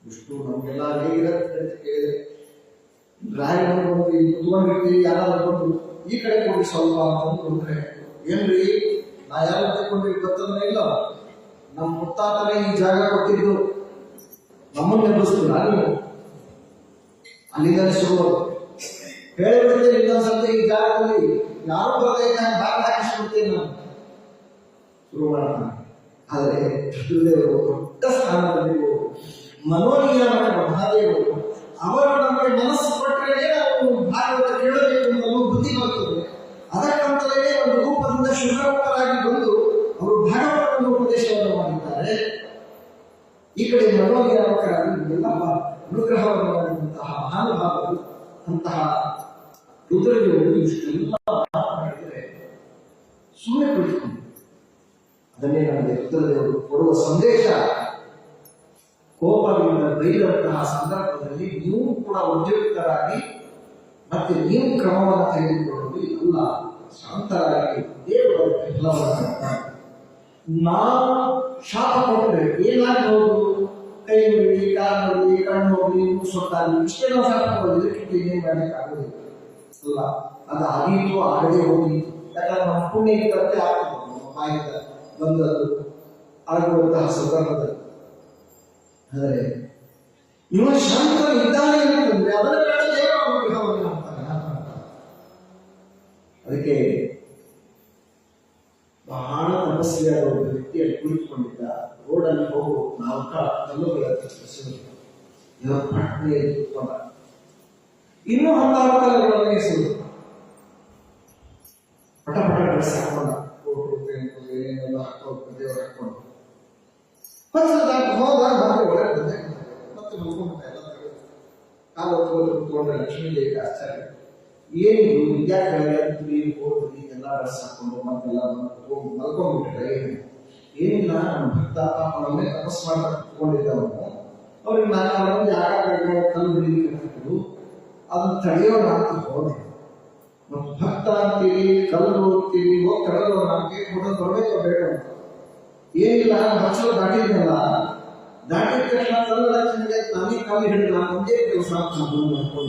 ಇಷ್ಟು ನಮ್ಗೆಲ್ಲ ಹೇಗಿರುತ್ತೆ ಅಂತ ಕೇಳಿದ್ರೆ ರಾಯರು ಬಂದು ಕುತ್ಕೊಂಡಿರ್ತೀವಿ, ಯಾರಾದ್ರೂ ಬಂದು ಈ ಕಡೆ ಕೊಡಿ ಸ್ವಲ್ಪ ಅಂತ ಕೊಡ್ತಾರೆ. ಏನ್ರಿ ನಾ ಯಾರು ತೆಕ್ಕೊಂಡಿವಿ ಗೊತ್ತಂದ್ರೆ ಇಲ್ಲ, ನಮ್ಮ ಮುತ್ತಾತನೇ ಈ ಜಾಗ ಕೊಟ್ಟಿದ್ದು, ನಮ್ಮನ್ನ ನೆನಪಿಸ್ತೀವಿ. ನಾನು ಅಲ್ಲಿಂದ ಶುರು ಹೇಳಿಬಿಡ್ತೇನೆ, ಇನ್ನೊಂದ್ಸತಿ ಈ ಜಾಗದಲ್ಲಿ ಯಾರು ಬರದೇ ಬಾಗಿಲು ಹಾಕಿಸ್ಬಿಡ್ತೇನೆ ನಾನು ಶುರು ಮಾಡ್ತಾನೆ. ಆದರೆ ರುದ್ರದೇವರು ದೊಡ್ಡ ಸ್ಥಾನದಲ್ಲಿ ಮನೋನಿಯಾಮಕ ಮಹಾದೇವರು ಅವರು ನಮಗೆ ಮನಸ್ಸು ಕೊಟ್ಟರೆ ನಾವು ಭಾಗವತ ಕೇಳಬೇಕು ಅಂತ ಬುದ್ಧಿ ಬರ್ತದೆ. ಅದಕ್ಕಂತಲೇ ಒಂದು ರೂಪದಿಂದ ಶುಭರೂಪರಾಗಿ ಬಂದು ಅವರು ಭಾಗವತವನ್ನು ಉಪದೇಶವನ್ನು ಮಾಡಿದ್ದಾರೆ. ಈ ಕಡೆ ಮನೋನಿಯಾಮಕರಾಗಿ ಎಲ್ಲ ಅನುಗ್ರಹವನ್ನು ಮಾಡಿದಂತಹ ಮಹಾನುಭಾವರು ಅಂತಹ ರುದ್ರದೇವರು ಇಷ್ಟೆಲ್ಲ ಮಾಡಿದರೆ ಸುಮ್ಮನೆ ಕುಳಿತುಕೊಂಡು ಅದನ್ನೇ ನಮಗೆ ರುದ್ರದೇವರು ಕೊಡುವ ಸಂದೇಶ. ಕೋಪದಿಂದ ಬೈದಂತಹ ಸಂದರ್ಭದಲ್ಲಿ ನೀವು ಕೂಡ ಉದ್ಯುಕ್ತರಾಗಿ ಮತ್ತೆ ನೀವು ಕ್ರಮವನ್ನು ತೆಗೆದುಕೊಳ್ಳುವುದು ಇಲ್ಲ, ಶಾಂತರಾಗಿ ದೇವರ ಫಲವನ್ನು. ನಾವು ಶಾಪ ಕೊಟ್ಟರೆ ಏನಾಗಬಹುದು? ಕೈ ನೋಡಿ, ಕಾಲು ನೋಡಿ, ಕಣ್ಣು ಹೋಗಿ, ಸೊಟ್ಟಾಗಿ ಇಷ್ಟೇ ನಾವು ಶಾಪ ಕೊಡೋದು. ಇದಕ್ಕಿಂತ ಏನೇನು ಮಾಡಲಿಕ್ಕಾಗೋದಿಲ್ಲ ಅಲ್ಲ. ಅದು ಆಗೀತು, ಆಗದೆ ಹೋಗಿ, ಯಾಕಂದ್ರೆ ನಮ್ಮ ಪುಣ್ಯ ಇದ್ದಂತೆ ಆಗ್ತದೆ. ನಮ್ಮ ಬಾಯಿಂದ ಬಂದದ್ದು ಆಗುವಂತಹ ಸಂದರ್ಭದಲ್ಲಿ. ಆದರೆ ಇವ ಶಾಂತ ಇದ್ದಾನೆ ಅಂತಂದ್ರೆ ಅದರ ಕಡೆ ದೇವರ ಅನುಗ್ರಹವನ್ನು ಮಾಡ್ತಾನೆ. ಅದಕ್ಕೆ ಬಹಳ ತಪಸ್ವಿಯಾದ ಒಬ್ಬ ವ್ಯಕ್ತಿಯಲ್ಲಿ ಕುಳಿತುಕೊಂಡಿದ್ದ. ರೋಡಲ್ಲಿ ಹೋಗು ನಾಲ್ಕ ಕಲ್ಲುಗಳ ಪಟ್ಟಣೆ ಕುತ್ಕೊಂಡ. ಇನ್ನೂ 16 ಕಲ್ಲುಗಳನ್ನು ಎಸೆದು ಪಟ ಪಟ ಡ್ರೆಸ್ ಹಾಕೊಂಡ, ಏನೇನೆಲ್ಲ ಹಾಕೊಂಡು ದೇವರು ಹಾಕೊಂಡು ಹೋದಾಗ ಒಳಗೆ ಬಂದೆ. ಮತ್ತೆ ಮಲ್ಕೊಂಡ ಎಲ್ಲ ಕಾಲು ಕುತ್ಕೊಂಡ್ರೆ ಲಕ್ಷ್ಮೀ ದೇವಿಗೆ ಆಶ್ಚರ್ಯ. ಏನಿದು ವಿದ್ಯಾರ್ಥಿಗಳಿಗೆ ಹೋಗಿ ಎಲ್ಲ ಡ್ರೆಸ್ ಹಾಕೊಂಡು ಮತ್ತೆಲ್ಲ ಮಲ್ಕೊಂಡ್ಬಿಟ್ರೆ ಏನಿಲ್ಲ. ನಮ್ಮ ಭಕ್ತ ಅವನನ್ನೇ ತಪಸ್ ಮಾಡ್ತಾ ಕುತ್ಕೊಂಡಿದ್ದವನು ಅವ್ರಿಗೆ ನಾನು ಯಾಕ ಕಲ್ಲು ಹಿಡಿದು ಅದನ್ನ ತಡೆಯೋಣ ಅಂತ ಹೋದೆ. ಮತ್ತು ಭಕ್ತ ಅಂತೀವಿ, ಕಲ್ಲು ಹೋಗ್ತೀವಿ, ಹೋಗಿ ತಡೆಯೋಣ ನಮಗೆ ಕೂಡ ಬರಬೇಕು ಬೇಡ. ಏನಿಲ್ಲ, ಹಚ್ಚಲು ದಾಟಿದ್ನಲ್ಲ, ದಾಟಿದ ತಕ್ಷಣ ಕಲ್ಲು ರಕ್ಷಣೆಗೆ ನನಗೆ ಕಲ್ಲು ಹಿಡಿದ ಒಂದೇ ಕೆಲಸ ಮಾಡ್ಕೊಂಡು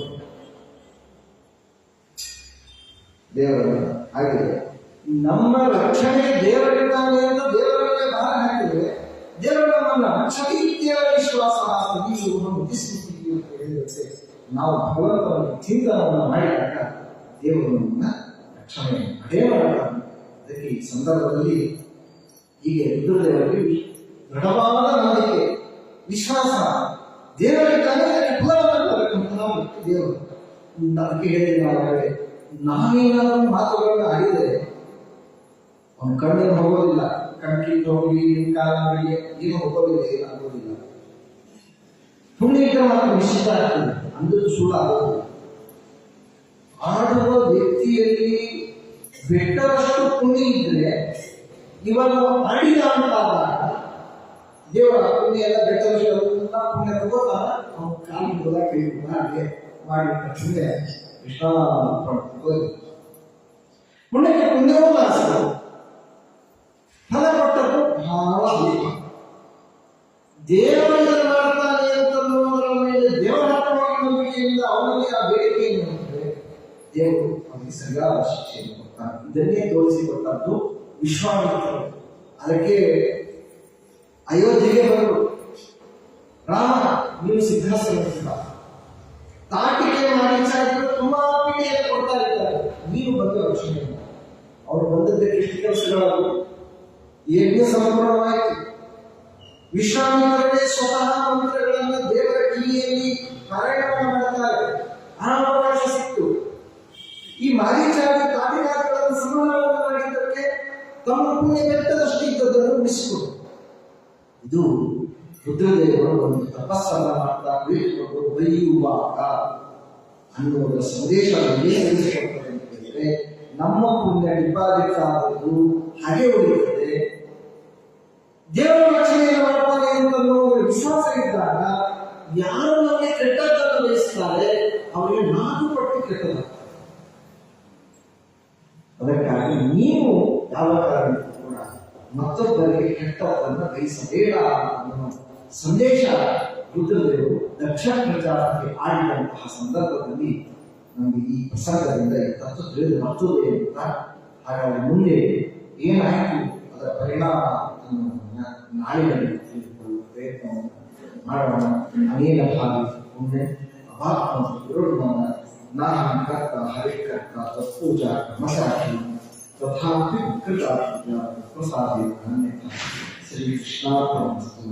ದೇವರನ್ನ ಆಗಿದೆ. ನಮ್ಮ ರಕ್ಷಣೆಗೆ ದೇವರಿದ್ದಾನೆ ಅಂತ ದೇವರನ್ನೇ ಭಾರ ಹಾಕಿದ್ರೆ ದೇವರು ನಮ್ಮನ್ನ ರಕ್ಷಣೀಯ ವಿಶ್ವಾಸ ಬುದ್ಧಿಸ್ಮೃತಿ ಅಂತ ಹೇಳಿದಂತೆ ನಾವು ಭಗವಂತನ ಚಿಂತನವನ್ನು ಮಾಡಿದಾಗ ದೇವರು ನಮ್ಮನ್ನ ರಕ್ಷಣೆ ಅದೇ ಮಾಡ್ತಾನೆ. ಅದಕ್ಕೆ ಈ ಸಂದರ್ಭದಲ್ಲಿ ಹೀಗೆ ರುದ್ರದೇವರಿಗೆ ದೃಢವಾದ ನಂಬಿಕೆ, ವಿಶ್ವಾಸ, ದೇವರಿದ್ದಾನೆ ಫಲವನ್ನು ದೇವರು. ಅದಕ್ಕೆ ಹೇಳಿದ ನಾಳೆ ನಾವೇನಾದರೂ ಮಾತುಗಳನ್ನು ಆಡಿದರೆ ಅವನ ಕಣ್ಣಿನ ಹೋಗೋದಿಲ್ಲ, ಕಣ್ಣಿಗೆ ಹೋಗಿ ಕಾಲಗಳಿಗೆ ಏನು ಹೋಗೋದಿಲ್ಲ, ಏನಾಗೋದಿಲ್ಲ. ಪುಣ್ಯಕ್ಕೆ ಮಾತ್ರ ನಿಶ್ಚಿತ ಆಗ್ತದೆ, ಅಂದರೂ ಸುಳ್ಳು ಆಗೋದಿಲ್ಲ. ಆಡುವ ವ್ಯಕ್ತಿಯಲ್ಲಿ ಬೆಟ್ಟದಷ್ಟು ಪುಣ್ಯ ಇದ್ರೆ ಇವನು ಆಡಿದ ಅಂತಾದಾಗ ದೇವರ ಪುಣ್ಯ ಎಲ್ಲ ಬೆಟ್ಟದಷ್ಟು ಎಲ್ಲ ಪುಣ್ಯ ತಗೋತಾನ. ಅವನು ಕಾಲಿಗೆ ಕೈ ಹಾಗೆ ಮಾಡಿದ ತಕ್ಷಣ ಪುಣ್ಯಕ್ಕೆ ಪುಣ್ಯವೂ ಆಸೆ, ಫಲ ಕೊಟ್ಟದ್ದು ಬಹಳ ದೇವರಿಂದ ಮಾಡ್ತಾನೆ ಅಂತನ್ನುವುದರ ಮೇಲೆ ದೇವರ ನಂಬಿಕೆಯಿಂದ ಅವನಿಗೆ ಆ ಬೇಡಿಕೆ ಏನೆಂದರೆ ದೇವರು ಅವನಿಗೆ ಸರಿಯಾದ ಶಿಕ್ಷೆಯನ್ನು ಕೊಡ್ತಾನೆ. ಇದನ್ನೇ ತೋರಿಸಿಕೊಟ್ಟದ್ದು ವಿಶ್ವಾಮಿತ್ರರು. ಅದಕ್ಕೆ ಅಯೋಧ್ಯೆಗೆ ಬಂದರು, ರಾಮ ನೀವು ಸಿದ್ಧಾಸನ ತಾಟಿಕೆ ಮಾಡಿ ತುಂಬಾ ಪೀಡಿಯನ್ನು ಕೊಡ್ತಾ ಇದ್ದಾರೆ, ನೀವು ಬಂದು ರಕ್ಷಣೆ. ಅವರು ಬಂದದ್ದಕ್ಕೆ ಎಷ್ಟು ಕೆಲಸಗಳಾದವು, ಯಜ್ಞ ಸಂಪೂರ್ಣವಾಯಿತು. ವಿಶ್ವಾಮಿತ್ರರೇ ಸ್ವತಃ ಮಂತ್ರಗಳನ್ನು ದೇವರ ಕಿವಿಯಲ್ಲಿ ಪಾರಾಯಣ ಮಾಡುತ್ತಾರೆ, ಆ ಅವಕಾಶ ಸಿಕ್ತು. ಈ ಮಾರೀಚಾರಿ ತಾಟಿಕಾರಗಳನ್ನು ಸಮಾನವನ್ನು ಮಾಡಿದ್ದಕ್ಕೆ ತಮ್ಮ ಪುಣ್ಯ ಬೆಟ್ಟದಷ್ಟು ಇದ್ದದನ್ನು ಉಳಿಸಿಕೊಡು. ಇದು ರುದ್ರದೇವರು ಒಂದು ತಪಸ್ಸನ್ನು ಮಾಡ್ತಾ ಕುಳಿತುಕೊಂಡು ಬೈಯುವಾಗ ಅನ್ನುವುದರ ಸಂದೇಶ ಏನು ತಿಳಿಸಿಕೊಡ್ತದೆ ಅಂತ ಹೇಳಿದರೆ, ನಮ್ಮ ಪುಣ್ಯ ಡಿಪಾಸಿಟ್ ಆದದ್ದು ಹಾಗೆ ಉಳಿಯುತ್ತದೆ. ದೇವರ ರಕ್ಷಣೆಯನ್ನು ಮಾಡ್ತಾನೆ ಅಂತ ವಿಶ್ವಾಸ ಇದ್ದಾಗ ಯಾರು ನಮಗೆ ಕೆಟ್ಟದ್ದನ್ನು ಬಯಸ್ತಾರೆ ಅವರಿಗೆ 4 ಪಟ್ಟು ಕೆಟ್ಟದಾಗ್ತದೆ. ಅದಕ್ಕಾಗಿ ನೀವು ಯಾವ ಕಾರಣಕ್ಕೂ ಕೂಡ ಮತ್ತೊಬ್ಬರಿಗೆ ಕೆಟ್ಟದ್ದನ್ನು ಬಯಸಬೇಡ ಅನ್ನೋ ಸಂದೇಶ ಬುದ್ಧದೇವರು ದಕ್ಷಿಣ ಪ್ರಚಾರಕ್ಕೆ ಆಡಿದಂತಹ ಸಂದರ್ಭದಲ್ಲಿ ನಮಗೆ ಈ ಪ್ರಸಂಗದಿಂದ ಈ ತತ್ವ ತಿಳಿದು ಬರ್ತದೆ ಅಂತ. ಹಾಗಾಗಿ ಮುಂದೆ ಏನಾಯಿತು ಅದರ ಪರಿಣಾಮ ನಾಳಿನಲ್ಲಿ ತಿಳಿದುಕೊಳ್ಳುವ ಪ್ರಯತ್ನವನ್ನು ಮಾಡೋಣ. ಅನೇಕ ಭಾವಿ ಮುಂದೆ ಅಭಾವ ನಾಹಂ ಕರ್ತ ಹರಿಕರ್ತ ತತ್ಪೂಜಾ ಕ್ರಮಶಾಖಿ ತಥಾಪಿ ಕೃತ ಪ್ರಸಾದೇ ಶ್ರೀ ಕೃಷ್ಣಾರ್ಪಣಮಸ್ತು.